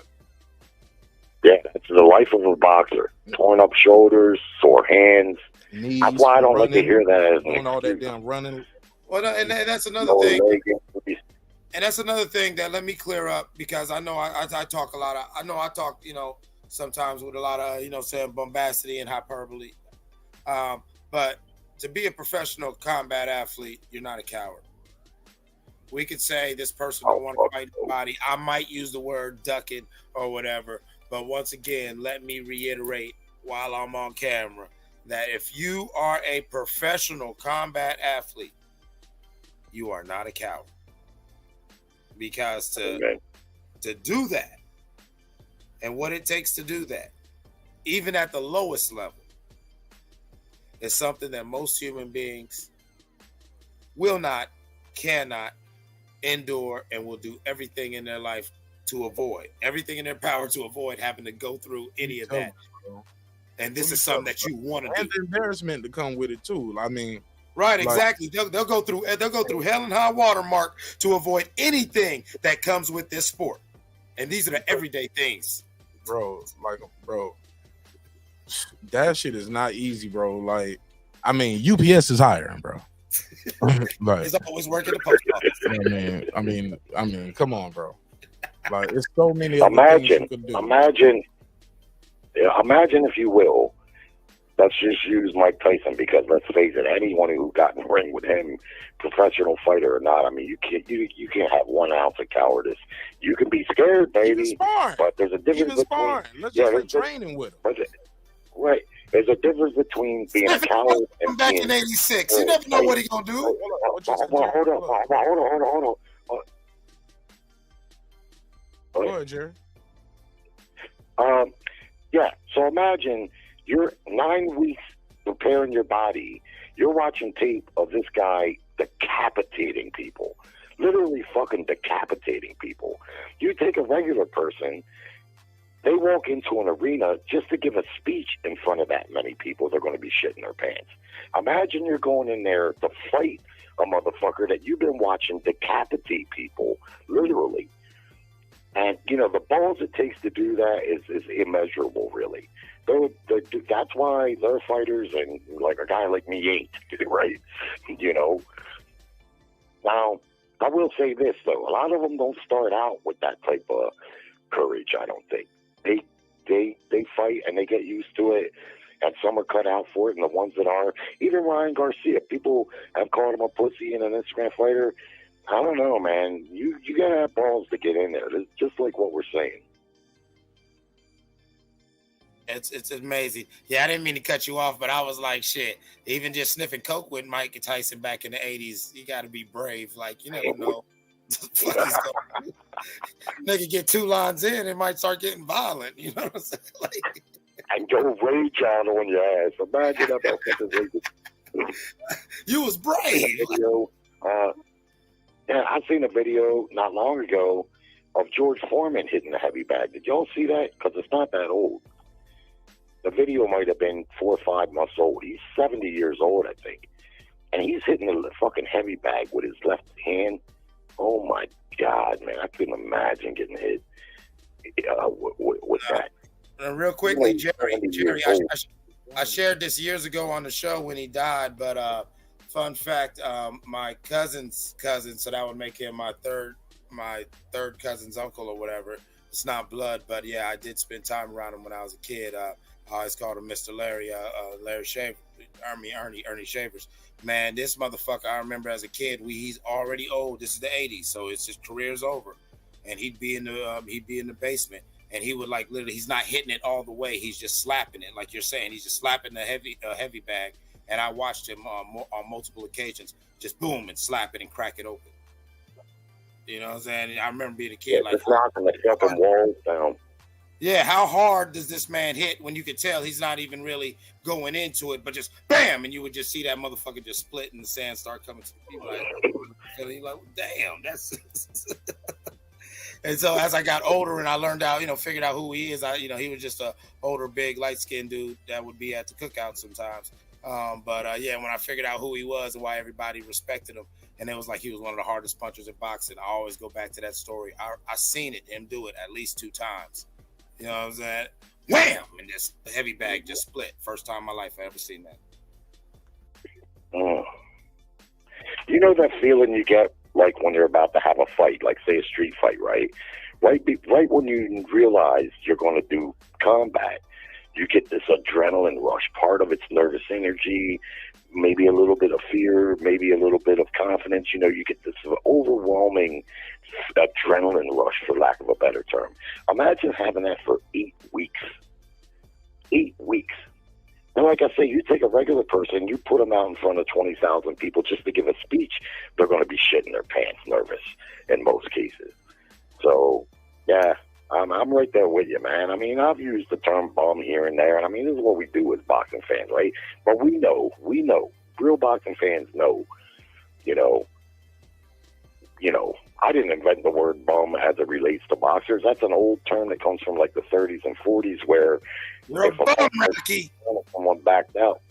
Yeah, it's the life of a boxer. Torn up shoulders, sore hands. Knees, that's why I don't like to hear that. Doing all that damn running. Well, and that's another thing. And that's another thing that let me clear up, because I know I talk a lot. I talk, sometimes with a lot of, saying bombacity and hyperbole. But to be a professional combat athlete, you're not a coward. We could say this person don't want to fight anybody. I might use the word ducking or whatever. But once again, let me reiterate while I'm on camera that if you are a professional combat athlete, you are not a coward. Because to do that and what it takes to do that, even at the lowest level, is something that most human beings will not, cannot endure, and will do everything in their life to avoid, everything in their power to avoid having to go through any of that. And this is something that you want to do. And the embarrassment to come with it too. I mean, right, exactly. They'll go through hell and high water mark to avoid anything that comes with this sport. And these are the everyday things. Bro, that shit is not easy, bro. Like, I mean, UPS is hiring, bro. Like, it's always working the post office. I mean, come on, bro. Like, it's so many imagine, things you could do. Imagine, if you will, let's just use Mike Tyson, because let's face it, anyone who got in the ring with him, professional fighter or not, I mean, you can't have 1 ounce of cowardice. You can be scared, baby, but there's a difference between let's just training with him. Right. There's a difference between being a coward and back being, in '86. You never know what he's gonna do. Hold on. Go ahead, Jerry. Yeah. So imagine you're 9 weeks preparing your body. You're watching tape of this guy decapitating people, literally fucking decapitating people. You take a regular person, they walk into an arena just to give a speech in front of that many people, they're going to be shitting their pants. Imagine you're going in there to fight a motherfucker that you've been watching decapitate people, literally. And, the balls it takes to do that is immeasurable, really. That's why their fighters and like a guy like me ain't, right? Now, I will say this, though. A lot of them don't start out with that type of courage, I don't think. They fight and they get used to it, and some are cut out for it, and the ones that are, even Ryan Garcia, people have called him a pussy and an Instagram fighter. I don't know, man. You gotta have balls to get in there. It's just like what we're saying. It's amazing. Yeah, I didn't mean to cut you off, but I was like, shit. Even just sniffing coke with Mike Tyson back in the '80s, you got to be brave. Like, you never know. Nigga get 2 lines in, it might start getting violent. You know what I'm saying? Like, and go rage on your ass. Imagine that. You was brave. Yeah, I seen a video not long ago of George Foreman hitting the heavy bag. Did y'all see that? Because it's not that old. The video might have been 4 or 5 months old. He's 70 years old, I think. And he's hitting the fucking heavy bag with his left hand. Oh, my God, man. I couldn't imagine getting hit with that. Real quickly, He's like Jerry, 70 years I, old. I shared this years ago on the show when he died, but fun fact, my cousin's cousin, so that would make him my third cousin's uncle or whatever. It's not blood, but yeah, I did spend time around him when I was a kid. I always called him Mr. Larry, Larry Shaver, Ernie Shavers. Man, this motherfucker, I remember as a kid, he's already old. This is the 80s, so his career's over. And he'd be in the basement. And he would like literally, he's not hitting it all the way. He's just slapping it, like you're saying. He's just slapping the heavy bag. And I watched him on multiple occasions, just boom and slap it and crack it open. You know what I'm saying? I remember being a kid like, just knocking the fucking walls down. Yeah, how hard does this man hit when you could tell he's not even really going into it, but just bam, and you would just see that motherfucker just split and the sand start coming to the people and you're like, damn, that's. And so as I got older and I learned out, figured out who he is, he was just a older, big, light-skinned dude that would be at the cookout sometimes. Yeah, when I figured out who he was and why everybody respected him, and it was like he was one of the hardest punchers in boxing, I always go back to that story. I seen him do it at least 2 times. You know what I'm saying? Wham! And the heavy bag just split. First time in my life I ever seen that. You know that feeling you get like when you're about to have a fight, like say a street fight, right? Right when you realize you're going to do combat, you get this adrenaline rush. Part of it's nervous energy, maybe a little bit of fear, maybe a little bit of confidence. You get this overwhelming adrenaline rush, for lack of a better term. Imagine having that for 8 weeks. 8 weeks. And like I say, you take a regular person, you put them out in front of 20,000 people just to give a speech, they're going to be shitting their pants nervous in most cases. So, yeah, I'm right there with you, man. I mean, I've used the term bum here and there, and I mean, this is what we do as boxing fans, right? But we know, real boxing fans know, I didn't invent the word bum as it relates to boxers. That's an old term that comes from like the 30s and 40s where someone backed out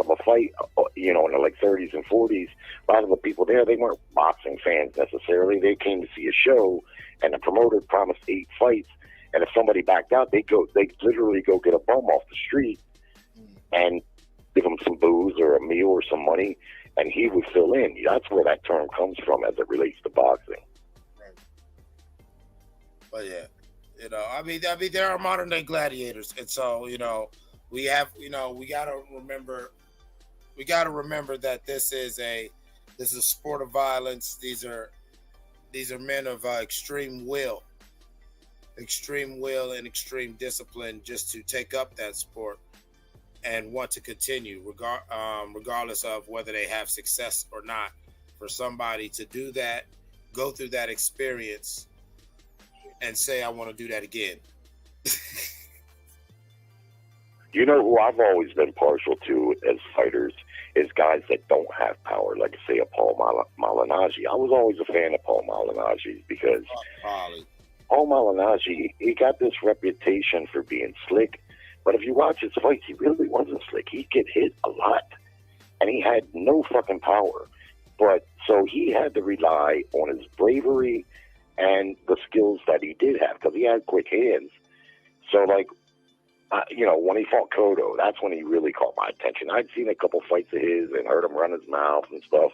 of a fight, in the like 30s and 40s. A lot of the people there, they weren't boxing fans necessarily. They came to see a show, and the promoter promised 8 fights. And if somebody backed out, they literally go get a bum off the street and give him some booze or a meal or some money, and he would fill in. That's where that term comes from as it relates to boxing. Right. But yeah, I mean, there are modern day gladiators, and so we have, we gotta remember that this is a sport of violence. These are men of extreme will and extreme discipline just to take up that sport and want to continue regardless of whether they have success or not. For somebody to do that, go through that experience and say, I want to do that again. You know who I've always been partial to as fighters is guys that don't have power, like say a Paul Malignaggi. I was always a fan of Paul Malignaggi because Paul Malignaggi, he got this reputation for being slick, but if you watch his fights, he really wasn't slick. He'd get hit a lot, and he had no fucking power. But so he had to rely on his bravery and the skills that he did have because he had quick hands. So, like, when he fought Cotto, that's when he really caught my attention. I'd seen a couple fights of his and heard him run his mouth and stuff.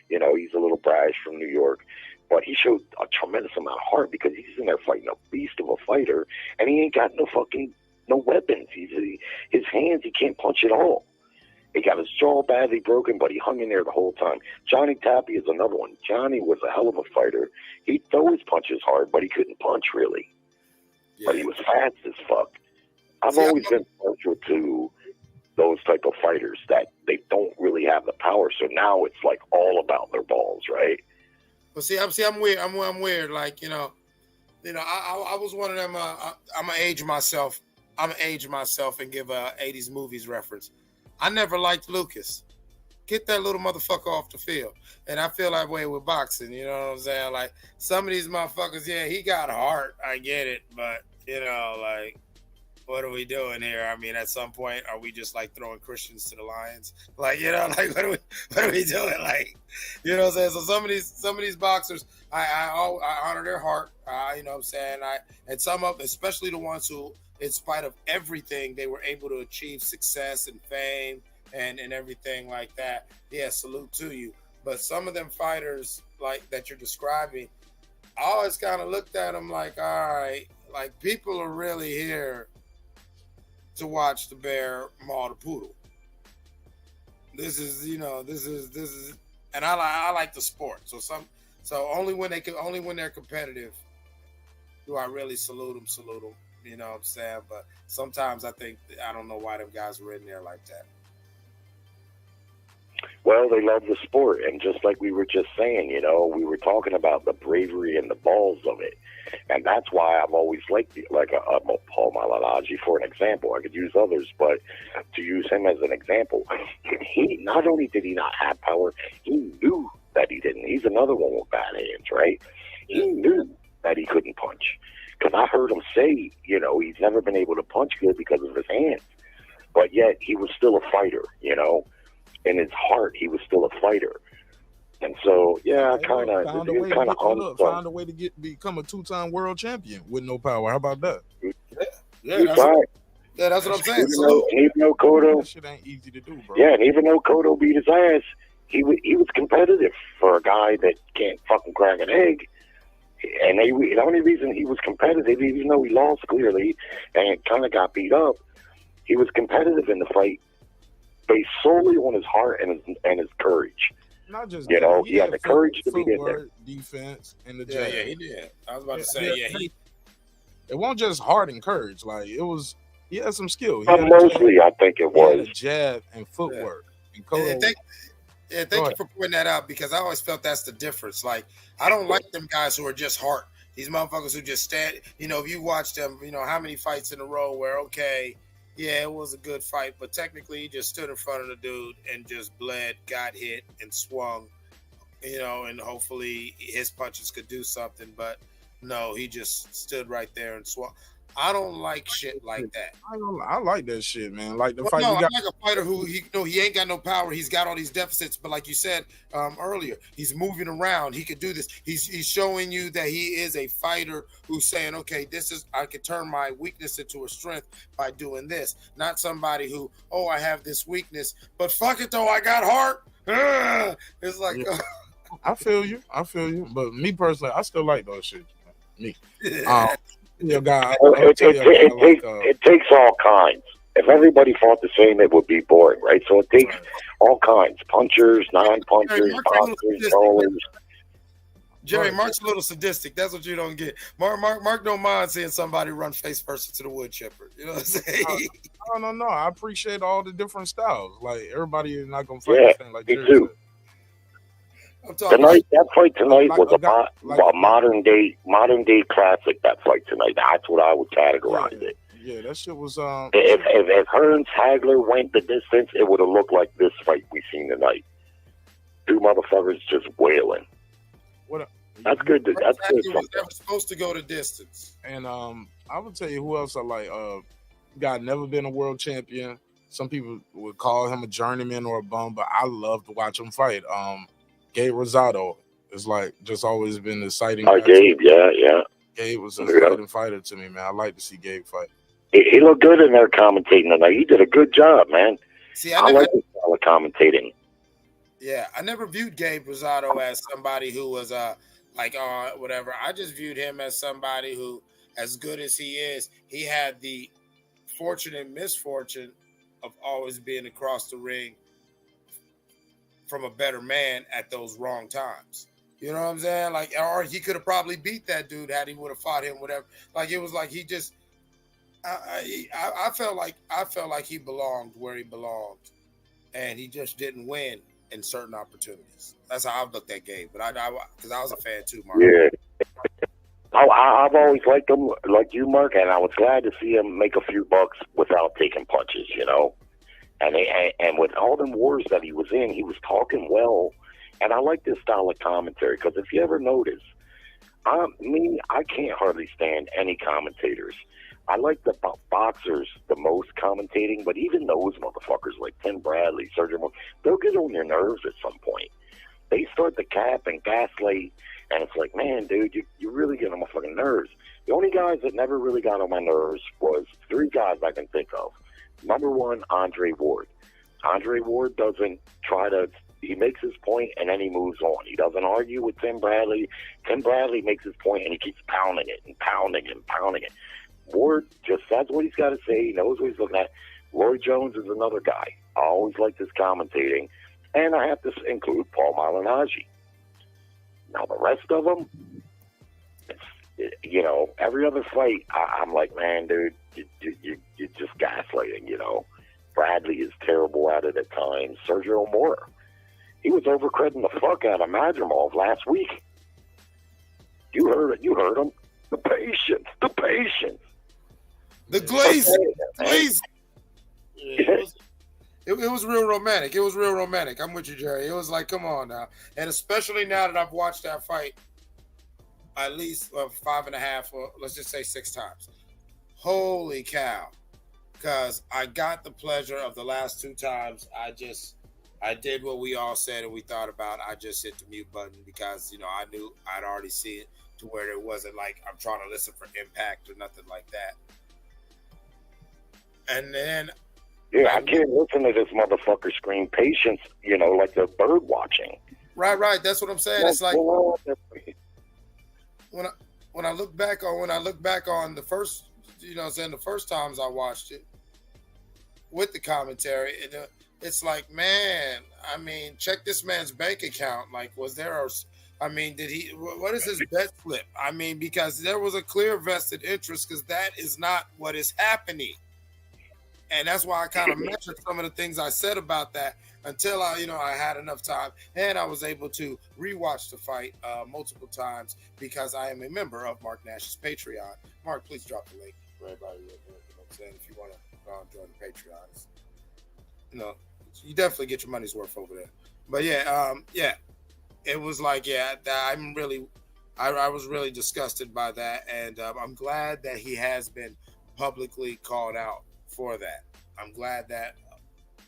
He's a little brash from New York, but he showed a tremendous amount of heart because he's in there fighting a beast of a fighter, and he ain't got no weapons. His hands, he can't punch at all. He got his jaw badly broken, but he hung in there the whole time. Johnny Tapia is another one. Johnny was a hell of a fighter. He'd throw his punches hard, but he couldn't punch really. Yeah. But he was fast as fuck. I've always been partial to those type of fighters that they don't really have the power. So now it's like all about their balls, right? Well, I'm weird. I'm weird. Like, I was one of them. I'm gonna age myself. And give a 80s movies reference. I never liked Lucas. Get that little motherfucker off the field. And I feel that way with boxing. You know what I'm saying? Like, some of these motherfuckers, yeah, he got heart. I get it. But, what are we doing here? I mean, at some point, are we just like throwing Christians to the lions? Like, you know, like what are we doing? Like, you know what I'm saying? So some of these boxers, I honor their heart. You know what I'm saying? And some of, especially the ones who, in spite of everything, they were able to achieve success and fame and everything like that. Yeah, salute to you. But some of them fighters like that you're describing, I always kind of looked at them like, all right, like people are really here to watch the bear maul the poodle. This is, you know, this is, and I like the sport. So only when they're competitive do I really salute them. You know what I'm saying? But sometimes I don't know why them guys were in there like that. Well, they love the sport, and just like we were just saying, you know, we were talking about the bravery and the balls of it, and that's why I've always liked Paul Malignaggi for an example. I could use others, but to use him as an example, he not only did he not have power, he knew that he didn't. He's another one with bad hands, right? He knew that he couldn't punch, because I heard him say, you know, he's never been able to punch good because of his hands, but yet he was still a fighter, you know. In his heart, he was still a fighter, and so yeah, found a way to become a 2-time world champion with no power. How about that? That's what I'm saying. Even though Cotto, that shit ain't easy to do, bro. Yeah, and even though Cotto beat his ass, he was competitive for a guy that can't fucking crack an egg. And the only reason he was competitive, even though he lost clearly and kind of got beat up, he was competitive in the fight based solely on his heart and his courage. Not just you know, he had the courage to be in there. Defense and the jab. Yeah, he did. I was about to say, it wasn't just heart and courage. Like he had some skill. Mostly, I think it was he had a jab and footwork. And Cotto, thank you for pointing that out, because I always felt that's the difference. Like, I don't like them guys who are just heart. These motherfuckers who just stand. You know, if you watch them, you know how many fights in a row where yeah, it was a good fight, but technically he just stood in front of the dude and just bled, got hit, and swung, you know, and hopefully his punches could do something. But no, he just stood right there and swung. I don't like shit like that. I like that shit, man. Like the fight. No, I like a fighter who he ain't got no power. He's got all these deficits, but like you said earlier, he's moving around. He could do this. He's showing you that he is a fighter who's saying, okay, I could turn my weakness into a strength by doing this. Not somebody who, I have this weakness, but fuck it though, I got heart. It's like, yeah. I feel you. But me personally, I still like those shit. Me. It takes all kinds. If everybody fought the same, it would be boring, right? So it takes all kinds: punchers, non-punchers, boxers, bowlers. Jerry, Mark's a little sadistic. That's what you don't get. Mark don't mind seeing somebody run face first into the wood chipper. You know what I'm saying? No. I appreciate all the different styles. Like, everybody is not gonna fight the same. Like Jerry said. That fight tonight was a modern day classic. That fight tonight, that's what I would categorize it. Yeah, that shit was. If Hearns Hagler went the distance, it would have looked like this fight we seen tonight. Two motherfuckers just wailing. That's good. That's good. Was never supposed to go the distance. And I would tell you who else I like. Guy never been a world champion. Some people would call him a journeyman or a bum, but I love to watch him fight. Gabe Rosado is like just always been exciting. Gabe, yeah. Gabe was an exciting fighter to me, man. I like to see Gabe fight. He looked good in there commentating tonight. He did a good job, man. See, I like his style of commentating. Yeah, I never viewed Gabe Rosado as somebody who was whatever. I just viewed him as somebody who, as good as he is, he had the fortune and misfortune of always being across the ring from a better man at those wrong times. You know what I'm saying? Like, or he could have probably beat that dude had he would have fought him, whatever. Like, it was like he just, I felt like he belonged where he belonged, and he just didn't win in certain opportunities. That's how I've looked at Gabe, but because I was a fan too, Mark. Yeah. I've always liked him, like you, Mark, and I was glad to see him make a few bucks without taking punches, you know. And with all them wars that he was in, he was talking well. And I like this style of commentary because if you ever notice, I can't hardly stand any commentators I like the boxers the most commentating, but even those motherfuckers like Tim Bradley, Serhii Bohachuk, they'll get on your nerves at some point. They start to cap and gaslight, and it's like, man, dude, you really get on my fucking nerves. The only guys that never really got on my nerves was 3 guys I can think of. Number 1, Andre Ward. Andre Ward doesn't try to, he makes his point and then he moves on. He doesn't argue with Tim Bradley. Tim Bradley makes his point and he keeps pounding it and pounding it and pounding it. Ward just says what he's got to say. He knows what he's looking at. Roy Jones is another guy. I always liked his commentating. And I have to include Paul Malignaggi. Now, the rest of them, you know, every other fight, I'm like, man, dude, you're just gaslighting, you know. Bradley is terrible at it at times. Sergio Mora, he was overcrediting the fuck out of Madrimov last week. You heard it. You heard him. The patience. The glaze. It was real romantic. It was real romantic. I'm with you, Jerry. It was like, come on now. And especially now that I've watched that fight at least 5.5 or let's just say 6 times. Holy cow. Because I got the pleasure of the last 2 times. I did what we all said and we thought about. I just hit the mute button because, you know, I knew I'd already seen it to where it wasn't like I'm trying to listen for impact or nothing like that. And then... Yeah, I can't listen to this motherfucker scream patience, you know, like the bird watching. Right. That's what I'm saying. It's like when I look back on the first, you know what I'm saying, the first times I watched it with the commentary, it's like, man, I mean, check this man's bank account. Like, what is his bet slip? I mean, because there was a clear vested interest because that is not what is happening. And that's why I kind of mentioned some of the things I said about that until I had enough time and I was able to rewatch the fight multiple times because I am a member of Mark Nash's Patreon. Mark, please drop the link for everybody. You know what I'm saying? If you want to join the Patreon, you know, you definitely get your money's worth over there. But it was like, I was really disgusted by that, and I'm glad that he has been publicly called out for that. I'm glad that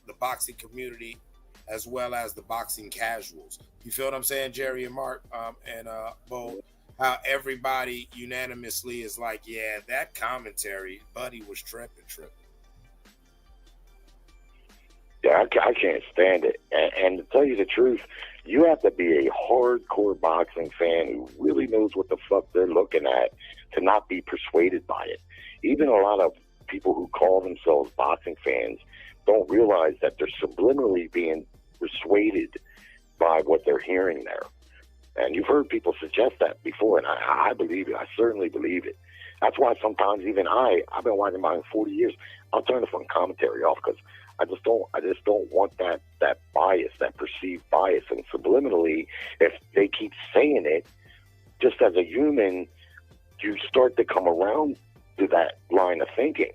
the boxing community, as well as the boxing casuals, you feel what I'm saying, Jerry and Mark, and Bo, how everybody unanimously is like, yeah, that commentary, Buddy was tripping. Yeah, I can't stand it. And to tell you the truth, you have to be a hardcore boxing fan who really knows what the fuck they're looking at to not be persuaded by it. Even a lot of people who call themselves boxing fans don't realize that they're subliminally being persuaded by what they're hearing there. And you've heard people suggest that before, and I believe it. I certainly believe it. That's why sometimes even I've been watching boxing 40 years. I'll turn the fucking commentary off because I just don't want that bias, that perceived bias. And subliminally, if they keep saying it, just as a human, you start to come around to that line of thinking.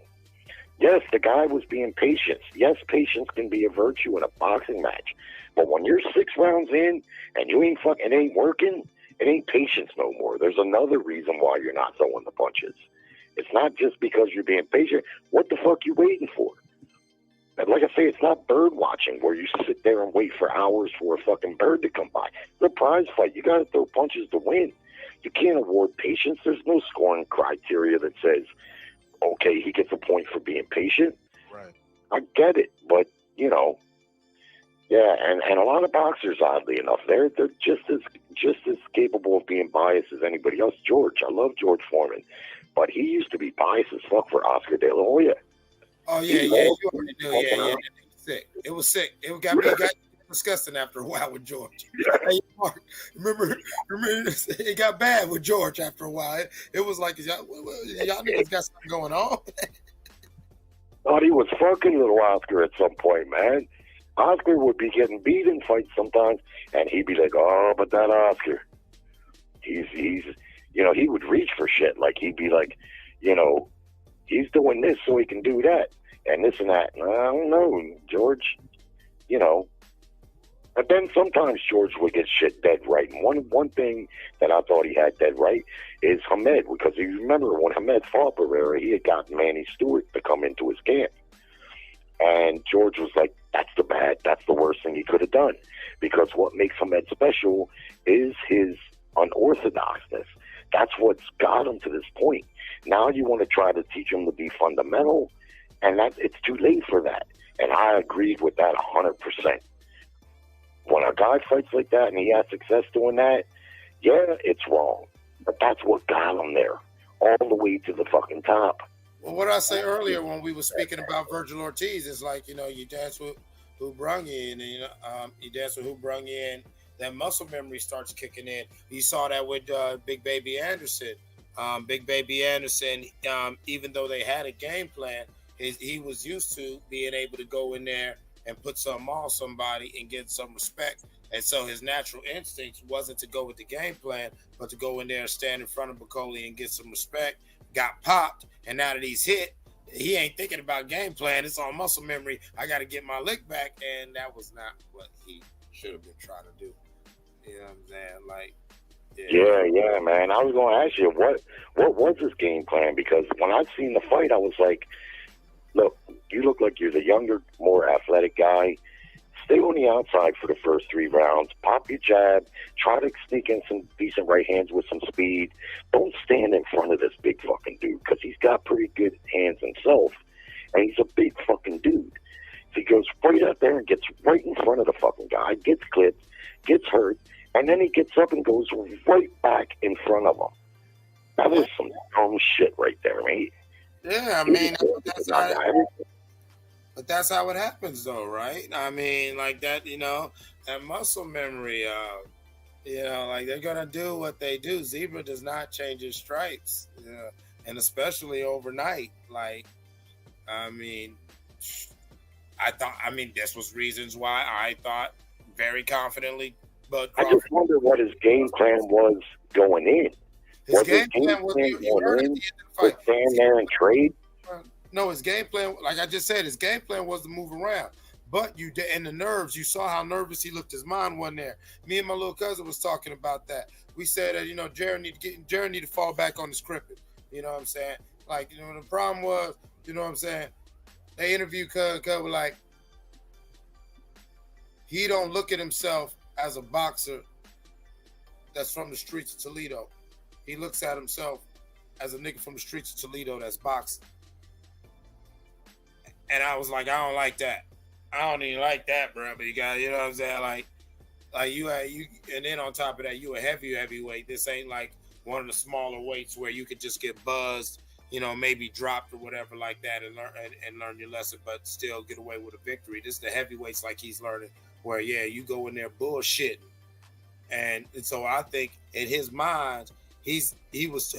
Yes, the guy was being patient. Yes, patience can be a virtue in a boxing match. But when you're 6 rounds in and it ain't working, it ain't patience no more. There's another reason why you're not throwing the punches. It's not just because you're being patient. What the fuck you waiting for? And like I say, it's not bird watching where you sit there and wait for hours for a fucking bird to come by. It's a prize fight. You got to throw punches to win. You can't award patience. There's no scoring criteria that says, okay, he gets a point for being patient. Right. I get it, but you know, yeah, and a lot of boxers, oddly enough, they're just as capable of being biased as anybody else. I love George Foreman, but he used to be biased as fuck for Oscar De La Hoya. Oh yeah, you already knew. Yeah. Sick. It was sick. It got disgusting after a while with George. Yeah. Hey, Mark, remember, it got bad with George after a while. It was like, y'all niggas got something going on. Thought he was fucking little Oscar at some point, man. Oscar would be getting beat in fights sometimes, and he'd be like, oh, but that Oscar, he's you know, he would reach for shit. Like, he'd be like, you know, he's doing this so he can do that, and this and that. And I don't know, George, you know, But then sometimes George would get shit dead right. And one thing that I thought he had dead right is Hamed, because you remember when Hamed fought Barrera, he had gotten Manny Stewart to come into his camp. And George was like, that's the worst thing he could have done. Because what makes Hamed special is his unorthodoxness. That's what's got him to this point. Now you want to try to teach him to be fundamental, and it's too late for that. And I agreed with that 100%. When a guy fights like that and he has success doing that, yeah, it's wrong. But that's what got him there, all the way to the fucking top. Well, what I say earlier when we were speaking about Vergil Ortiz is like, you know, you dance with who brung you in, and, you know, you dance with who brung you in, that muscle memory starts kicking in. You saw that with Big Baby Anderson. Big Baby Anderson, even though they had a game plan, he was used to being able to go in there and put something on somebody and get some respect. And so his natural instinct wasn't to go with the game plan, but to go in there and stand in front of Bacoli and get some respect. Got popped, and now that he's hit, he ain't thinking about game plan. It's on muscle memory. I got to get my lick back, and that was not what he should have been trying to do. You know what I'm saying? Like, yeah, man. I was going to ask you, what was his game plan? Because when I seen the fight, I was like, look, you look like you're the younger, more athletic guy. Stay on the outside for the first 3 rounds. Pop your jab. Try to sneak in some decent right hands with some speed. Don't stand in front of this big fucking dude, because he's got pretty good hands himself, and he's a big fucking dude. So he goes right out there and gets right in front of the fucking guy, gets clipped, gets hurt, and then he gets up and goes right back in front of him. That was some dumb shit right there, man. Yeah, I mean, that's how it happens, though, right? I mean, like that, you know, that muscle memory, you know, like they're going to do what they do. Zebra does not change his stripes, you know, and especially overnight. Like, I mean, this was reasons why I thought very confidently, but I just wonder what his game plan was going in. His game plan was stand there and trade. No, his game plan, like I just said, his game plan was to move around. But and the nerves, you saw how nervous he looked. His mind wasn't there. Me and my little cousin was talking about that. We said that, you know, Jared need to fall back on his crippet. You know what I'm saying? Like, you know, the problem was, you know what I'm saying? They interviewed Cub like, he don't look at himself as a boxer that's from the streets of Toledo. He looks at himself as a nigga from the streets of Toledo that's boxing. And I was like, I don't like that. I don't even like that, bro. But you got, you know what I'm saying? Like you, and then on top of that, you a heavyweight. This ain't like one of the smaller weights where you could just get buzzed, you know, maybe dropped or whatever like that, and learn your lesson, but still get away with a victory. This is the heavyweights like he's learning, where you go in there bullshitting, and so I think in his mind, he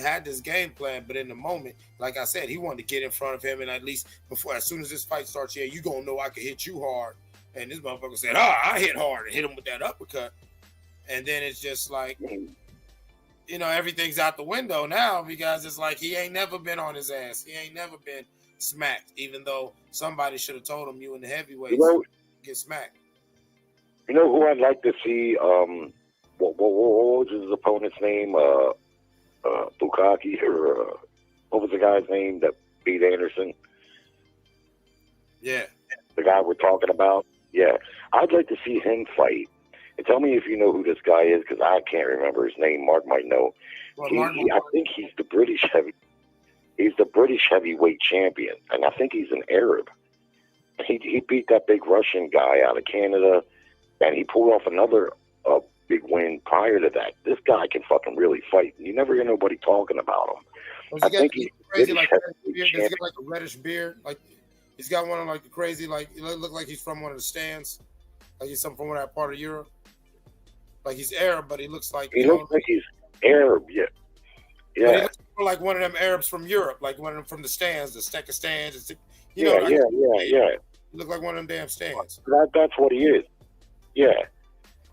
had this game plan, but in the moment, like I said, he wanted to get in front of him, and at least before, as soon as this fight starts, you gonna know I can hit you hard. And this motherfucker said, I hit hard, and hit him with that uppercut. And then it's just like, you know, everything's out the window now, because it's like he ain't never been on his ass. He ain't never been smacked, even though somebody should have told him you in the heavyweights get smacked. You know who I'd like to see? What was his opponent's name? Bukaki, or what was the guy's name that beat Anderson? Yeah. The guy we're talking about? Yeah. I'd like to see him fight. And tell me if you know who this guy is, because I can't remember his name. Mark might know. I think he's the British heavyweight champion, and I think he's an Arab. He beat that big Russian guy out of Canada, and he pulled off another big win prior to that. This guy can fucking really fight. You never hear nobody talking about him. I think he's crazy, like he's got like a reddish beard. Like he's got one of like the crazy, like it look like he's from one of the stands. Like he's from one of that part of Europe. Like he's Arab, but he looks like like he's Arab. Yeah. But he looks like one of them Arabs from Europe, like one of them from the stands, the stack of stands. He look like one of them damn stands. That's what he is. Yeah.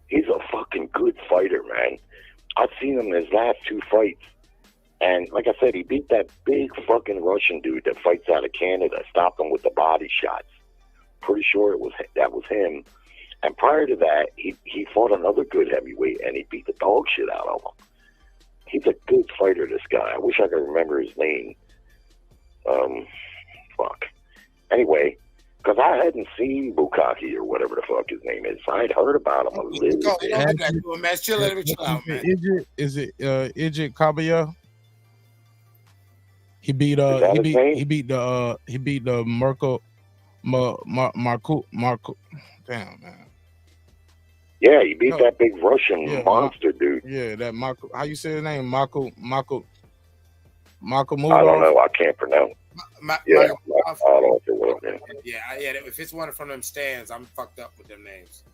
He's a fucking good fighter, man. I've seen him in his last 2 fights. And like I said, he beat that big fucking Russian dude that fights out of Canada, stopped him with the body shots. Pretty sure that was him. And prior to that, he fought another good heavyweight, and he beat the dog shit out of him. He's a good fighter, this guy. I wish I could remember his name. Fuck. Anyway, because I hadn't seen Bukaki or whatever the fuck his name is. I had heard about him a little bit. Man, chill out, man. Is it Ijit Kabuya? He beat the Marco. Damn, man. Yeah, he beat that big Russian monster dude. Yeah, that Marco. How you say his name? Marco Mudov? I don't know. I can't pronounce. I don't know if it was him. Yeah. If it's one from them stands, I'm fucked up with them names.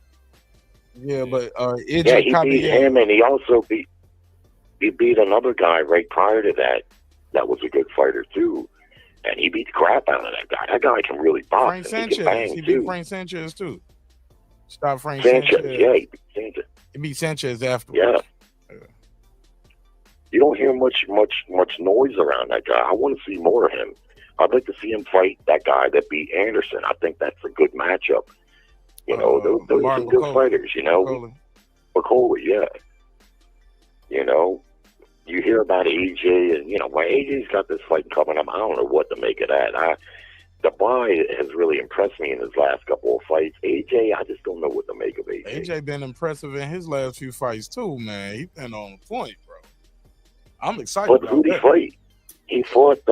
Yeah, but he beat him, and he also beat another guy right prior to that. That was a good fighter too, and he beat the crap out of that guy. That guy can really box. Frank Sanchez. He beat Frank Sanchez too. Stop Frank Sanchez. Sanchez. Yeah, he beat Sanchez. He beat Sanchez afterwards. Yeah. You don't hear much noise around that guy. I want to see more of him. I'd like to see him fight that guy that beat Anderson. I think that's a good matchup. You know, those are some good fighters. You know, McCauley, yeah. You know, you hear about AJ, and you know, when AJ's got this fight coming up, I don't know what to make of that. Dubai has really impressed me in his last couple of fights. AJ, I just don't know what to make of AJ. AJ been impressive in his last few fights too, man. He's been on point, bro. I'm excited But about who'd he that. fight? He fought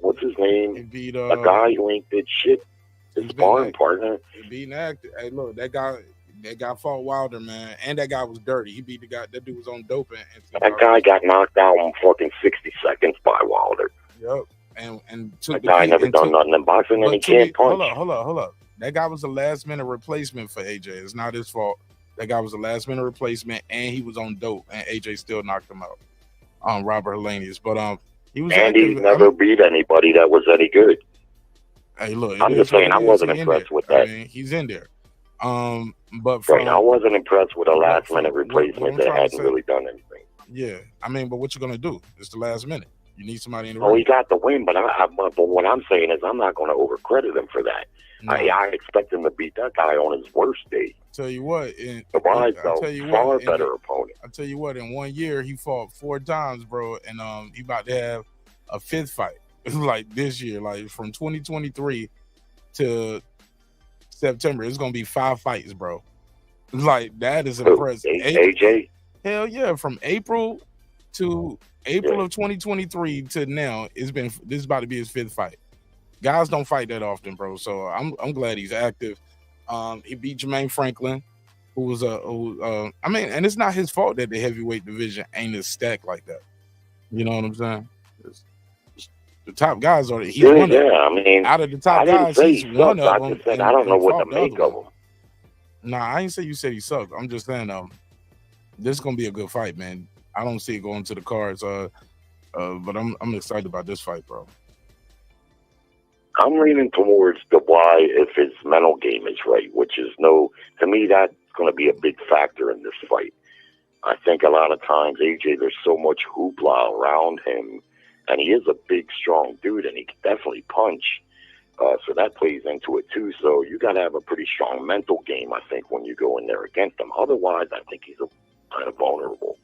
what's his name? He beat a guy who ain't did shit. His sparring partner. He beat an actor. Hey, look, that guy fought Wilder, man, and that guy was dirty. He beat the guy. That dude was on dope. That guy got knocked out in fucking 60 seconds by Wilder. Yep. And that guy never done nothing in boxing, and he can't punch. Hold up. That guy was a last minute replacement for AJ. It's not his fault. That guy was a last minute replacement, and he was on dope, and AJ still knocked him out. Robert Hellenius, but he was. And he's never beat anybody that was any good. Hey, look, I'm just saying I wasn't impressed with that. I mean, he's in there. But I wasn't impressed with a last minute replacement that hadn't really done anything. Yeah, I mean, but what you gonna do? It's the last minute. You need somebody in the ring. He got the win, but but what I'm saying is I'm not going to overcredit him for that. No. I expect him to beat that guy on his worst day. Tell you what, far better opponent. I tell you what, in 1 year he fought 4 times, bro, and he about to have a 5th fight. Like this year, like from 2023 to September, it's gonna be 5 fights, bro. Like that is impressive. AJ? Hell yeah, from April to April of 2023 to now, this is about to be his 5th fight. Guys don't fight that often, bro. So I'm glad he's active. He beat Jermaine Franklin, who was I mean, and it's not his fault that the heavyweight division ain't as stacked like that. You know what I'm saying? The top guys are. He's one of them. I mean, out of the top guys, he's one of them. I don't know what to make of him. Nah, I ain't say you said he sucked. I'm just saying, this is gonna be a good fight, man. I don't see it going to the cards, but I'm excited about this fight, bro. I'm leaning towards Dubai if his mental game is right, which is to me, that's going to be a big factor in this fight. I think a lot of times, AJ, there's so much hoopla around him, and he is a big, strong dude, and he can definitely punch. So that plays into it, too. So you got to have a pretty strong mental game, I think, when you go in there against him. Otherwise, I think he's kind of vulnerable.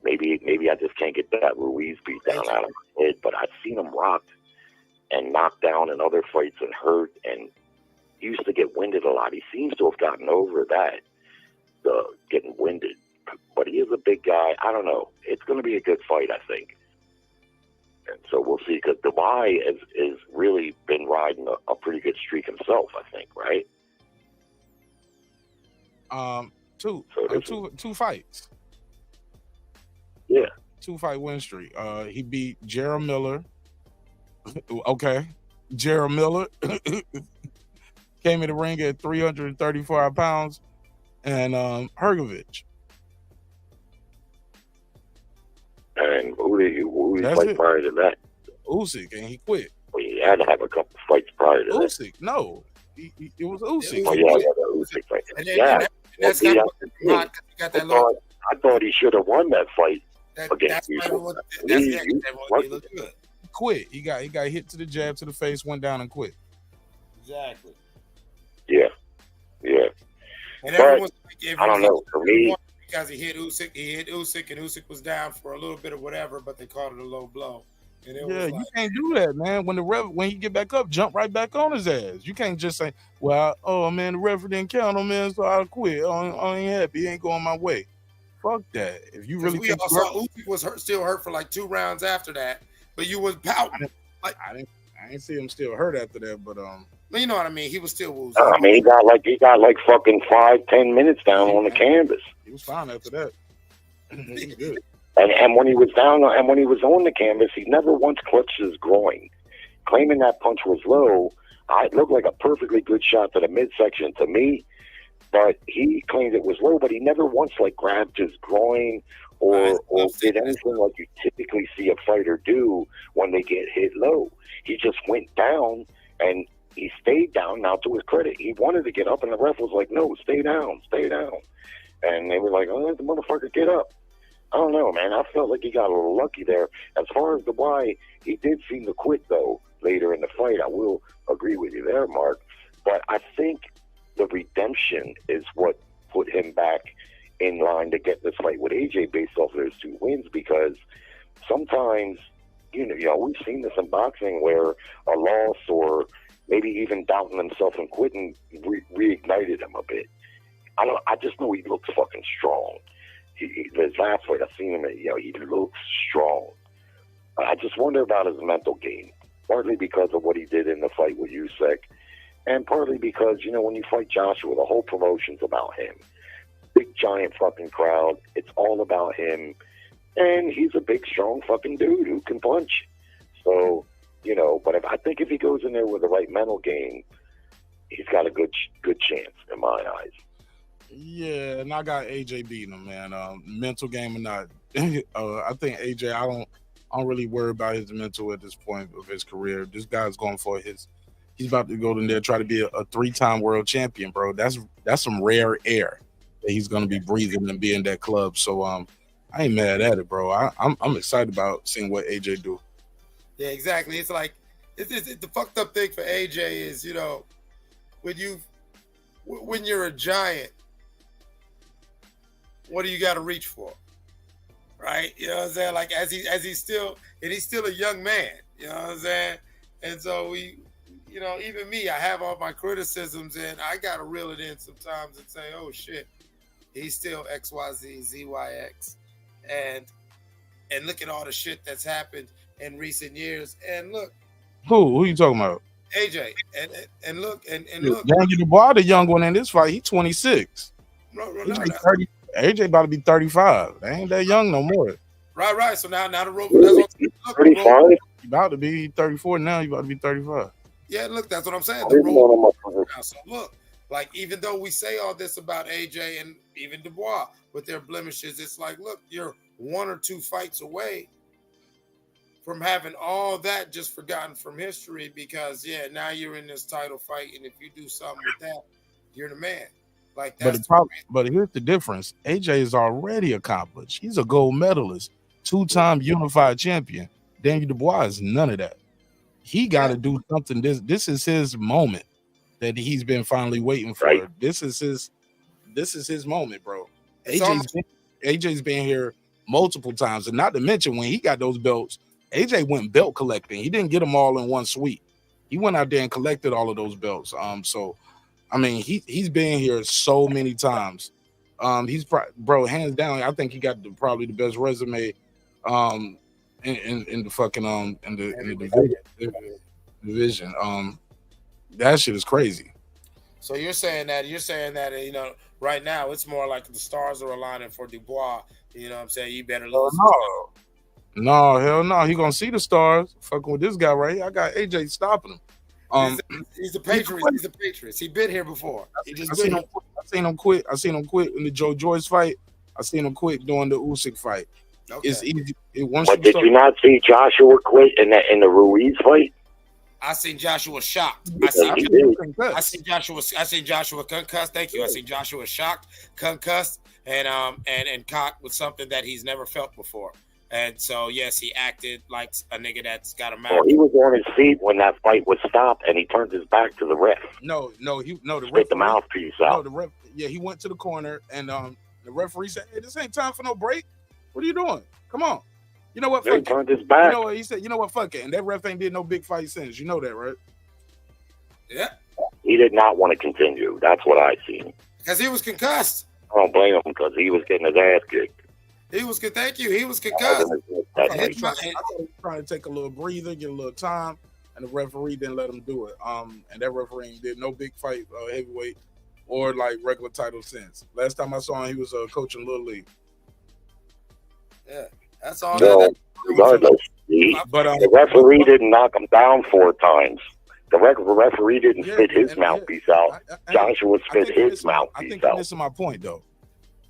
Maybe I just can't get that Ruiz beat down out of my head, but I've seen him rocked and knocked down in other fights and hurt, and he used to get winded a lot. He seems to have gotten over that, getting winded. But he is a big guy. I don't know. It's going to be a good fight, I think. And so we'll see, because Dubai has really been riding a pretty good streak himself, I think, right? Two fights. Yeah. 2-fight win streak. He beat Jarrell Miller. Okay. Jarrell Miller came in the ring at 335 pounds. And Hrgovic. And who did he fight prior to that? Usyk, and he quit. Well, he had to have a couple fights prior to that. Usyk, no. It was Usyk. Oh, yeah, the Usyk fight. I thought he should have won that fight against people. He quit. He got hit to the jab to the face, went down and quit. Exactly. Yeah. And everyone's like, I don't know. For me, because he hit Usyk, and Usyk was down for a little bit or whatever, but they called it a low blow. And it was you can't do that, man. When he get back up, jump right back on his ass. You can't just say, "Well, oh man, the referee didn't count on man, so I quit. I ain't happy. He ain't going my way." Fuck that. If you really think Usyk was still hurt for like 2 rounds after that, but you was pouting. I didn't see him still hurt after that, but you know what I mean. He was still woozy. I mean, he got like fucking 5-10 minutes down on the canvas. He was fine after that. He was good. And when he was down, and when he was on the canvas, he never once clutched his groin. Claiming that punch was low, it looked like a perfectly good shot to the midsection to me. But he claimed it was low, but he never once like grabbed his groin or did anything like you typically see a fighter do when they get hit low. He just went down and he stayed down. Now, to his credit, he wanted to get up, and the ref was like, "No, stay down, stay down." And they were like, "Oh, let the motherfucker get up." I don't know, man. I felt like he got a little lucky there. As far as the why, he did seem to quit, though, later in the fight. I will agree with you there, Mark. But I think the redemption is what put him back in line to get this fight with AJ based off of those 2 wins, because sometimes, you know, we've seen this in boxing where a loss or maybe even doubting himself and quitting reignited him a bit. I just know he looks fucking strong. His last fight, I've seen him, he looks strong. I just wonder about his mental game, partly because of what he did in the fight with Usyk, and partly because, when you fight Joshua, the whole promotion's about him. Big, giant fucking crowd. It's all about him. And he's a big, strong fucking dude who can punch. So, but I think if he goes in there with the right mental game, he's got a good chance in my eyes. Yeah, and I got AJ beating him, man. Mental game or not, I think AJ. I don't really worry about his mental at this point of his career. This guy's going for he's about to go in there try to be a 3-time world champion, bro. That's some rare air that he's gonna be breathing and be in that club. So I ain't mad at it, bro. I'm excited about seeing what AJ do. Yeah, exactly. It's like it's the fucked up thing for AJ is when you're a giant. What do you got to reach for, right? You know what I'm saying? Like he's still a young man. You know what I'm saying? And so even me, I have all my criticisms, and I got to reel it in sometimes and say, "Oh shit, he's still XYZ, ZYX," and look at all the shit that's happened in recent years. And look, who you talking about? AJ, and look. Daniel Dubois, the young one in this fight, he's 26. No, AJ about to be 35. They ain't that young no more. Right. So now the rope. That's 35. He about to be 34 now. He about to be 35. Yeah, look, that's what I'm saying. The rope. So look, like even though we say all this about AJ and even Dubois with their blemishes, it's like, look, you're 1 or 2 fights away from having all that just forgotten from history because now you're in this title fight, and if you do something with that, you're the man. Like but here's the difference. AJ is already accomplished. He's a gold medalist, 2-time unified champion. Daniel Dubois is none of that. He got to do something. This is his moment that he's been finally waiting for. Right. This is his moment, bro. AJ's been here multiple times, and not to mention when he got those belts, AJ went belt collecting. He didn't get them all in one sweep. He went out there and collected all of those belts. So. I mean, he's been here so many times. He's hands down. I think he got probably the best resume, in the fucking in the division. That shit is crazy. So you're saying that right now it's more like the stars are aligning for Dubois. You know what I'm saying? You better lose. No, hell no. He gonna see the stars. Fucking with this guy right here. I got AJ stopping him. He's a Patriot. He's a Patriot. He's been here before. I seen him quit in the Joe Joyce fight. I seen him quit during the Usyk fight. Okay. It's easy. But did you not see Joshua quit in the Ruiz fight? I seen Joshua shocked. I seen Joshua concussed. Thank you. I seen Joshua shocked, concussed, and caught with something that he's never felt before. And so, yes, he acted like a nigga that's got a mouth. Well, he was on his feet when that fight was stopped, and he turned his back to the ref. The ref spit the mouthpiece out. No, Yeah, he went to the corner, and the referee said, "Hey, this ain't time for no break. What are you doing? Come on." You know what? He Fuck turned it. his back. You know what? He said, "You know what? Fuck it." And that ref ain't did no big fight since. You know that, right? Yeah. He did not want to continue. That's what I seen. Because he was concussed. I don't blame him because he was getting his ass kicked. He was good. Thank you. He was concussed. I thought he was trying to take a little breather, get a little time, and the referee didn't let him do it. And that referee ain't did no big fight, heavyweight, or like regular title since. Last time I saw him, he was coaching Little League. Yeah, that's all. No, regardless, the referee didn't knock him down 4 times. The referee didn't spit his mouthpiece out. Joshua spit his mouthpiece out. I think you're missing my point, though.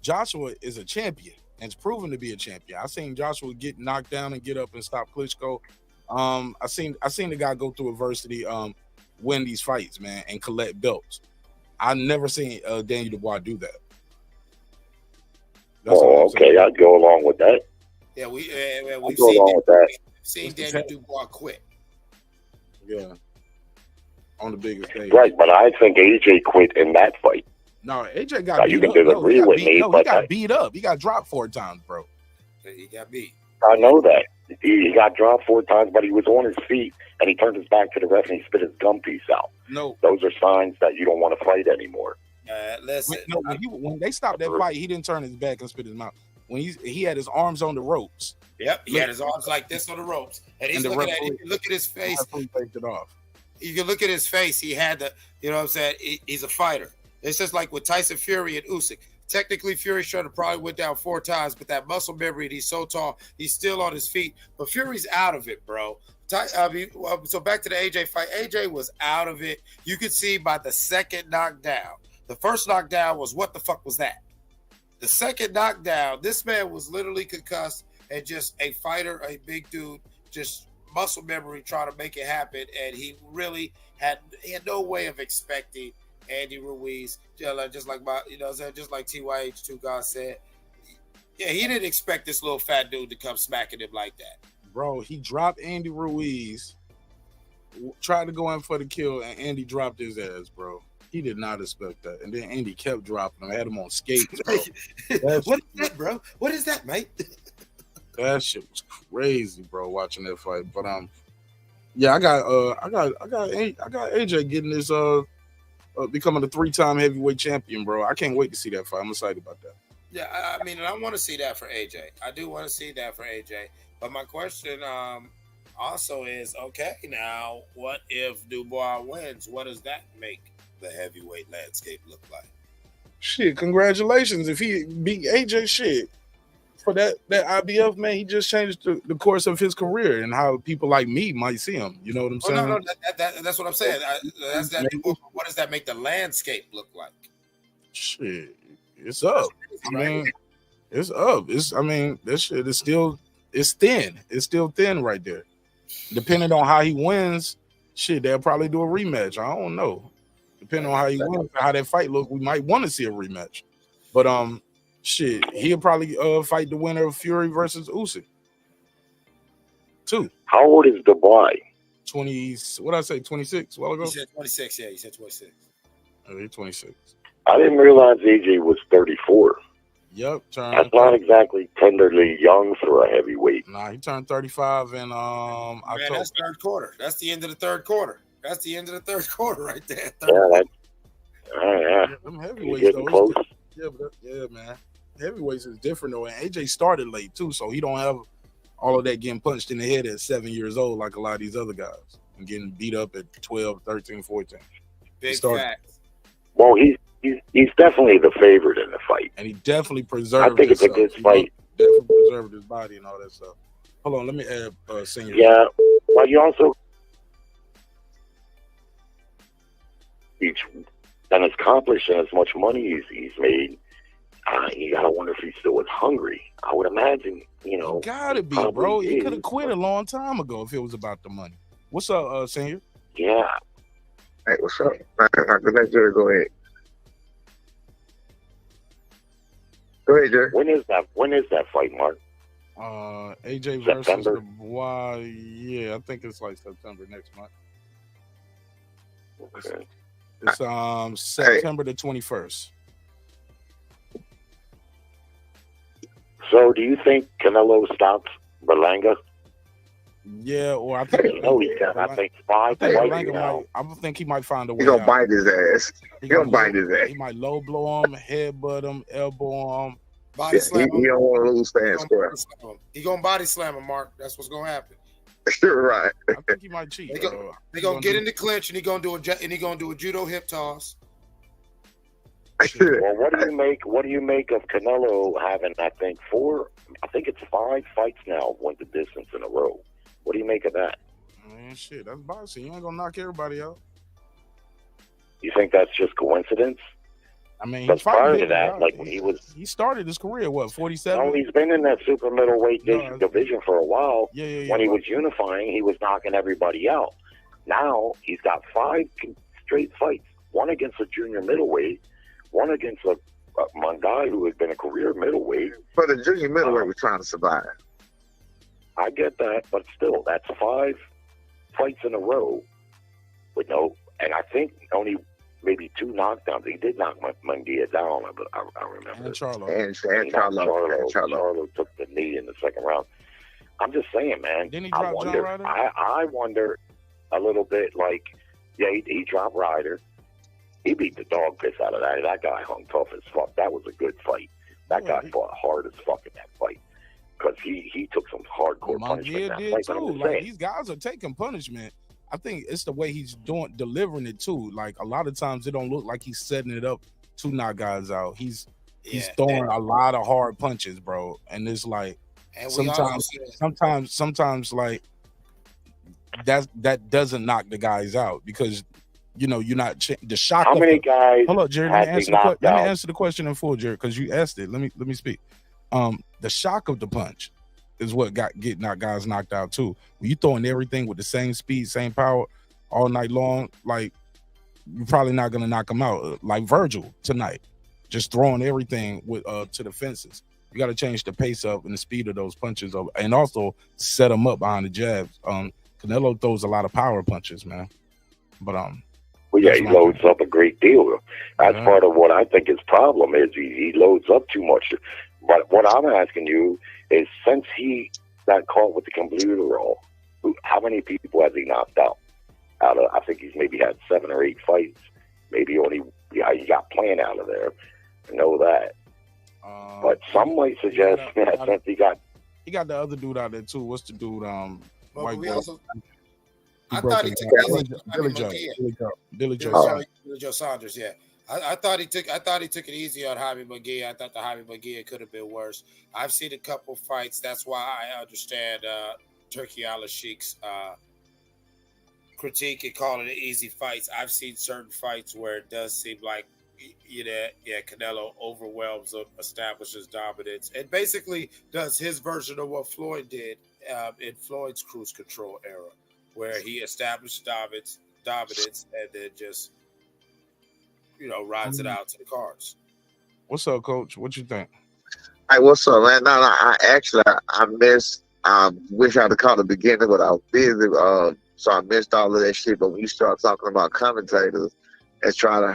Joshua is a champion, and it's proven to be a champion. I seen Joshua get knocked down and get up and stop Klitschko. I seen the guy go through adversity, win these fights, man, and collect belts. I never seen Daniel Dubois do that. Okay, I'd go along with that. Yeah, we've seen Daniel Dubois quit. Yeah, on the biggest stage. Right, but I think AJ quit in that fight. No, AJ got beat you can up. disagree with me, but he got beat up. He got dropped 4 times, bro. He got beat. I know that. He got dropped 4 times, but he was on his feet, and he turned his back to the ref, and he spit his gum piece out. No. Those are signs that you don't want to fight anymore. Listen. When they stopped that fight, he didn't turn his back and spit his mouth. When he had his arms on the ropes. Yep, he had his arms like this on the ropes. And he's looking at it. Look at his face. It off. You can look at his face. He had the, you know what I'm saying? He's a fighter. It's just like with Tyson Fury and Usyk. Technically, Fury should have probably went down 4 times, but that muscle memory, and he's so tall, he's still on his feet. But Fury's out of it, bro. So back to the AJ fight. AJ was out of it. You could see by the second knockdown. The first knockdown was, what the fuck was that? The second knockdown, this man was literally concussed and just a fighter, a big dude, just muscle memory trying to make it happen. And he really had no way of expecting Andy Ruiz, just like TYH2 God said. Yeah, he didn't expect this little fat dude to come smacking him like that. Bro, he dropped Andy Ruiz, tried to go in for the kill, and Andy dropped his ass, bro. He did not expect that. And then Andy kept dropping him. I had him on skates, bro. What is that, bro? What is that, mate? That shit was crazy, bro, watching that fight. But yeah, I got AJ getting this becoming a 3-time heavyweight champion, bro. I can't wait to see that fight. I'm excited about that. Yeah, I mean, I want to see that for AJ. I do want to see that for AJ. But my question also is, okay, now what if Dubois wins? What does that make the heavyweight landscape look like? Shit, congratulations. If he beat AJ, shit. For that IBF, man, he just changed the course of his career and how people like me might see him. You know what I'm saying? No, that's what I'm saying. What does that make the landscape look like? Shit, it's up. I mean, it's up. That shit is still, it's thin. It's still thin right there. Depending on how he wins, shit, they'll probably do a rematch. I don't know. Depending on how he wins, how that fight look, we might want to see a rematch. But shit, he'll probably fight the winner of Fury versus Usyk. 2. How old is Dubois? 20. What did I say? 26. While ago. You said 26. Yeah, you said 26. He's 26. I didn't realize AJ was 34. Yep. That's not exactly tenderly young for a heavyweight. Nah, he turned 35 in Man, that's third quarter. That's the end of the third quarter. That's the end of the third quarter right there. Yeah, them heavyweights though. Yeah, man. Heavyweights is different though, and AJ started late too, so he don't have all of that getting punched in the head at 7 years old like a lot of these other guys and getting beat up at 12, 13, 14. Big facts. Well, he's definitely the favorite in the fight, and he definitely preserved. I think it's a good fight. Definitely preserved his body and all that stuff. Hold on, let me add Senior. Yeah, well, you also he's done accomplishing as much money he's made. You gotta wonder if he still was hungry. I would imagine, you know. Gotta be, bro. He could have quit a long time ago if it was about the money. What's up, Senior? Yeah. Hey, what's up? Let Jerry go ahead. Go ahead, Jerry. When is that fight, Mark? AJ versus Dubois. Yeah, I think it's like September next month. Okay. It's September the 21st. So, do you think Canelo stops Berlanga? Yeah, or I think he's got, I think, 5 fights now. I think he might find a way. He gonna out. bite his ass. He gonna bite his ass. He might low blow him, headbutt him, elbow him. Body slam him. He don't want to lose fast square. He gonna body slam him, Mark. That's what's gonna happen. You're right. I think he might cheat. They gonna get in the clinch, and he gonna do a judo hip toss. Well, what do you make of Canelo having, I think it's 5 fights now, went the distance in a row. What do you make of that? Man, shit, that's boxing. You ain't gonna knock everybody out. You think that's just coincidence? I mean, but prior to that, like when he started his career, what, 47? No, he's been in that super middleweight division for a while. Yeah. When he was unifying, he was knocking everybody out. Now he's got 5 straight fights. One against a junior middleweight, one against a guy who has been a career middleweight. But the junior middleweight was trying to survive. I get that, but still, that's 5 fights in a row with and I think only maybe 2 knockdowns. He did knock Munguia down, but I remember. And Charlo. And Charlo. Charlo took the knee in the second round. I'm just saying, man. Didn't he drop John Ryder? I wonder a little bit, like, yeah, he dropped Ryder. He beat the dog piss out of that. That guy hung tough as fuck. That was a good fight. That guy fought hard as fuck in that fight. Because he took some hardcore punishment in that fight. Too. Like, these guys are taking punishment. I think it's the way he's delivering it too. Like, a lot of times it don't look like he's setting it up to knock guys out. He's throwing a lot of hard punches, bro. And it's like sometimes like that doesn't knock the guys out because you're not the shock. How many guys? Hold on, Jerry. Let me answer the question in full, Jerry, because you asked it. Let me speak. The shock of the punch is what get guys knocked out too. When you throwing everything with the same speed, same power all night long, like you're probably not gonna knock them out. Like Vergil tonight, just throwing everything with to the fences. You got to change the pace up and the speed of those punches, and also set them up behind the jabs. Canelo throws a lot of power punches, man. But well, yeah, he loads up a great deal. That's part of what I think his problem is. He loads up too much. But what I'm asking you is, since he got caught with the computer roll, how many people has he knocked out? Out of, I think he's maybe had 7 or 8 fights. Maybe he got playing out of there. I know that. But some might suggest that since he got the other dude out there too. What's the dude? White boy. I thought he took Billy Joe Saunders. Yeah, I thought he took it easy on Jaime Munguia. I thought the Jaime Munguia could have been worse. I've seen a couple fights. That's why I understand Turkey Al-Sheikh's critique and calling it easy fights. I've seen certain fights where it does seem like Canelo overwhelms him, establishes dominance, and basically does his version of what Floyd did in Floyd's cruise control era, where he established dominance and then just rides it out to the cards. What's up, Coach? What you think? Hey, what's up, man? No, I missed. Wish I'd have caught the beginning, but I was busy, so I missed all of that shit. But when you start talking about commentators, I try to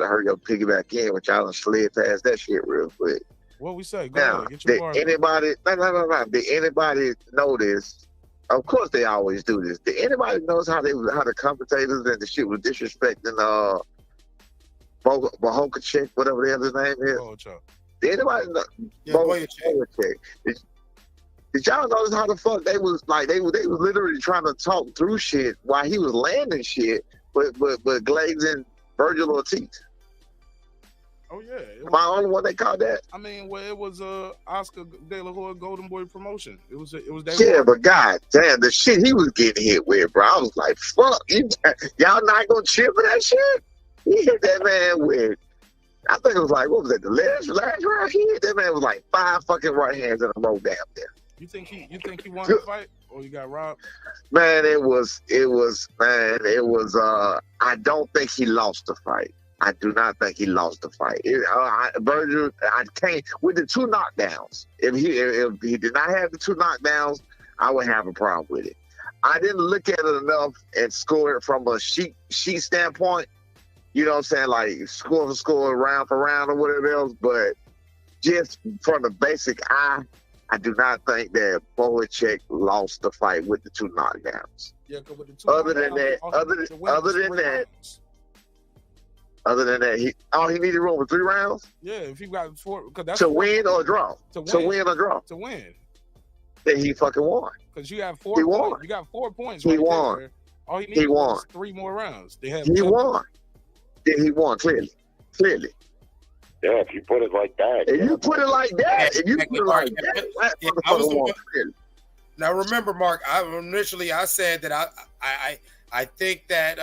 hurry up, piggyback in, which I done slid past that shit real quick. What we say? Go ahead, get your did anybody? No. Did anybody notice? Of course, they always do this. Did anybody notice how the commentators and the shit was disrespecting Bohachuk, whatever the hell his name is? Bohachuk. Did anybody know? Bohachuk. Did y'all notice how the fuck they was literally trying to talk through shit while he was landing shit, but glazing Vergil Ortiz? Oh yeah, am I the only one they called that? I mean, well, it was Oscar De La Hoya Golden Boy promotion. It was that. Yeah, but god damn, the shit he was getting hit with, bro. I was like, fuck, y'all not gonna cheer for that shit? He hit that man with, I think it was like, what was that? The last round he hit that man was like 5 fucking right hands in a row down there. You think he won the fight, or you got robbed? Man, it was. I don't think he lost the fight. I do not think he lost the fight. Vergil, I can't with the 2 knockdowns. If he did not have the 2 knockdowns, I would have a problem with it. I didn't look at it enough and score it from a sheet standpoint. You know what I'm saying? Like score for score, round for round, or whatever else. But just from the basic eye, I do not think that Bohachuk lost the fight with the 2 knockdowns. Yeah, with the 2 other than that, he needed room for 3 rounds. Yeah, if he got 4, because that's to win or draw. To win or draw. To win. Then he fucking won. Because you have 4 points. You got 4 points. He right won. There. All he needed was 3 more rounds. He won. Then he won clearly. Yeah, if you put it like that. If you put it like that, Now remember, Mark, I said that I think that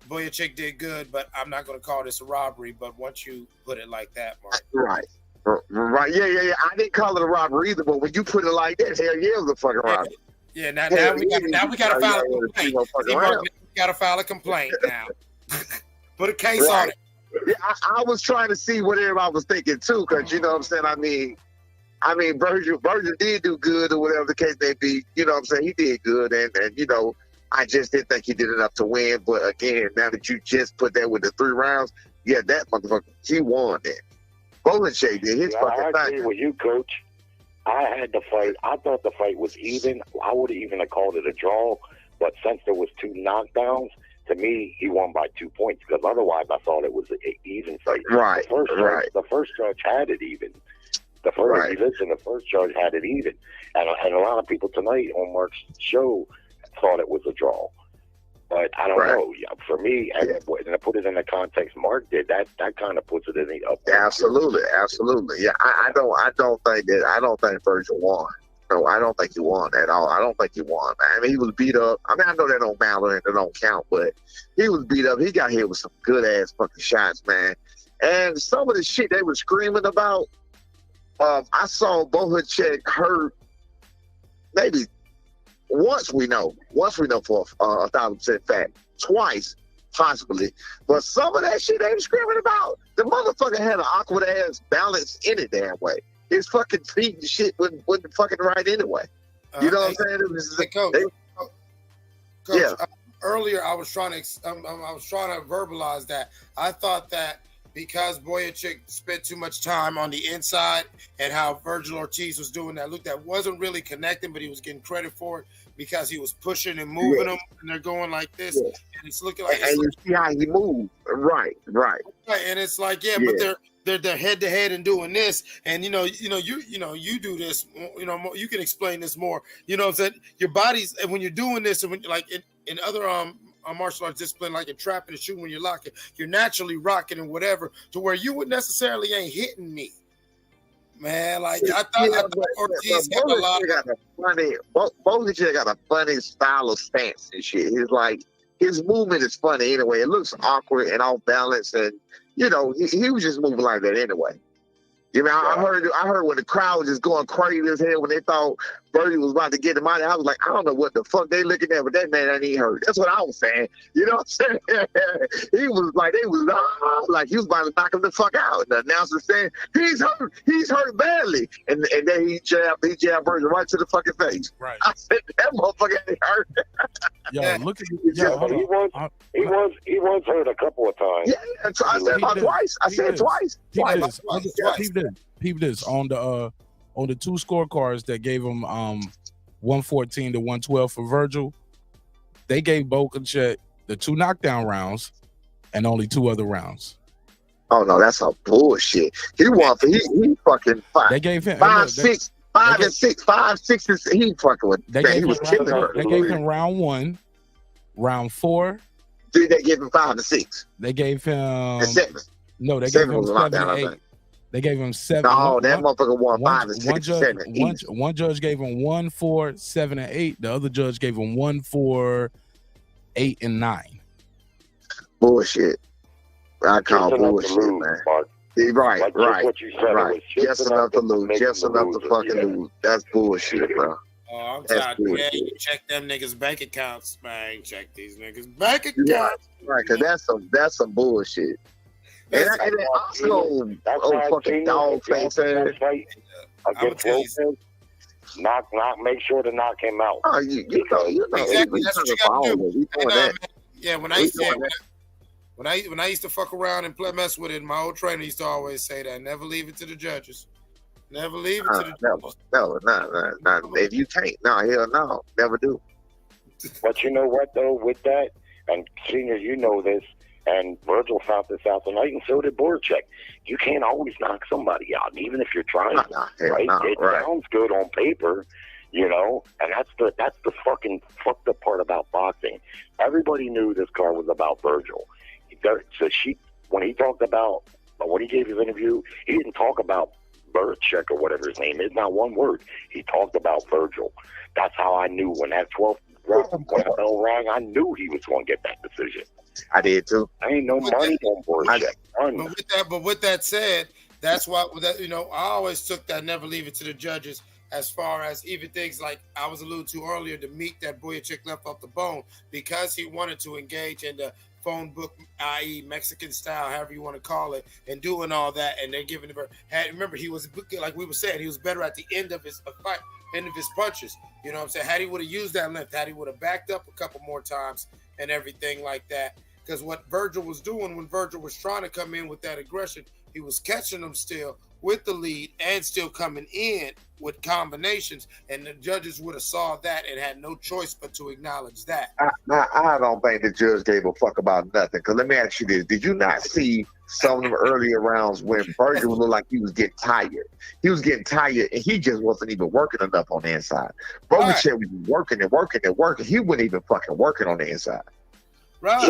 Bohachuk did good, but I'm not going to call this a robbery. But once you put it like that, Mark, right, yeah. I didn't call it a robbery either, but when you put it like that, hell yeah, it was a fucking robbery. Yeah, now we got to file a complaint. We got to file a complaint now. Put a case on it. Yeah, I was trying to see what everybody was thinking too, because you know what I'm saying. I mean, Vergil did do good or whatever the case may be. You know what I'm saying. He did good, and I just didn't think he did enough to win. But again, now that you just put that with the 3 rounds, yeah, that motherfucker, he won that. Bohachuk did his fucking thing. I agree with you, Coach. I had the fight. I thought the fight was even. I would have even called it a draw, but since there was 2 knockdowns. To me, he won by 2 points because otherwise I thought it was an even fight. Right, The first judge had it even. The first judge had it even. And a lot of people tonight on Mark's show thought it was a draw. But I don't know. For me, and I put it in the context Mark did, that kind of puts it in the up. Absolutely. Yeah, I don't think Vergil won. No, I don't think he won at all. I don't think he won. I mean, he was beat up. I mean, I know that don't matter and that don't count, but he was beat up. He got hit with some good-ass fucking shots, man. And some of the shit they were screaming about, I saw Bohachuk hurt maybe once we know for 1,000% fact. Twice, possibly. But some of that shit they were screaming about, the motherfucker had an awkward-ass balance any damn way. His fucking feet and shit wasn't fucking right anyway. You know what I'm saying? It was, Coach, earlier I was trying to verbalize that. I thought that because Bohachuk spent too much time on the inside and how Vergil Ortiz was doing that, look, that wasn't really connecting, but he was getting credit for it because he was pushing and moving them, and they're going like this, and it's looking like. And you see how he moved, right. And it's like, but they're head to head and doing this, and you do this, you can explain this more. You know what I'm saying? Your body's, and when you're doing this, and when like in other martial arts discipline, like in trapping and shooting, when you're locking, you're naturally rocking and whatever, to where you would necessarily ain't hitting me, man. Like I thought Ortiz had a lot of Bohachuk got a funny style of stance and shit. He's like, his movement is funny anyway. It looks awkward and off balance, and he was just moving like that anyway. I heard when the crowd was just going crazy as hell when they thought Vergil was about to get him out. I was like, I don't know what the fuck they looking at, but that man ain't hurt. That's what I was saying. You know what I'm saying? He was like, he was about to knock him the fuck out. And the announcer saying, he's hurt badly. And then he jabbed Vergil right to the fucking face. Right. I said, that motherfucker ain't hurt. Look at he was hurt a couple of times. Yeah, I said about twice. I said twice. Peep this on the 2 scorecards that gave him 114 to 112 for Vergil. They gave Bohachuk the 2 knockdown rounds and only 2 other rounds. Oh no, that's a bullshit. He won for he fucking 5. They gave him 5, 6, 5 and 6, 5, 6 and 6. He fucking with. He was killing her. They gave him round 1, round 4. Did they give him 5 and 6? They gave him 7. No, they gave him 7 and 8. They gave him 7. No, that motherfucker won 5 and 6 and 7. One judge gave him 1, 4, 7 and 8. The other judge gave him 1, 4, 8 and 9. Bullshit. I call bullshit, man. Right. What you said, right. Just enough to lose. Just enough to fucking lose. That's bullshit, bro. Oh, I'm tired. Yeah, you check them niggas' bank accounts, man. Check these niggas' bank accounts. Right, because that's some bullshit. And also, fucking dog face ass. Make sure to knock him out. Oh, you know. Exactly. That's what you got to do. When I used to fuck around and mess with it, my old trainer used to always say that. Never leave it to the judges. Never leave it to the judges. No. If you can't, no, hell no. Never do. But you know what, though, with that, and Senior, you know this, and Vergil found this out tonight, and so did Bohachuk. You can't always knock somebody out, even if you're trying to, right? It sounds good on paper, you know, and that's the fucking fucked up part about boxing. Everybody knew this card was about Vergil. So when he gave his interview, he didn't talk about Bohachuk or whatever his name is, not one word. He talked about Vergil. That's how I knew when that 12th bell rang, I knew he was going to get that decision. I did too. I ain't no money on Bohachuk. But with that said, that's why I always took that never leave it to the judges. As far as even things like I was alluded to earlier, the meat that Bohachuk left off the bone, because he wanted to engage in the phone book, i.e. Mexican style, however you want to call it, and doing all that, and they're giving him. Remember, he was, like we were saying, he was better at the end of his fight, end of his punches. You know what I'm saying? Had he would have used that length, had he would have backed up a couple more times and everything like that. Because what Vergil was doing when Vergil was trying to come in with that aggression, he was catching them still with the lead and still coming in with combinations, and the judges would have saw that and had no choice but to acknowledge that. I don't think the judge gave a fuck about nothing. Because let me ask you this: did you not see some of them earlier rounds when Vergil looked like he was getting tired? He was getting tired, and he just wasn't even working enough on the inside. Bohachuk was working and working and working. He wasn't even fucking working on the inside. Right.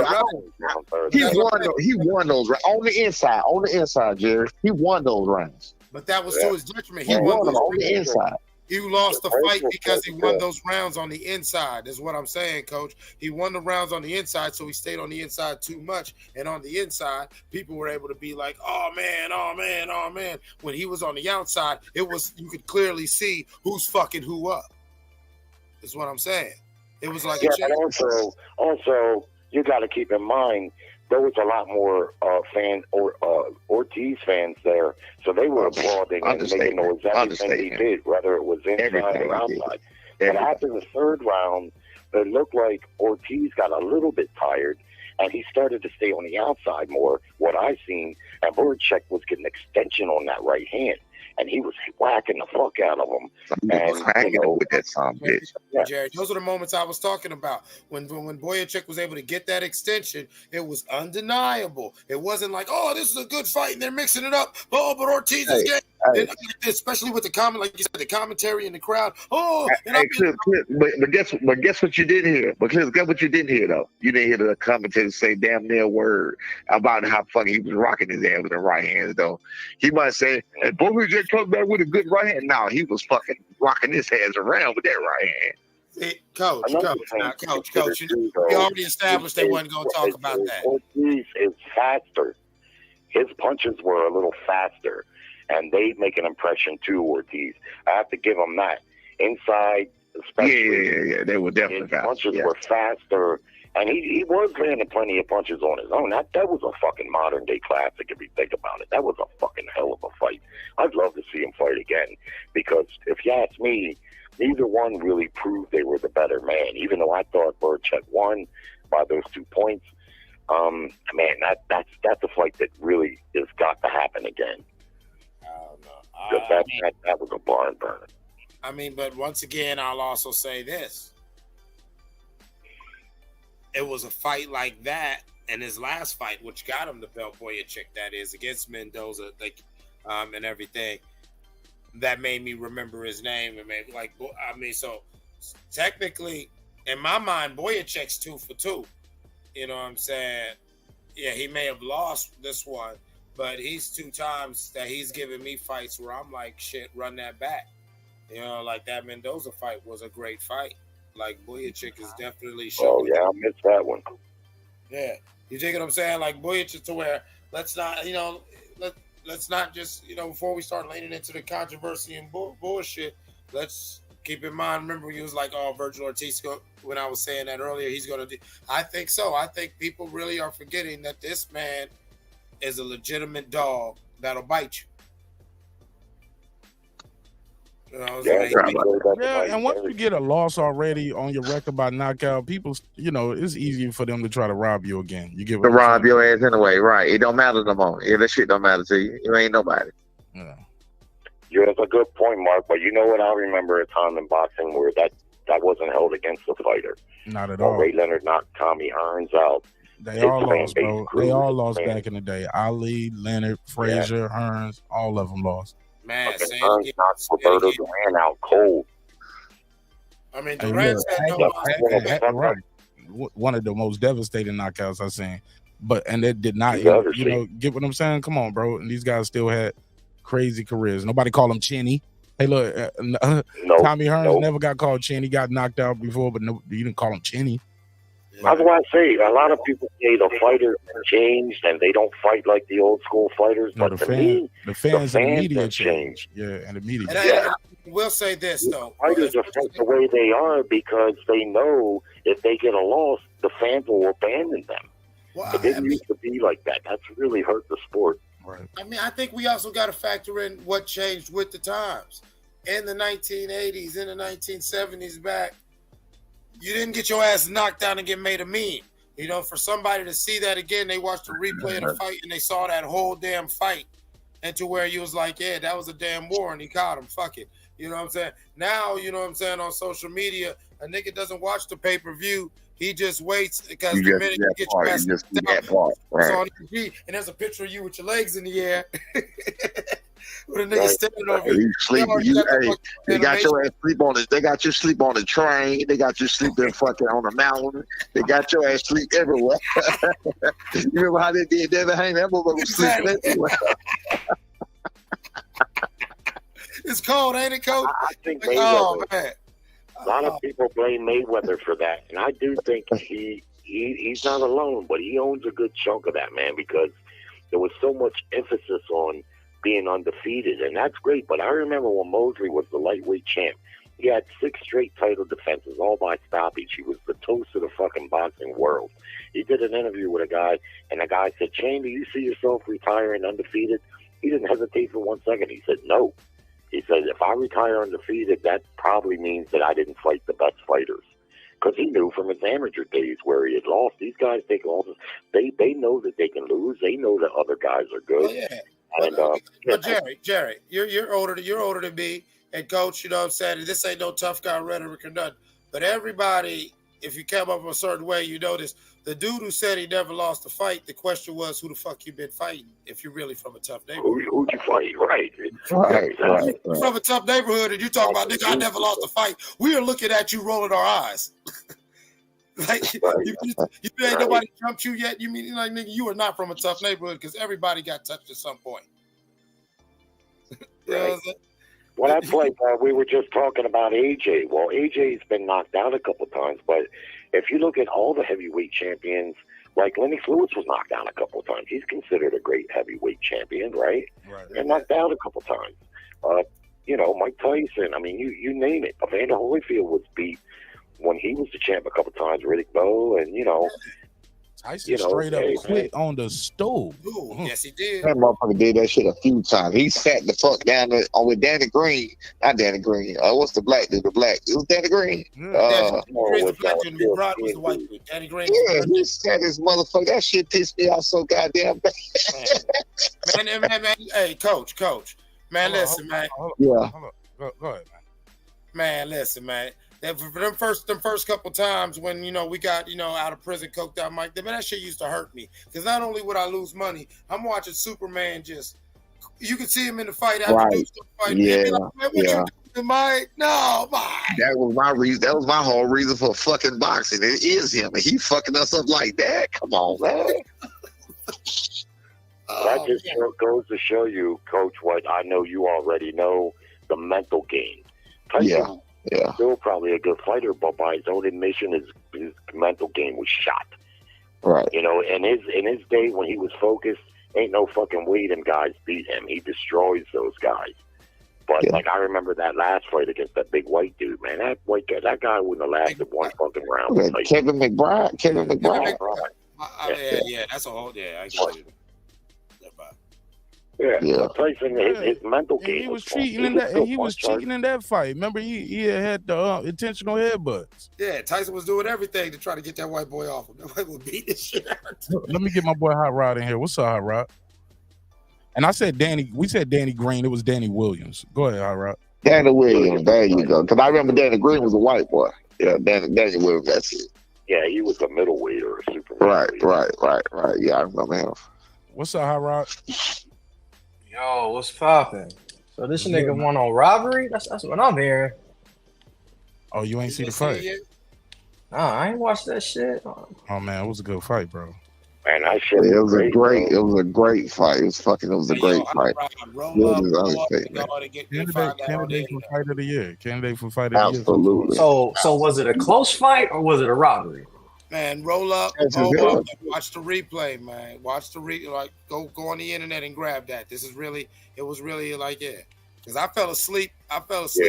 He won those on the inside. On the inside, Jerry. He won those rounds. But that was to his detriment. He won them on the inside. He lost the fight because he won those rounds on the inside, is what I'm saying, Coach. He won the rounds on the inside, so he stayed on the inside too much. And on the inside, people were able to be like, oh, man. When he was on the outside, you could clearly see who's fucking who up, is what I'm saying. It was like but also, you got to keep in mind, there was a lot more Ortiz fans there, so they were applauding and making noise everything he did, whether it was inside or outside. But after the third round, it looked like Ortiz got a little bit tired, and he started to stay on the outside more, what I seen, and Bohachuk was getting extension on that right hand. And he was whacking the fuck out of him. With that son bitch. Jerry, those are the moments I was talking about. When Bohachuk was able to get that extension, it was undeniable. It wasn't like, oh, this is a good fight, and they're mixing it up. Oh, but Ortiz is getting, especially with the like you said, the commentary in the crowd. Oh, but guess what you did hear? Because guess what you didn't hear though? You didn't hear the commentator say damn near word about how fucking he was rocking his ass with the right hands though. He might say, and Bohachuk comes back with a good right hand. No, he was fucking rocking his hands around with that right hand. See, Coach, we already established they wasn't going to talk about that. Ortiz is faster. His punches were a little faster, and they make an impression too, Ortiz. I have to give him that. Inside, especially. Yeah, they were definitely his punches were faster, and he was landing plenty of punches on his own. That was a fucking modern-day classic if you think about it. That was a fucking hell of a fight. I'd love to see him fight again, because if you ask me, neither one really proved they were the better man, even though I thought Bohachuk won by those 2 points. Man, that's a fight that really has got to happen again. That was a barn burner. I mean, but once again, I'll also say this. It was a fight like that, and his last fight, which got him the belt, Bohachuk, that is, against Mendoza, and everything, that made me remember his name. And maybe so technically, in my mind, Bohachuk's 2 for 2. You know what I'm saying? Yeah, he may have lost this one, but he's 2 times that he's given me fights where I'm like, shit, run that back. You know, like that Mendoza fight was a great fight. Like Bohachuk is definitely showing. Oh yeah, I missed that one. Yeah, you dig what I'm saying? Like Bohachuk, to where let's not just, before we start leaning into the controversy and bullshit, let's keep in mind. Remember, he was like, "Oh, Vergil Ortiz." When I was saying that earlier, he's gonna do. I think so. I think people really are forgetting that this man is a legitimate dog that'll bite you. And once you get a loss already on your record by knockout, people, it's easier for them to try to rob you again. You get what To I'm rob saying? your ass anyway, right? It don't matter no more. Yeah, that shit don't matter to you. You ain't nobody. Yeah. Yeah, that's a good point, Mark. But you know what? I remember a time in boxing where that wasn't held against the fighter. Not at When all. Ray Leonard knocked Tommy Hearns out. They his all fan lost, base bro. grew. They all lost Man, back in the day. Ali, Leonard, Frazier, Hearns, all of them lost. Man, fucking Hearns knocked Roberto Duran out cold. I mean, Hey, Durant look, had no. right. One of the most devastating knockouts I've seen. And it did not, You've ever seen. get what I'm saying? Come on, bro. And these guys still had crazy careers. Nobody called him Chinny. Hey, look, Tommy Hearns never got called Chinny. He got knocked out before, but no, you didn't call him Chinny. That's why I say a lot of people say the fighters have changed and they don't fight like the old school fighters. No, but the to me, fans and the media have changed. Yeah, and the media. And I will say this though: fighters are fight the way they are because they know if they get a loss, the fans will abandon them. Well, it didn't used to be like that. That's really hurt the sport. Right. I mean, I think we also got to factor in what changed with the times. In the 1980s, in the 1970s, back, you didn't get your ass knocked down and get made a meme. For somebody to see that again, they watched the replay of the fight and they saw that whole damn fight, and to where you was like, yeah, that was a damn war and he caught him. Fuck it. You know what I'm saying? Now, you know what I'm saying, on social media, a nigga doesn't watch the pay-per-view. He just waits because the minute you get your ass knocked down, it's on TV, and there's a picture of you with your legs in the air. With a nigga standing over you. They got your ass sleep on it. They got you sleep on the train. They got you sleeping fucking on the mountain. They got your ass sleep everywhere. You remember how they did that? That motherfucker was sleeping everywhere. It's cold, ain't it, Coach? I think Mayweather. Man. A lot of people blame Mayweather for that, and I do think he's not alone, but he owns a good chunk of that, man, because there was so much emphasis on being undefeated, and that's great. But I remember when Mosley was the lightweight champ, he had 6 straight title defenses, all by stoppage. He was the toast of the fucking boxing world. He did an interview with a guy, and the guy said, "Shane, do you see yourself retiring undefeated?" He didn't hesitate for 1 second. He said, "No." He said, "If I retire undefeated, that probably means that I didn't fight the best fighters." Because he knew from his amateur days where he had lost. These guys take all this. They know that they can lose. They know that other guys are good. Oh, yeah. And, but Jerry, you're older than me, and Coach, you know what I'm saying? This ain't no tough guy rhetoric or nothing. But everybody, if you come up a certain way, you notice the dude who said he never lost a fight, the question was, who the fuck you been fighting if you're really from a tough neighborhood? Who'd you fight? Right. From a tough neighborhood, and you talk about, nigga, I never lost a fight. We are looking at you rolling our eyes. Like, you ain't nobody jumped you yet. You mean, like, nigga, you are not from a tough neighborhood because everybody got touched at some point. Right. Well, that's like we were just talking about AJ. Well, AJ's been knocked out a couple times, but if you look at all the heavyweight champions, like Lennox Lewis was knocked out a couple of times. He's considered a great heavyweight champion, right? And knocked out a couple times. Mike Tyson. I mean, you name it. Evander Holyfield was beat when he was the champ a couple times. Riddick Bowe, and Tyson straight up quit on the stove. Ooh, yes, he did. That motherfucker did that shit a few times. He sat the fuck down with Danny Green. Not Danny Green. What's the black dude? The black. It was Danny Green. Danny Green was the black dude. Rod was the white dude. Danny Green. Yeah, he sat his motherfucker. That shit pissed me off so goddamn bad. Man. Hey, coach. Man, listen, man. Yeah. Go ahead, man. Man, listen, man. For them first couple times when we got out of prison, coked out Mike, man, that shit used to hurt me because not only would I lose money, I'm watching Superman you could see him in the fight after the fight. Yeah, you doing, Mike? No, Mike. That was my reason. That was my whole reason for fucking boxing. It is him, and he fucking us up like that. Come on, man. That just goes to show you, Coach, what I know you already know: the mental game. Tyson, still probably a good fighter, but by his own admission, his mental game was shot. Right. In his day when he was focused, ain't no fucking way them guys beat him. He destroys those guys. But like I remember that last fight against that big white dude, man. That white guy, that guy wouldn't have lasted one fucking round. Like, Kevin McBride. Yeah, Yeah, that's a whole. Yeah, I get you. Yeah. Tyson, his mental And game. he was cheating in that. And he was cheating in that fight. Remember, he had the intentional headbutts. Yeah, Tyson was doing everything to try to get that white boy off him. That white boy beat this shit out. Let me get my boy Hot Rod in here. What's up, Hot Rod? And I said Danny. We said Danny Green. It was Danny Williams. Go ahead, Hot Rod. Danny Williams. There you go. Because I remember Danny Green was a white boy. Yeah, Danny Williams. That's it. Yeah, he was a middleweight or a super. Right. Yeah, I remember him. What's up, Hot Rod? Yo, what's poppin'? So this nigga won on robbery? That's what I'm hearing. Oh, you ain't see the fight? Nah, I ain't watched that shit. Oh man, it was a good fight, bro. Man, that shit. It was a great fight. It was a great fight. Candidate for fight of the year. Candidate for fight of the year. Absolutely. So was it a close fight or was it a robbery? Man, roll up, and watch the replay, man. Watch the like go on the internet and grab that. It was really like, yeah. Because I fell asleep on most of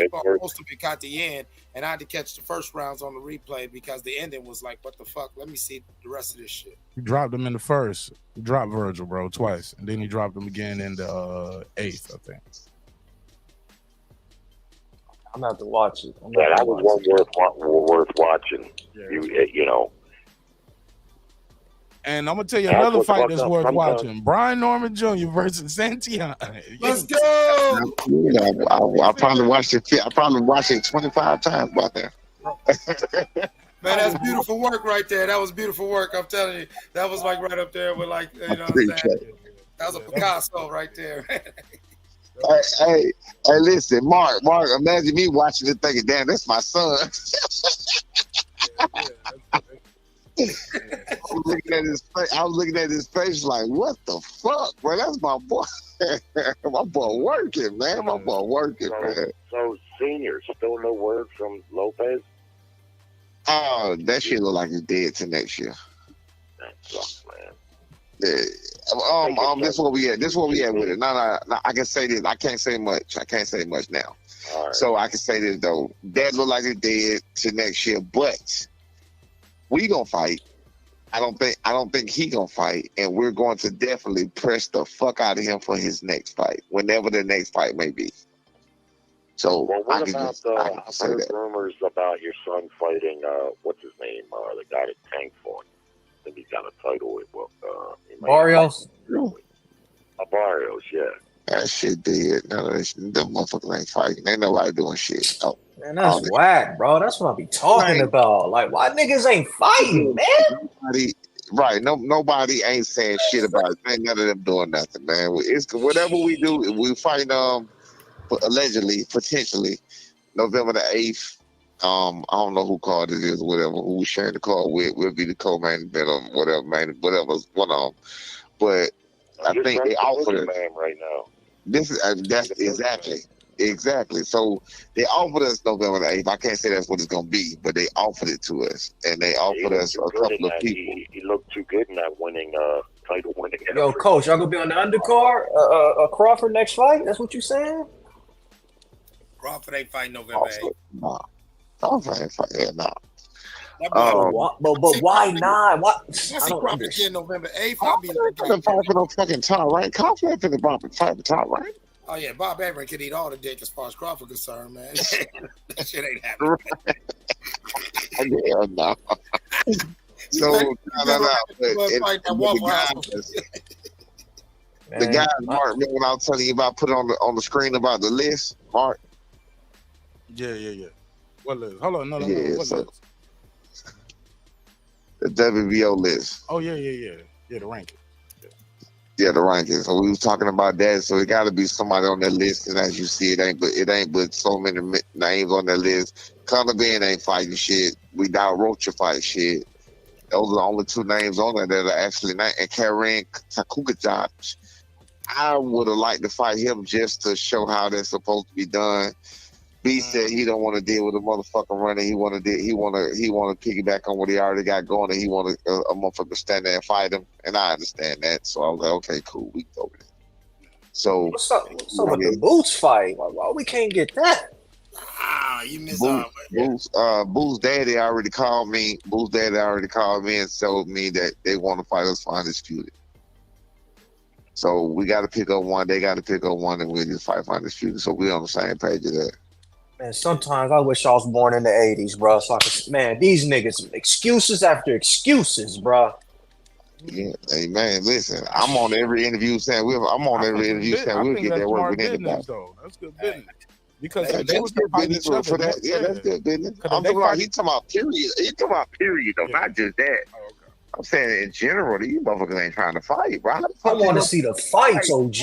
it, caught the end, and I had to catch the first rounds on the replay because the ending was like, what the fuck? Let me see the rest of this shit. He dropped him in the first. He dropped Vergil, bro, twice. And then he dropped him again in the 8th, I think. I'm gonna have to watch it. That was one worth watching. Yeah. You know. And I'm gonna tell you another fight that's worth watching: Brian Norman Jr. versus Santiago. Let's go. I probably watched it. I probably watched it 25 times by there. Man, that's beautiful work right there. That was beautiful work. I'm telling you, that was like right up there with like you know what I'm saying. That was a Picasso right there. Hey, listen, Mark. Imagine me watching this thinking, damn, that's my son. I was looking at his face like, what the fuck, bro? That's my boy. My boy working, man. Man. So, senior, still no word from Lopez? Oh, that shit look like he's dead to next year. That sucks, man. Yeah. This is where we at with it. No, I can say this. I can't say much now. Right. So I can say this though. That look like he's dead to next year, but we gonna fight. I don't think he gonna fight, and we're going to definitely press the fuck out of him for his next fight, whenever the next fight may be. So what about I heard rumors about your son fighting what's his name? The guy that tanked for him. I think he got a title with Barrios. Barrios, yeah. That shit dead. No, them motherfuckers ain't fighting. Ain't nobody doing shit. No. Man, that's whack, bro. That's what I be talking about. Like, why niggas ain't fighting, man? Nobody ain't saying shit about it. Ain't none of them doing nothing, man. It's whatever we do. We fight allegedly, potentially, November the 8th. I don't know who card it is, or whatever. Who we sharing the card with? We'll be the co-main event or whatever's one of them. But I think they offered it right now. That's exactly. So they offered us November the 8th. I can't say that's what it's gonna be, but they offered it to us, and they offered us a couple of people. He looked too good in that title winning. Yo, coach, y'all gonna be on the undercard? Crawford next fight? That's what you saying? Crawford ain't fighting November 8th. No. Crawford ain't fighting. No. But why not? What? I don't understand. November 8th. Crawford ain't fight for no fucking top, right? Crawford ain't finna fight for top, right? Oh yeah, Bob Abrams can eat all the dick as far as Crawford concerned, man. That shit ain't happening. Yeah, no. So the guy, Mark, remember when I was telling you about putting on the screen about the list, Mark? Yeah. What list? Hold on, no. What list? The WBO list. Oh yeah, the ranking. Yeah, the rankings. So we was talking about that. So it got to be somebody on that list. And as you see, it ain't but so many names on that list. Conor Ben ain't fighting shit. We doubt Rocha fight shit. Those are the only two names on there that are actually not. And Karen Takukajach, I would have liked to fight him just to show how that's supposed to be done. B said he don't want to deal with a motherfucking runner. He want to piggyback on what he already got going, and he want a motherfucker to stand there and fight him. And I understand that. So I was like, okay, cool, we go with it. So what's up with the Boots fight? Why we can't get that? You missed out. Boo's daddy already called me. Boo's daddy already called me and told me that they want to fight us for undisputed. So we got to pick up one. They got to pick up one, and we'll just fight for undisputed. So we're on the same page of that. Man, sometimes I wish I was born in the 80s, bro. So I could, man, these niggas, excuses after excuses, bro. Yeah, hey man, listen, I'm on every interview saying we'll get that work with anybody. Though. That's good business. Because that's good business for that. Yeah, that's good business. I'm talking about, he's talking about period. He's talking about period, though, not just that. Oh, okay. I'm saying in general, these motherfuckers ain't trying to fight, bro. I want to see the fights, OG.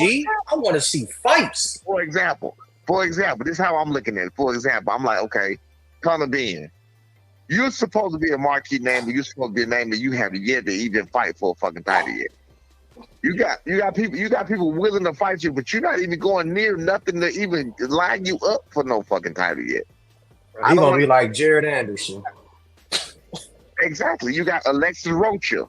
I want to see fights. For example, this is how I'm looking at it. For example, I'm like, okay, Conor Ben, you're supposed to be a marquee name, but you're supposed to be a name that you have yet to even fight for a fucking title yet. You got people willing to fight you, but you're not even going near nothing to even line you up for no fucking title yet. He's gonna be like Jared Anderson. Exactly. You got Alexis Rocha.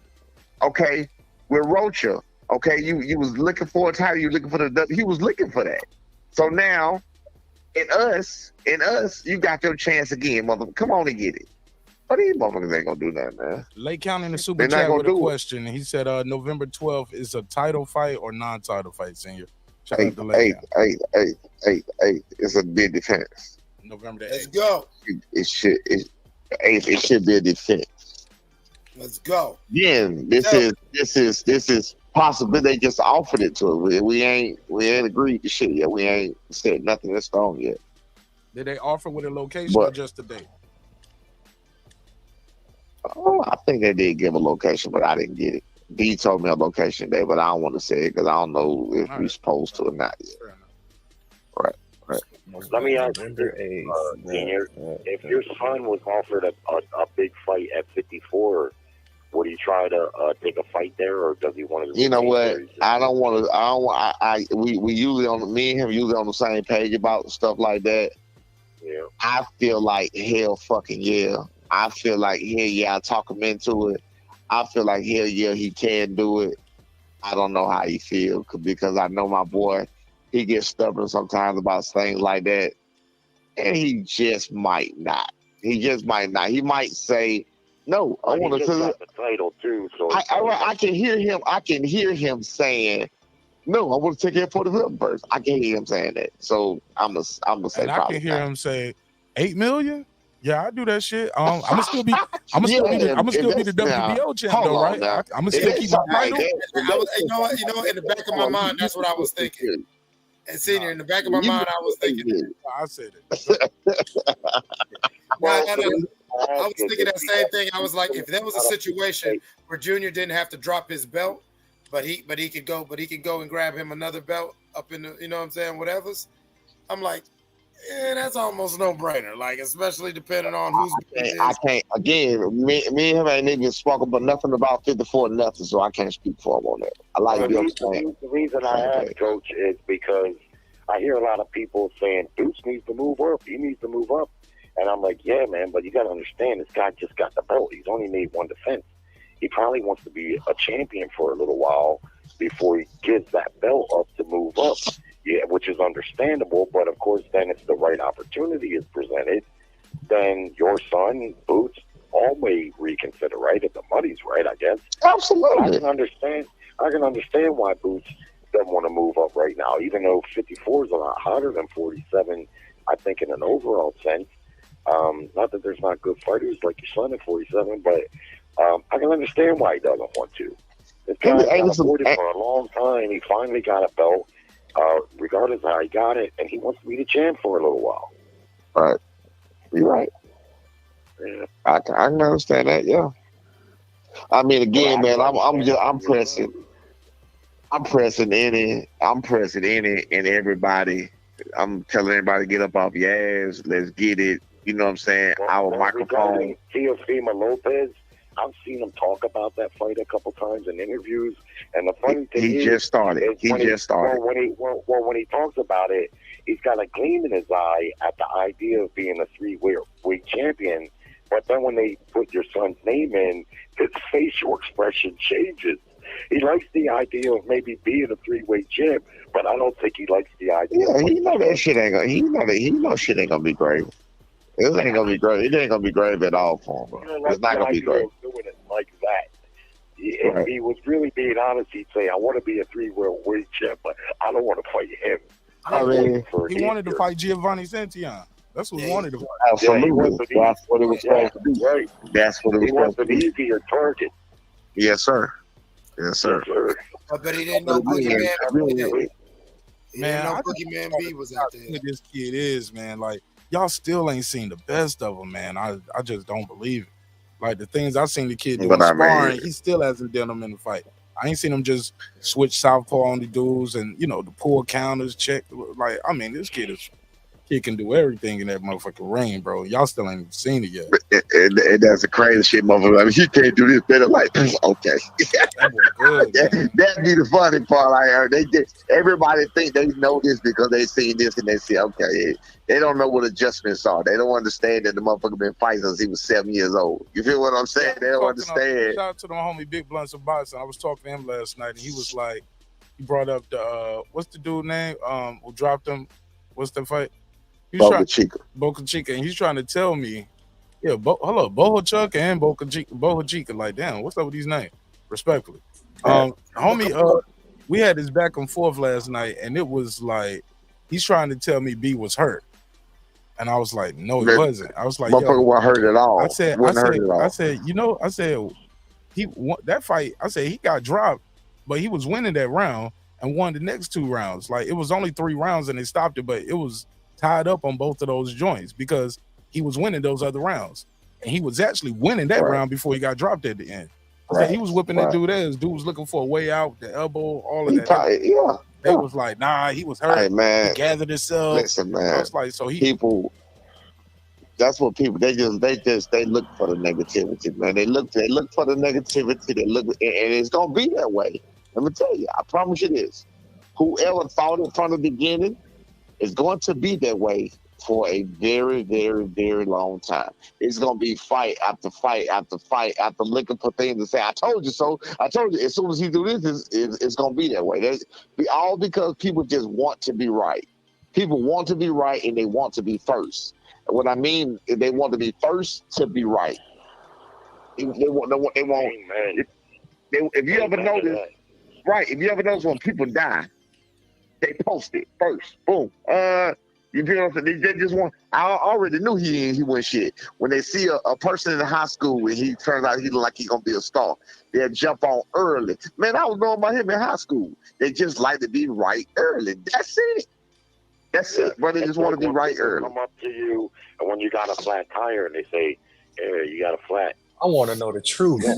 Okay, with Rocha. Okay, you was looking for a title. You looking for he was looking for that. So now, in us, you got your chance again, motherfucker. Come on and get it. But these motherfuckers ain't gonna do that, man. Lake County in the super chat with a question. He said, November 12th is a title fight or non-title fight, Senior? Hey, it's a big defense. November 8th. Let's go. It should be a defense. Let's go. Again, this is possible. They just offered it to us. We ain't agreed to shit yet. We ain't said nothing in stone yet. Did they offer with a location or just a date? Oh, I think they did give a location, but I didn't get it. B told me a location day, but I don't want to say it because I don't know if we're supposed to or not yet. Right. Let me ask you, Senior, if your son was offered a big fight at 54, would he try to take a fight there, or does he want to? You know what? I don't want to. We usually me and him usually on the same page about stuff like that. Yeah. I feel like hell fucking yeah. I feel like hell yeah. I talk him into it. I feel like hell yeah, he can do it. I don't know how he feels because I know my boy. He gets stubborn sometimes about things like that, and he just might not. He might say, "No, I want to." The title too, so I can hear him. I can hear him saying, "No, I want to take care for the film first." I can hear him saying that. So I'm gonna say. And I can hear him say, $8 million. Yeah, I do that shit. I'm gonna still be the WBO champ though, right? I'm gonna still keep my title. You know what? In the back of my mind, that's what I was thinking. And Senior, in the back of my mind, I was thinking. I said it. I was thinking that same thing. I was like, if there was a situation where Junior didn't have to drop his belt, but he could go and grab him another belt up in the, you know what I'm saying, whatever's. I'm like, yeah, that's almost no brainer. Like, especially depending on who's. I can't. Again, me and him ain't even spoken about nothing about 54 nothing, so I can't speak for him on that. I like the reason I ask, Coach, is because I hear a lot of people saying Deuce needs to move up. He needs to move up, and I'm like, yeah, man, but you got to understand, this guy just got the belt. He's only made one defense. He probably wants to be a champion for a little while before he gives that belt up to move up. Yeah, which is understandable, but of course, then if the right opportunity is presented, then your son, Boots, all may reconsider, right? If the money's right, I guess. Absolutely. I can understand why Boots doesn't want to move up right now, even though 54 is a lot hotter than 47, I think, in an overall sense. Not that there's not good fighters like your son at 47, but I can understand why he doesn't want to. This guy's been avoided for a long time. He finally got a belt. Regardless of how he got it, and he wants to be the champ for a little while. Right. You're right. Yeah. I can understand that, yeah. I mean, again, man, I'm pressing any and everybody. I'm telling everybody, get up off your ass. Let's get it. You know what I'm saying? Our microphone. Teofimo Lopez, I've seen him talk about that fight a couple times in interviews, and the funny thing is, he just started. When he talks about it, he's got a gleam in his eye at the idea of being a three-weight champion. But then when they put your son's name in, his facial expression changes. He likes the idea of maybe being a three-weight champ, but I don't think he likes the idea. Yeah, he know that shit ain't gonna. He know shit ain't gonna be great. It ain't gonna be great. It ain't gonna be great at all for him, bro. It's not gonna be great. Doing it like that. if he was really being honest, he'd say, "I want to be a 3-world weight champ, but I don't want to fight him." I mean, he wanted to fight Giovanni Santillan. That's what he wanted to fight. Absolutely. That's what it was supposed to be. Right. That's what it was He wants supposed to an be. easier target. Yes, sir. Yes, sir. But he didn't know Boogeyman. Man, I Boogeyman B was out there. This kid is, man. Like, y'all still ain't seen the best of him, man. I just don't believe it. Like, the things I've seen the kid do in sparring, he still hasn't done them in the fight. I ain't seen him just switch southpaw on the dudes and, you know, the pull counters, check. Like, I mean, this kid can do everything in that motherfucking ring, bro. Y'all still ain't even seen it yet. And that's the crazy shit, motherfucker. I mean, he can't do this better. Like, okay. That'd be the funny part. Like, everybody think they know this because they seen this and they say, okay. They don't know what adjustments are. They don't understand that the motherfucker been fighting since he was 7 years old. You feel what I'm saying? They don't understand. Shout out to the homie Big Blunts of Boxing. I was talking to him last night, and he was like, he brought up the what's the dude name? Who dropped him? What's the fight? Boca Chica. Boca Chica, and he's trying to tell me, yeah, Bohachuk and Boca Chica. Like, damn, what's up with these names? Respectfully, homie, we had this back and forth last night, and it was like he's trying to tell me B was hurt. And I was like, no, he wasn't. I was like, motherfucker wasn't hurt at all. I said, he won that fight. I said he got dropped, but he was winning that round and won the next 2 rounds. Like, it was only 3 rounds and they stopped it, but it was tied up on both of those joints because he was winning those other rounds. And he was actually winning that round before he got dropped at the end. So he was whipping that dude ass. Dude was looking for a way out, the elbow, all of that. They was like, nah, he was hurt. Hey, man. He gathered himself. Listen, man. I was like, so people. That's what people. They look for the negativity, man. They look for the negativity. They look, and it's gonna be that way. Let me tell you. I promise you this. Whoever thought it from the beginning is going to be that way for a very, very, very long time. It's going to be fight after fight after fight after looking for things to say, I told you so. I told you. As soon as he do this, it's going to be that way. All because people just want to be right. People want to be right and they want to be first. What I mean, they want to be first to be right. They want. If you ever notice, right? If you ever notice when people die, they post it first. Boom. You feel what I'm saying? They just want. I already knew he went shit. When they see a person in high school and he turns out he look like he gonna be a star, they'll jump on early. Man, I was knowing about him in high school. They just like to be right early. That's it. That's it. But they just want to be right early. Come up to you, and when you got a flat tire, and they say, "Hey, you got a flat." I want to know the truth. I'd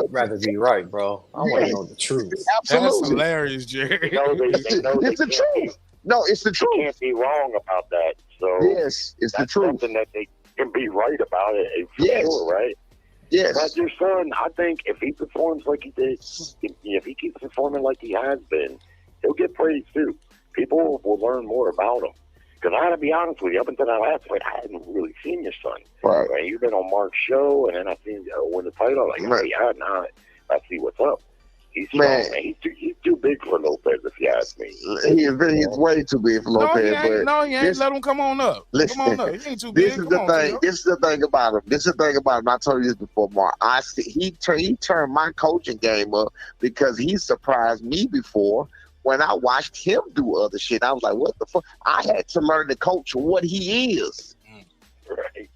rather be right, bro. I want to know the truth. Absolutely. That's hilarious, Jerry. It's the truth. No, it's the truth. You can't be wrong about that. So yes, it's the truth. Something that they can be right about it. For sure, right? Yes. But your son, I think if he performs like he did, if he keeps performing like he has been, he'll get praised too. People will learn more about him. Because I got to be honest with you, up until that last fight, I hadn't really seen your son. Right. You've been on Mark's show, and then I seen win the title. Like, I see what's up. He's strong, man. He's too big for Lopez, if you ask me. He's way too big for Lopez. He ain't. Let him come on up. Listen, come on up. He ain't too big. This is the thing about him. I told you this before, Mark. He turned my coaching game up because he surprised me before. When I watched him do other shit, I was like, what the fuck? I had to learn to coach what he is. Right.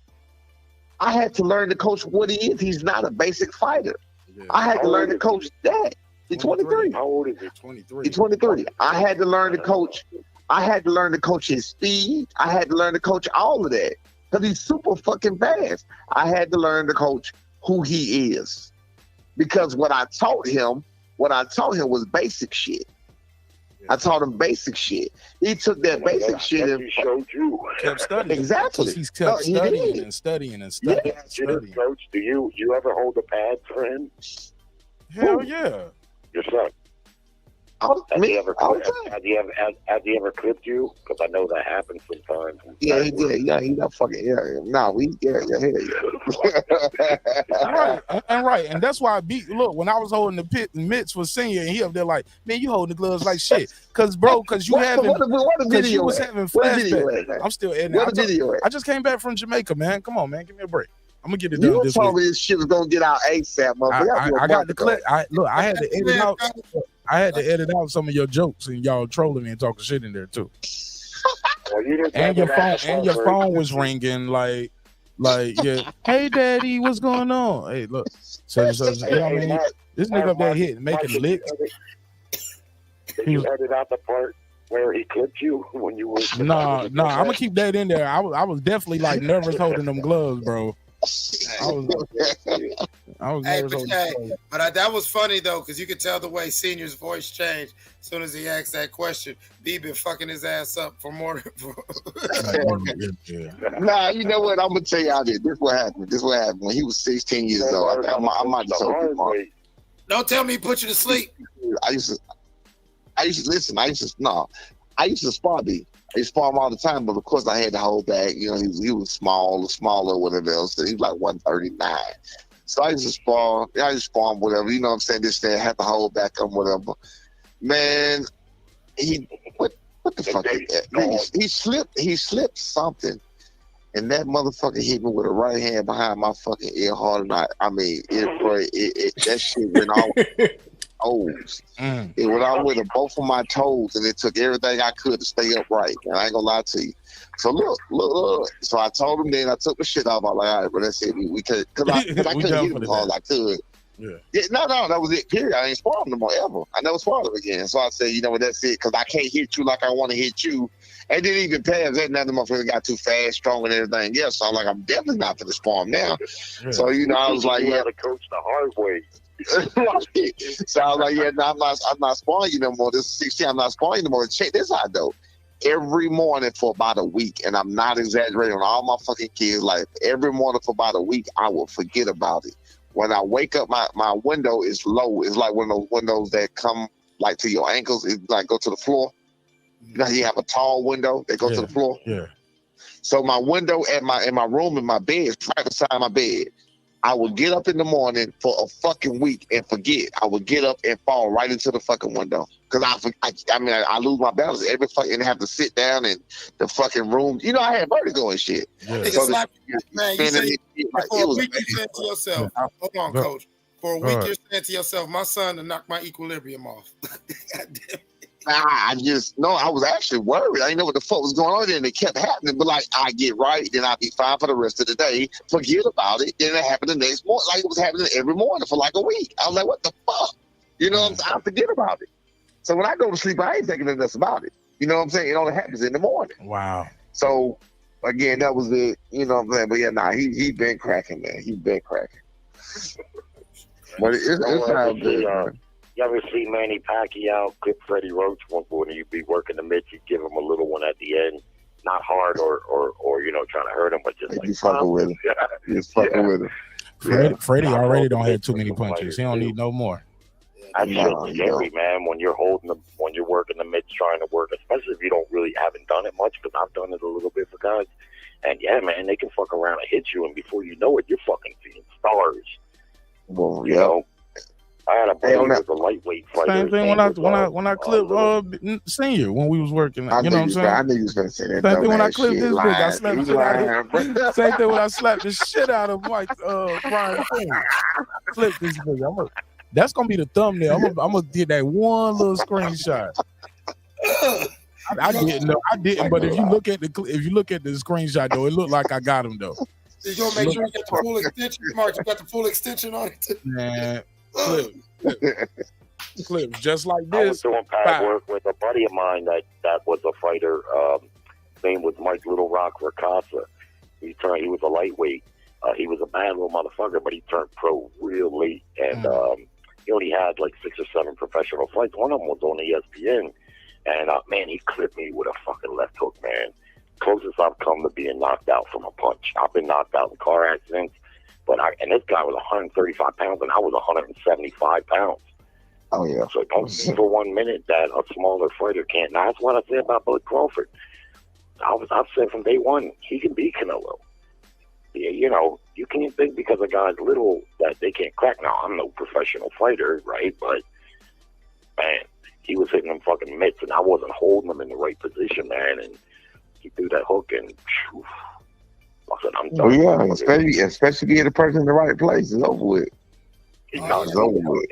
I had to learn to coach what he is. He's not a basic fighter. Yeah. I had to learn to coach that. He's 23. How old is he? 23. He's 23. I had to learn to coach. I had to learn to coach his speed. I had to learn to coach all of that because he's super fucking fast. I had to learn to coach who he is because what I taught him was basic shit. I taught him basic shit. He took that basic shit and showed you. Kept studying. Exactly. He's kept studying and studying and studying. Yeah. Studying. Coach, do you ever hold a pad for him? Hell yeah. Your son. Has he ever clipped you? Because I know that happens sometimes. Yeah, he did. Yeah, he not fucking. Yeah. No, Right. And that's why I beat. Look, when I was holding the pit, Mitch was senior, and he up there like, man, you holding the gloves like shit. Because you having. Because you was having flashbacks. I'm still editing. I just came back from Jamaica, man. Come on, man, give me a break. I'm gonna get it done You this told week. me this shit was gonna get out ASAP, motherfucker. I got the clip. I had to edit out. I had to edit out some of your jokes and y'all trolling me and talking shit in there too. And your phone was ringing like yeah. Hey, daddy, what's going on? Hey, look. So you know what I mean? This nigga up there hitting, making licks. Did you edit out the part where he clipped you when you were? Nah, I'm gonna keep that in there. I was definitely like nervous holding them gloves, bro. I was nervous holding them gloves. But that was funny though, because you could tell the way Senior's voice changed as soon as he asked that question. B been fucking his ass up for more. Nah, you know what? I'm gonna tell y'all this. This is what happened. When he was 16 years old. I might have told you. Don't tell me he put you to sleep. I used to spar B. I used to spar him all the time, but of course I had to hold back. You know, he was smaller, whatever else. So he was like 139. So I used to spar. I used to spar him, whatever. You know what I'm saying? This thing, I had to hold back on whatever. Man, what the fuck? He slipped something, and that motherfucker hit me with a right hand behind my fucking ear hard. And that shit went all toes. It went all with both of my toes, and it took everything I could to stay upright. And I ain't gonna lie to you. So look. So I told him, then I took the shit off. I'm like, all right, but that's it. We could, because I couldn't hit him as hard as I could. Yeah, no, that was it. Period. I ain't sparring no more ever. I never sparred him again. So I said, you know what, that's it, because I can't hit you like I want to hit you. And then even past that, none of the motherfuckers got too fast, strong, and everything else. So I'm like, I'm definitely not for the spar him now. Yeah. So I was like, yeah, to coach the hard way. So I was like, yeah, no, I'm not sparring you no more. This is 16. I'm not sparring you no more. Check this out though. Every morning for about a week, and I'm not exaggerating on all my fucking kids' life. Every morning for about a week, I will forget about it. When I wake up, my window is low. It's like one of those windows that come like to your ankles. It like go to the floor. You know, you have a tall window that goes to the floor. Yeah. So my window in my room in my bed is right beside my bed. I would get up in the morning for a fucking week and forget. I would get up and fall right into the fucking window because I lose my balance every fucking and have to sit down in the fucking room. You know, I had vertigo and shit. Yeah. So man, you say for a week you said to yourself, hold on, coach. For a week you're saying to yourself, my son to knock my equilibrium off. I was actually worried. I didn't know what the fuck was going on, and it kept happening. But like, I get right, then I'd be fine for the rest of the day. Forget about it. Then it happened the next morning, like it was happening every morning for like a week. I was like, what the fuck? You know what I'm saying? I forget about it. So when I go to sleep, I ain't thinking enough about it. You know what I'm saying? It only happens in the morning. Wow. So again, that was it. You know what I'm saying? But yeah, he been cracking, man. He been cracking. But it's not good. You ever see Manny Pacquiao clip Freddie Roach when he'd be working the mitts, he'd give him a little one at the end, not hard or trying to hurt him, but just like fucking with him. Just fucking with him. Freddie already don't have too many punches. He don't need no more. That's scary, man. When you're working the mitts, trying to work, especially if you haven't done it much, because I've done it a little bit for guys. And yeah, man, they can fuck around and hit you, and before you know it, you're fucking seeing stars. Well, you know. I had a buddy who was a lightweight fighter. Same thing when I clipped Senior when we was working. You know what I'm saying? I knew you was gonna say that. Same thing when I clipped this bitch. I slapped the shit out of him. Same thing when I slapped the shit out of Mike Brian King. Clip this bitch. That's gonna be the thumbnail. I'm gonna get that one little screenshot. I didn't. But if you look at the screenshot though, it looked like I got him though. You gonna make sure you get the full extension, Mark? You got the full extension on it. Man. Clips just like this. I was doing pad work with a buddy of mine that was a fighter. His name was Mike Little Rock Ricasa. He was a lightweight. He was a bad little motherfucker, but he turned pro real late, and he only had like 6 or 7 professional fights. One of them was on ESPN, and man, he clipped me with a fucking left hook, man. Closest I've come to being knocked out from a punch. I've been knocked out in car accidents. And this guy was 135 pounds, and I was 175 pounds. Oh, yeah. So don't think for 1 minute that a smaller fighter can't. Now, that's what I said about Bud Crawford. I've said from day one, he can beat Canelo. Yeah, you know, you can't think because a guy's little that they can't crack. Now, I'm no professional fighter, right? But, man, he was hitting them fucking mitts, and I wasn't holding them in the right position, man. And he threw that hook, and I said, I'm Oh done. yeah, especially get the person in the right place. It's over with. It's It's over with.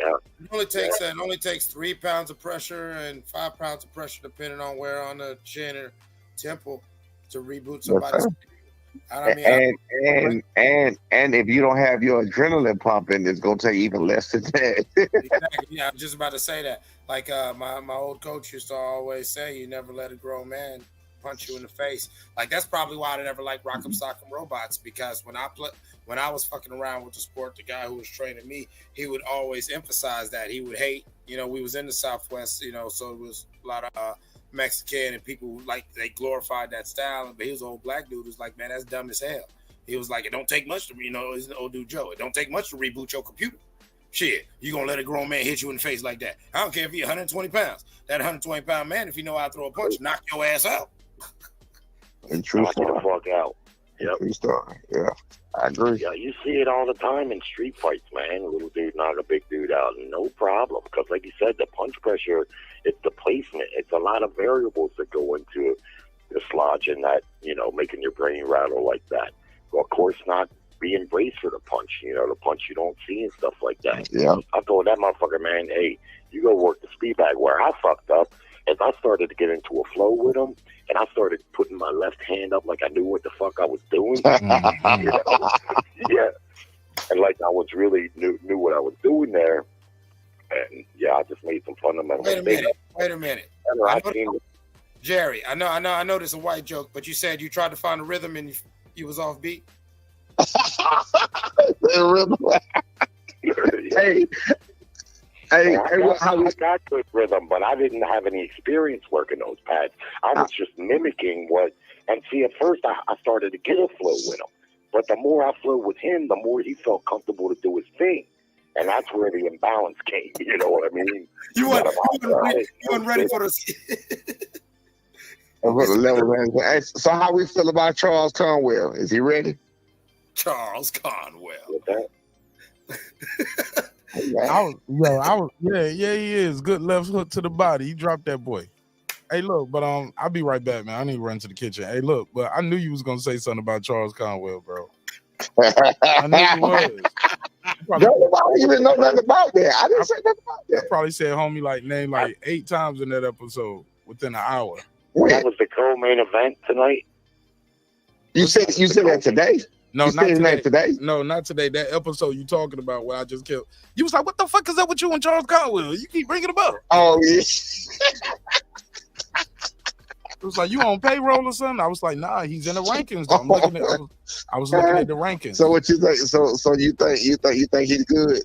It only takes 3 pounds of pressure and 5 pounds of pressure, depending on where on the chin or temple, to reboot somebody. And if you don't have your adrenaline pumping, it's gonna take even less than that. Exactly. Yeah, I'm just about to say that. Like my old coach used to always say, you never let a grown man punch you in the face. Like that's probably why I never liked Rock'em Sock'em Robots, because when I was fucking around with the sport, the guy who was training me, he would always emphasize that. He would hate, we was in the Southwest, so it was a lot of Mexican and people they glorified that style, but he was an old black dude who's like, man, that's dumb as hell. He was like, it don't take much to, he's an old dude Joe. It don't take much to reboot your computer. Shit, you gonna let a grown man hit you in the face like that? I don't care if he's 120 pounds. That 120-pound man, if he know how to throw a punch, knock your ass out. And true knock you the fuck out. Yep. True story. Yeah, I agree. Yeah, you see it all the time in street fights, man. Little dude knock a big dude out, no problem. Because like you said, the punch pressure, it's the placement. It's a lot of variables that go into dislodging that, making your brain rattle like that. Well, of course, not being braced for the punch, the punch you don't see and stuff like that. Yeah. I told that motherfucker, man, hey, you go work the speed bag. Where I fucked up is I started to get into a flow with him, and I started putting my left hand up like I knew what the fuck I was doing. Yeah. And like I was really knew what I was doing there. And yeah, I just made some fundamental mistakes. Wait a minute. Jerry, I know this is a white joke, but you said you tried to find a rhythm and you was off beat. I got good rhythm, but I didn't have any experience working those pads. I was just mimicking and see, at first I started to get a flow with him, but the more I flowed with him, the more he felt comfortable to do his thing. And that's where the imbalance came. You know what I mean? You weren't ready for this. So how we feel about Charles Conwell? Is he ready? Charles Conwell. Yeah, he is. Good left hook to the body. He dropped that boy. Hey, look, but I'll be right back, man. I need to run to the kitchen. Hey, look, but I knew you was gonna say something about Charles Conwell, bro. I knew you was. Nobody even know nothing about that. I didn't say nothing about that. I probably said homie name 8 times in that episode within an hour. That was the co-main event tonight. You said that today? No, not today. No, not today. That episode you talking about where I just killed. You was like, what the fuck is up with you and Charles Conwell? You keep bringing him up. Oh, yeah. It was like, you on payroll or something? I was like, nah, he's in the rankings. Though. I was looking at the rankings. So what you think? So you think he's good?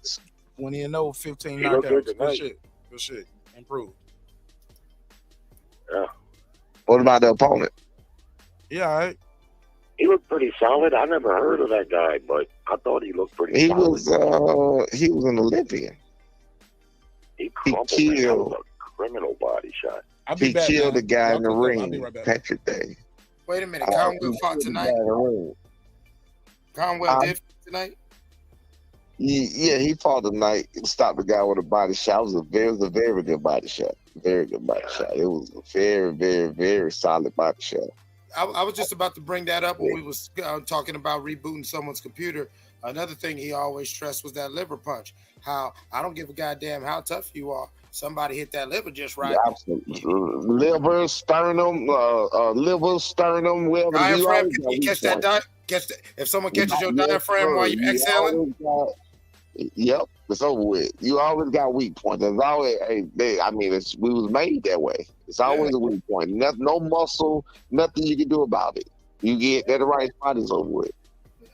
20-0, 15 knockouts. Good shit. Improved. Yeah. What about the opponent? Yeah, all right. He looked pretty solid. I never heard of that guy, but I thought he looked pretty solid. He was an Olympian. He killed a criminal body shot. He killed the guy in the ring, Patrick Day. Wait a minute, Conwell fought tonight. Conwell did fight tonight? Yeah, he fought tonight and stopped the guy with a body shot. It was a very good body shot. Very good body shot. It was a very, very, very solid body shot. I was just about to bring that up when we was talking about rebooting someone's computer. Another thing he always stressed was that liver punch. How I don't give a goddamn how tough you are. Somebody hit that liver just right. Yeah, absolutely. Liver, sternum, whatever. Diaphragm, can you catch that? If someone catches your diaphragm while you're exhaling. Yep, it's over with. You always got weak points. There's always, we was made that way. It's always a weak point. No muscle, nothing you can do about it. You get at the right spot, it's over with.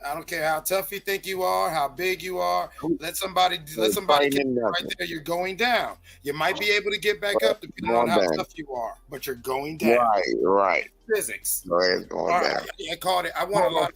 I don't care how tough you think you are, how big you are. Let somebody get you right there. You're going down. You might be able to get back up depending on how tough you are, but you're going down. Right. Physics. Right, going down. I called it. I won a lot.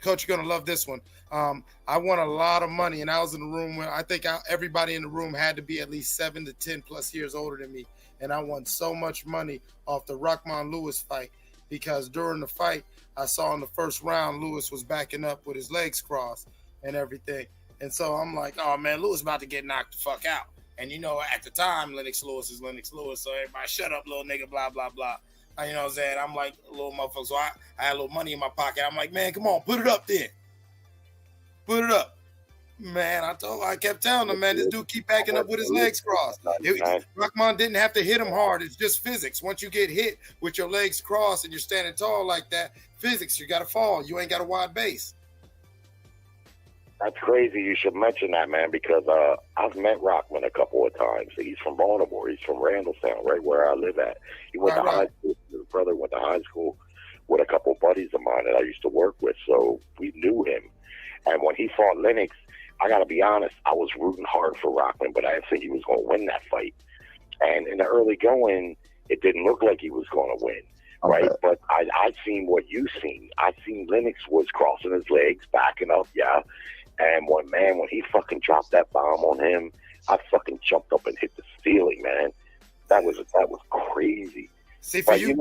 Coach, you're gonna love this one. I won a lot of money, and I was in the room where I think everybody in the room had to be at least 7 to 10 plus years older than me, and I won so much money off the Rahman Lewis fight because during the fight, I saw in the first round Lewis was backing up with his legs crossed and everything, and so I'm like, oh man, Lewis about to get knocked the fuck out. And at the time, Lennox Lewis is Lennox Lewis, so everybody shut up, little nigga, blah blah blah. You know what I'm saying? I'm like a little motherfucker. So I had a little money in my pocket. I'm like, man, come on, put it up then. Put it up. Man, I kept telling him, man, this dude keep backing up with his legs crossed. Rahman didn't have to hit him hard. It's just physics. Once you get hit with your legs crossed and you're standing tall like that, physics, you got to fall. You ain't got a wide base. That's crazy. You should mention that, man, because I've met Rahman a couple of times. He's from Baltimore. He's from Randallstown, right where I live at. He went to high school. His brother went to high school with a couple of buddies of mine that I used to work with, so we knew him. And when he fought Lennox, I got to be honest, I was rooting hard for Rahman, but I didn't think he was going to win that fight. And in the early going, it didn't look like he was going to win, right? Okay. But I seen what you seen. I seen Lennox was crossing his legs, backing up, yeah. And when he fucking dropped that bomb on him, I fucking jumped up and hit the ceiling, man. That was crazy. See, for you,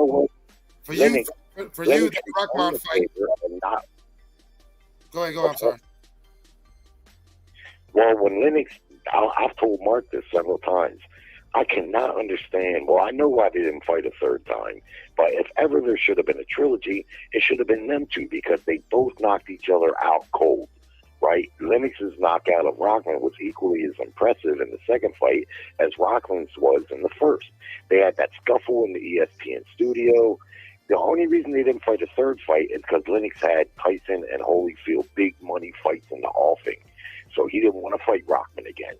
for you, the Rahman fight. Go ahead, I'm sorry. Well, when Lennox, I've told Mark this several times, I cannot understand. Well, I know why they didn't fight a third time, but if ever there should have been a trilogy, it should have been them two because they both knocked each other out cold, right? Lennox's knockout of Rahman was equally as impressive in the second fight as Rahman's was in the first. They had that scuffle in the ESPN studio. The only reason they didn't fight a third fight is because Lennox had Tyson and Holyfield big money fights in the offing. So he didn't want to fight Rahman again.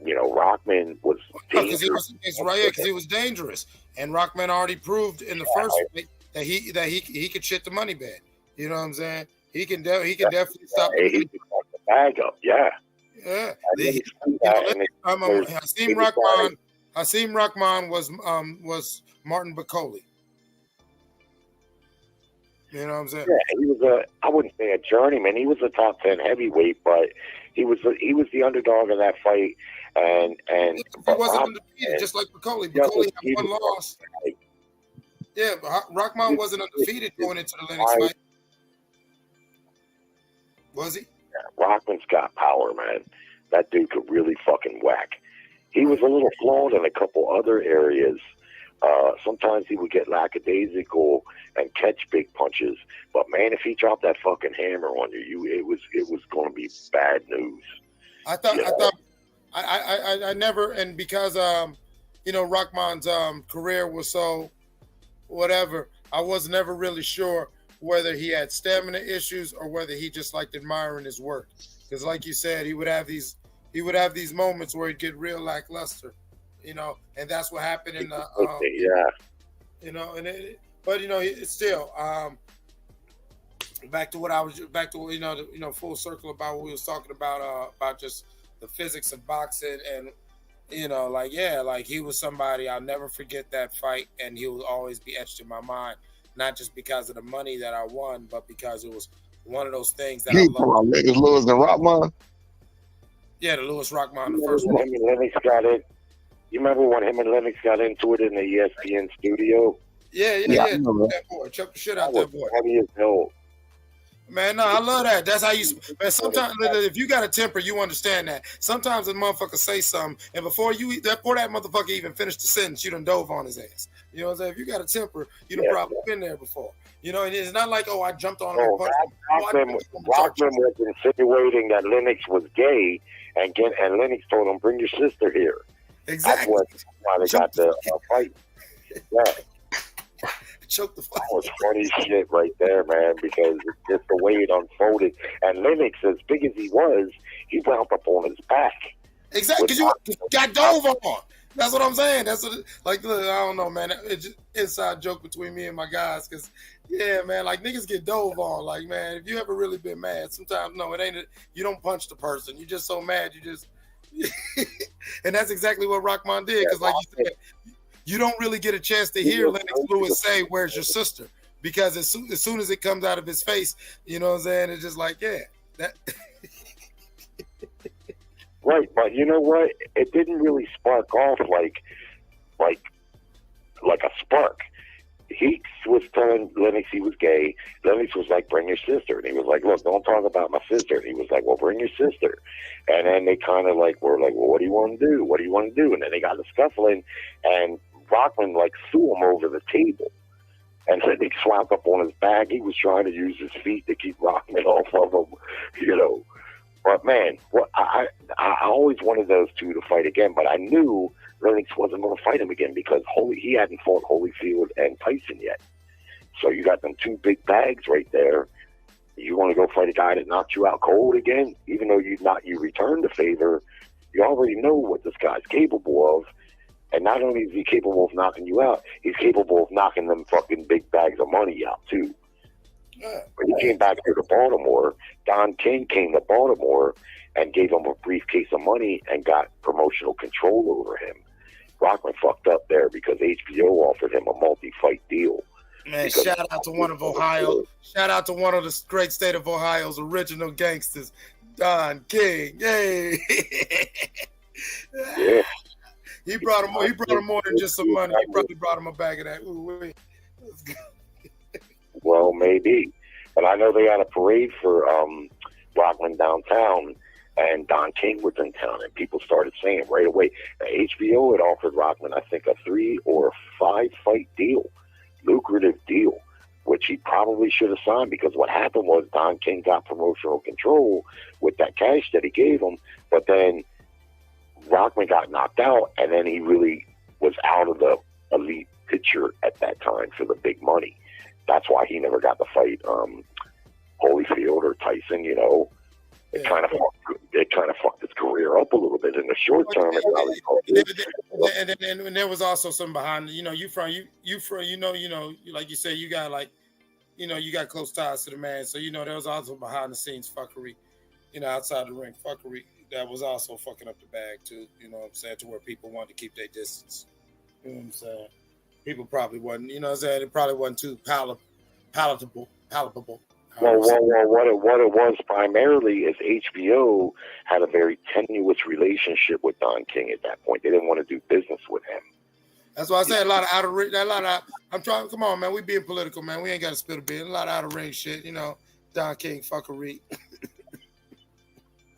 You know, Rahman was dangerous. Because he was dangerous. And Rahman already proved in the first fight that he could shit the money bag. You know what I'm saying? He can definitely stop. He can fuck the bag up, yeah. Yeah. Hasim Rahman was Martin Bacoli. You know what I'm saying? Yeah, he was I wouldn't say a journeyman. He was a top 10 heavyweight, but he was the underdog of that fight. And he wasn't undefeated, just like Bacoli. Bacoli had one loss. Yeah, but Rahman wasn't undefeated going into the Lennox fight. Was he? Yeah, Rahman's got power, man. That dude could really fucking whack. He was a little flawed in a couple other areas. Sometimes he would get lackadaisical and catch big punches, but man, if he dropped that fucking hammer on you, it was going to be bad news. I never, and because Rahman's career was so whatever, I was never really sure whether he had stamina issues or whether he just liked admiring his work. Because, like you said, he would have these moments where he'd get real lackluster. And that's what happened in the it's still back to full circle about what we was talking about just the physics of boxing and he was somebody I'll never forget that fight, and he will always be etched in my mind, not just because of the money that I won, but because it was one of those things that I love. Lewis and Rahman? Yeah, the Lewis Rahman, the first one. Lennox got it. You remember when him and Lennox got into it in the ESPN studio? Yeah. That boy, choke the shit out that boy. Heavy as hell. Man, no, I love that. That's how you. Man, sometimes if you got a temper, you understand that. Sometimes a motherfucker say something, and before that motherfucker even finished the sentence, you done dove on his ass. You know what I'm saying? If you got a temper, you done probably been there before. And it's not like, I jumped on him. Rahman was insinuating that Lennox was gay, and Lennox told him, "Bring your sister here." Exactly. That's why they got the fight. Yeah. Choke the fight. That was funny shit right there, man, because it's just the way it unfolded. And Lennox, as big as he was, he wound up on his back. Exactly, because you got dove on. That's what I'm saying. That's what, look, I don't know, man. It's just inside joke between me and my guys, because, yeah, man, niggas get dove on. Man, if you ever really been mad, sometimes, no, it ain't, you don't punch the person. You're just so mad, you just, and that's exactly what Rahman did, because you said, you don't really get a chance to hear Lennox Lewis say, "Where's your sister?" Because as soon as it comes out of his face, you know what I'm saying? It's just that. Right, but you know what? It didn't really spark off like a spark. He was telling Lennox he was gay. Lennox was like, "Bring your sister," and he was like, "Look, don't talk about my sister." And he was like, "Well, bring your sister." And then they kind of were like, "Well, what do you want to do? What do you want to do?" And then they got to scuffling, and Rahman threw him over the table. and then he slapped up on his back. He was trying to use his feet to keep Rockman off of him, you know. But man, I always wanted those two to fight again, but I knew Lennox wasn't going to fight him again because he hadn't fought Holyfield and Tyson yet. So you got them two big bags right there. You want to go fight a guy that knocked you out cold again, even though you returned the favor. You already know what this guy's capable of. And not only is he capable of knocking you out, he's capable of knocking them fucking big bags of money out, too. Yeah. When he came back here to Baltimore, Don King came to Baltimore and gave him a briefcase of money and got promotional control over him. Rockman fucked up there because HBO offered him a multi-fight deal. Man, shout out to one of Ohio. Shout out to one of the great state of Ohio's original gangsters, Don King. Yay! Yeah. He brought him more than just some money. He probably brought him a bag of that. Ooh, well, maybe. But I know they had a parade for Rockman downtown, and Don King was in town, and people started saying right away, HBO had offered Rockman, I think, a 3 or 5 fight deal, lucrative deal, which he probably should have signed, because what happened was Don King got promotional control with that cash that he gave him, but then Rockman got knocked out, and then he really was out of the elite picture at that time for the big money. That's why he never got to fight Holyfield or Tyson, you know. It kind of fucked his career up a little bit in the short term. And there was also some behind, you know, like you said, you got close ties to the man. So, you know, there was also behind the scenes fuckery, you know, outside the ring fuckery that was also fucking up the bag too. You know what I'm saying? To where people wanted to keep their distance. You know what I'm saying? People probably wasn't, you know what I'm saying? It probably wasn't too palatable. Well, what it was primarily is HBO had a very tenuous relationship with Don King at that point. They didn't want to do business with him. That's why I said I'm trying, come on, man, we being political, man. We ain't got to spill a bit. A lot of out of ring shit, you know, Don King fuckery.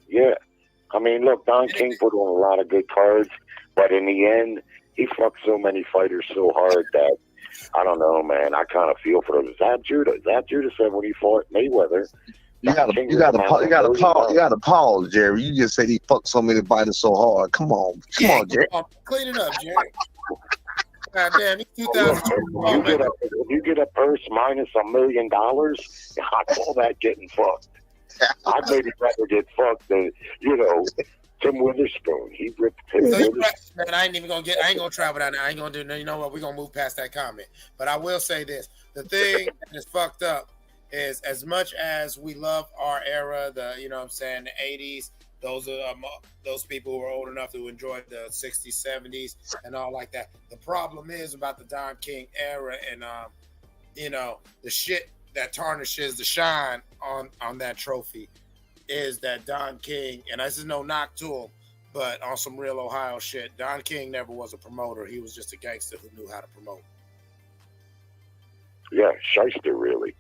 Yeah. I mean, look, Don King put on a lot of good cards, but in the end, he fucked so many fighters so hard that, I don't know, man. I kind of feel for them. Zab Judah said when he fought Mayweather. You gotta pause, Jerry. You just said he fucked so many fighters so hard. Come on, Jerry. Clean it up, Jerry. God damn, it's 2020. If you get a purse minus $1 million, I call that getting fucked. I'd maybe rather get fucked than, you know, Tim Witherspoon. He ripped Tim Witherspoon. Man, I ain't gonna travel down there. I ain't gonna do. You know what? We're gonna move past that comment. But I will say this: the thing that is fucked up is, as much as we love our era, you know what I'm saying, the 80s. Those are those people who are old enough to enjoy the 60s, 70s, and all like that. The problem is about the Don King era, and you know, the shit that tarnishes the shine on that trophy is that Don King, and this is no knock to him, but on some real Ohio shit, Don King never was a promoter. He was just a gangster who knew how to promote. Yeah, shyster, really.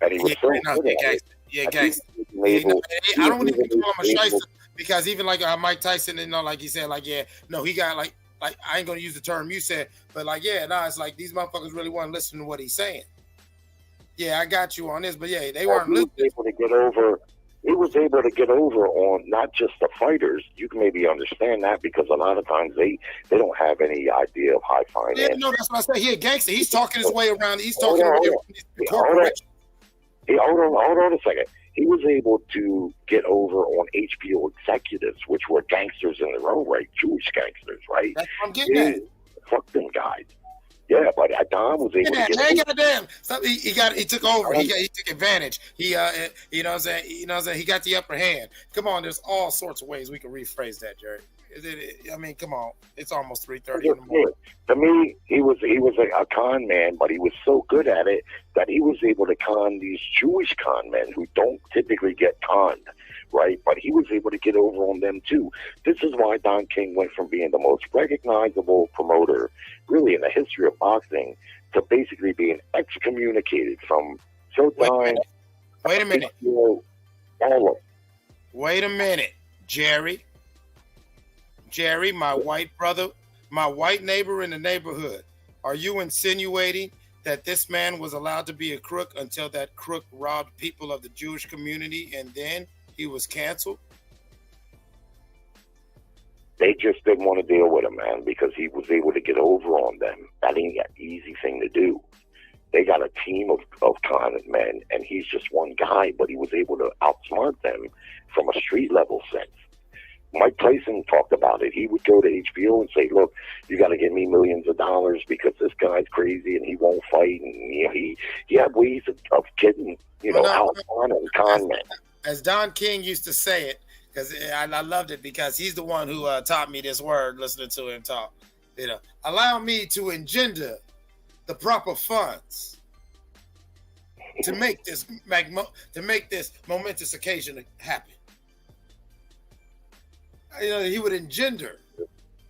And he was gangster. Yeah, gangster. I don't even call him a shyster, because even like Mike Tyson, you know, like he said, like, yeah, no, he got like I ain't gonna use the term you said, but like, yeah, no, it's like these motherfuckers really want to listen to what he's saying. Yeah, I got you on this, but yeah, they weren't listening. He was able to get over on not just the fighters. You can maybe understand that, because a lot of times they don't have any idea of high finance. Yeah, no, that's what I say. He a gangster. He's talking his way around. He's talking around corporations. Hold on a second. He was able to get over on HBO executives, which were gangsters in their own right, Jewish gangsters, right? That's what I'm getting at. Fuck them guys. Yeah, but Don was able to get over. Goddamn. He took over. He took advantage. You know what I'm saying? You know what I'm saying? He got the upper hand. Come on, there's all sorts of ways we can rephrase that, Jerry. I mean, come on. It's almost 3:30 in the morning. To me, he was a con man, but he was so good at it that he was able to con these Jewish con men who don't typically get conned, right? But he was able to get over on them too. This is why Don King went from being the most recognizable promoter, really, in the history of boxing, to basically being excommunicated from Showtime. Wait a minute. All of them. Wait a minute, Jerry, my white brother, my white neighbor in the neighborhood. Are you insinuating that this man was allowed to be a crook until that crook robbed people of the Jewish community, and then he was canceled? They just didn't want to deal with him, man, because he was able to get over on them. That ain't an easy thing to do. They got a team of con men, and he's just one guy, but he was able to outsmart them from a street level sense. Mike Tyson talked about it. He would go to HBO and say, look, you got to give me millions of dollars because this guy's crazy and he won't fight. And he had ways of getting, out and con men. As Don King used to say it, because I loved it, because he's the one who taught me this word, listening to him talk. Allow me to engender the proper funds to make this momentous occasion happen. He would engender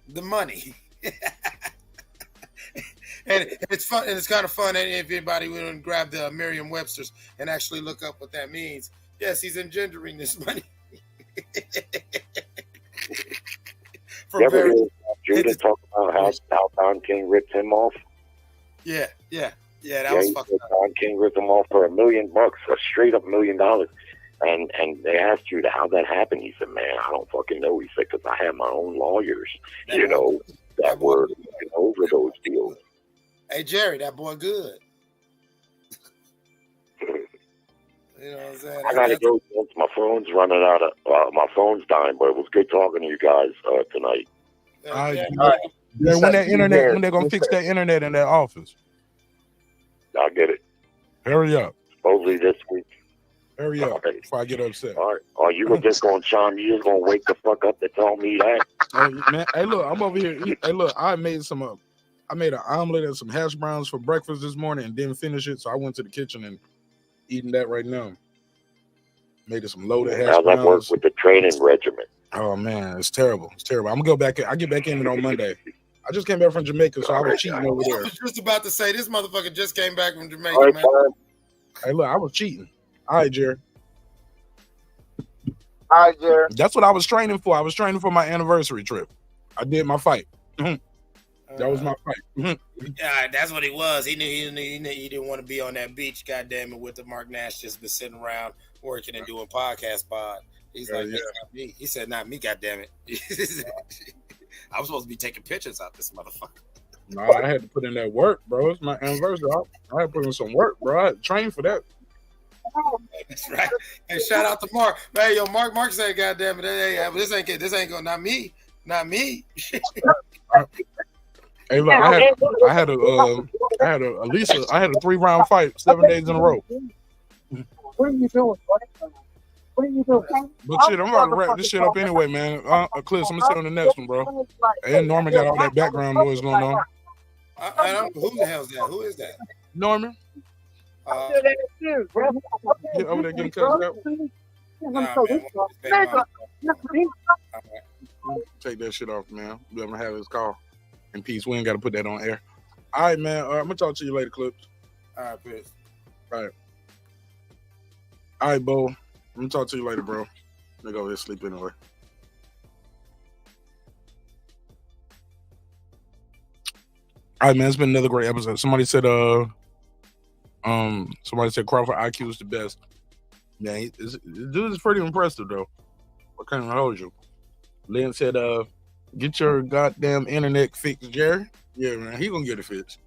the money. And it's fun, and it's kind of fun. And if anybody would grab the Merriam-Webster's and actually look up what that means, yes, he's engendering this money. You ever hear Judah talk about how Don King ripped him off? Yeah, that was fucked up. Don King ripped him off for $1 million, a straight up $1 million. And they asked Judah how that happened. He said, man, I don't fucking know. He said, because I have my own lawyers, that were looking over those deals. Hey, Jerry, that boy good. You know what I'm saying? I gotta go. My phone's running out of. My phone's dying, but it was good talking to you guys tonight. All right. When they're gonna fix that internet in that office? I'll get it. Hurry up. Supposedly this week. Hurry up before I get upset. All right. Oh, you were just gonna chime. You just gonna wake the fuck up to tell me that? Man, hey, look, I'm over here. Hey, look, I made an omelet and some hash browns for breakfast this morning and didn't finish it, so I went to the kitchen and eating that right now. Made it some loaded hash browns. How's that work with the training regimen? Oh man, it's terrible. It's terrible. I'm gonna go back. I get back in it on Monday. I just came back from Jamaica, so I was cheating over there. I was just about to say, this motherfucker just came back from Jamaica, all right, man. Hey, look, I was cheating. All right, Jerry. All right, Jerry. That's what I was training for. I was training for my anniversary trip. I did my fight. That was my fight. Yeah, that's what he was. He knew he didn't want to be on that beach, goddamn it, with the Mark Nash just been sitting around working and doing podcast pod. He's like, yeah. Not me. He said, not me, goddamn it. I was supposed to be taking pictures out this motherfucker. No, I had to put in that work, bro. It's my anniversary. I had to put in some work, bro. I had to train for that. That's right. And shout out to Mark. Hey, yo, Mark said, goddamn it, hey, this ain't going, not me. Hey, look, I had a 3-round fight 7 days in a row. What are you doing? What are you doing? But shit, I'm about to wrap this shit up anyway, man. Clips, I'm gonna sit on the next one, bro. And Norman got all that background noise going on. I don't know who the hell's that. Who is that? Norman? Get over there getting cussed out. Take that shit off, man. Let him have his call. In peace. We ain't got to put that on air. All right, man. I'm going to talk to you later, Clips. All right, peace. All right. All right, Bo. I'm going to talk to you later, bro. Let me go over here sleep anyway. All right, man. It's been another great episode. Somebody said Crawford IQ is the best. Yeah, this dude is pretty impressive, though. What kind of hold you? Lynn said, get your goddamn internet fixed, Jerry. Yeah, man. He gonna get it fixed.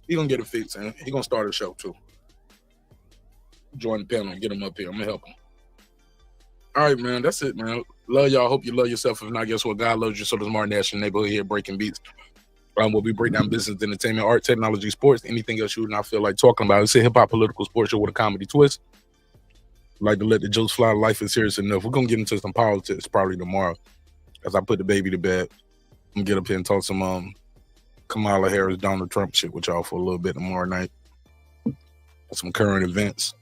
He gonna get it fixed, and he gonna start a show, too. Join the panel and get him up here. I'm gonna help him. All right, man. That's it, man. Love y'all. Hope you love yourself. If not, guess what? God loves you. So does Martin Nash in the neighborhood here, breaking beats. We'll be breaking down business, entertainment, art, technology, sports, anything else you would not feel like talking about. It's a hip-hop political sports show with a comedy twist. Like to let the jokes fly. Life is serious enough. We're going to get into some politics probably tomorrow as I put the baby to bed. I'm going to get up here and talk some Kamala Harris, Donald Trump shit with y'all for a little bit tomorrow night. Some current events.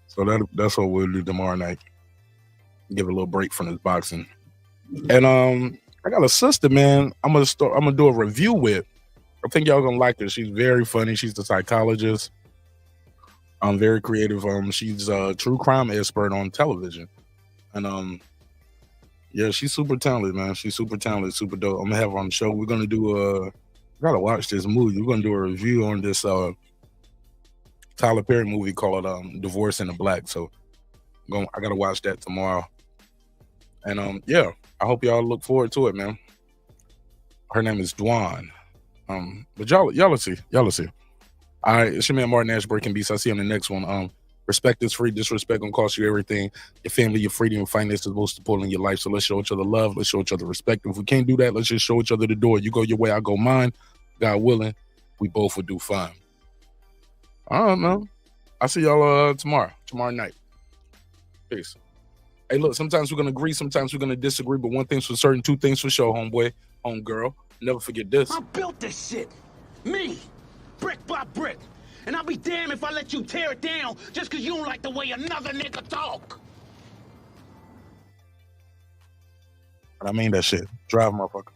So that's what we'll do tomorrow night. Give a little break from this boxing. And I got a sister, man. I'm gonna do a review with. I think y'all gonna like her. She's very funny. She's a psychologist. Very creative. She's a true crime expert on television. And yeah, she's super talented, man. She's super talented, super dope. I'm gonna have her on the show. We're gonna do gotta watch this movie. We're gonna do a review on this Tyler Perry movie called Divorce in the Black. So I gotta watch that tomorrow. And yeah, I hope y'all look forward to it, man. Her name is Dwan. But y'all will see. Y'all will see. All right, it's your man Martin Ash, Breaking Beats. I'll see you on the next one. Respect is free. Disrespect gonna cost you everything. Your family, your freedom, your finances is most important in your life. So let's show each other love. Let's show each other respect. If we can't do that, let's just show each other the door. You go your way, I go mine. God willing, we both will do fine. All right, man. I'll see y'all tomorrow night. Peace. Hey, look, sometimes we're gonna agree, sometimes we're gonna disagree, but one thing's for certain, two things for sure, homeboy, homegirl. Never forget this. I built this shit. Me. Brick by brick. And I'll be damned if I let you tear it down just because you don't like the way another nigga talk. I mean that shit. Drive, motherfucker.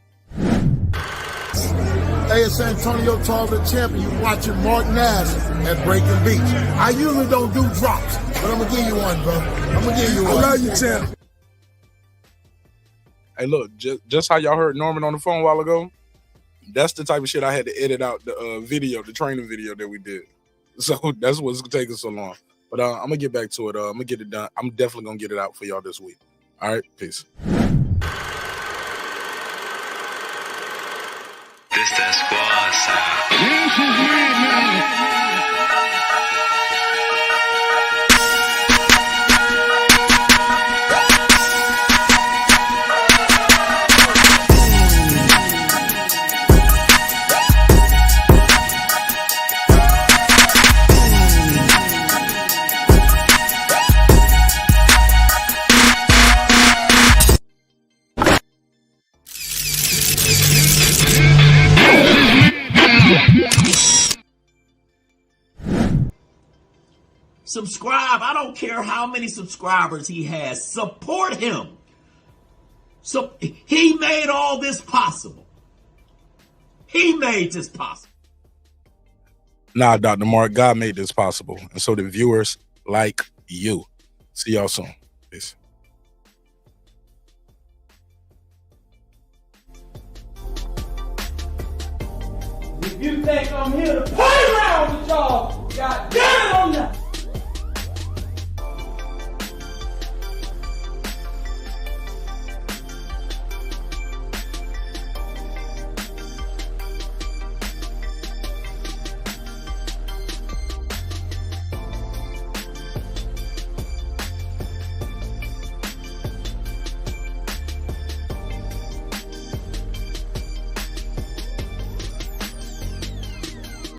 Hey, it's Antonio Tarver, champion. You watching Martin Ash at Breaking Beats. I usually don't do drops, but I'm going to give you one, bro. I'm going to give you one. I love you, champ. Hey, look, just how y'all heard Norman on the phone a while ago, that's the type of shit I had to edit out the video, the training video that we did. So that's what's taking so long. But I'm going to get back to it. I'm going to get it done. I'm definitely going to get it out for y'all this week. All right, peace. This that squad side. This is me, man. Subscribe. I don't care how many subscribers he has. Support him. So he made all this possible. He made this possible. Nah, Dr. Mark, God made this possible. And so the viewers like you. See y'all soon. Peace. If you think I'm here to play around with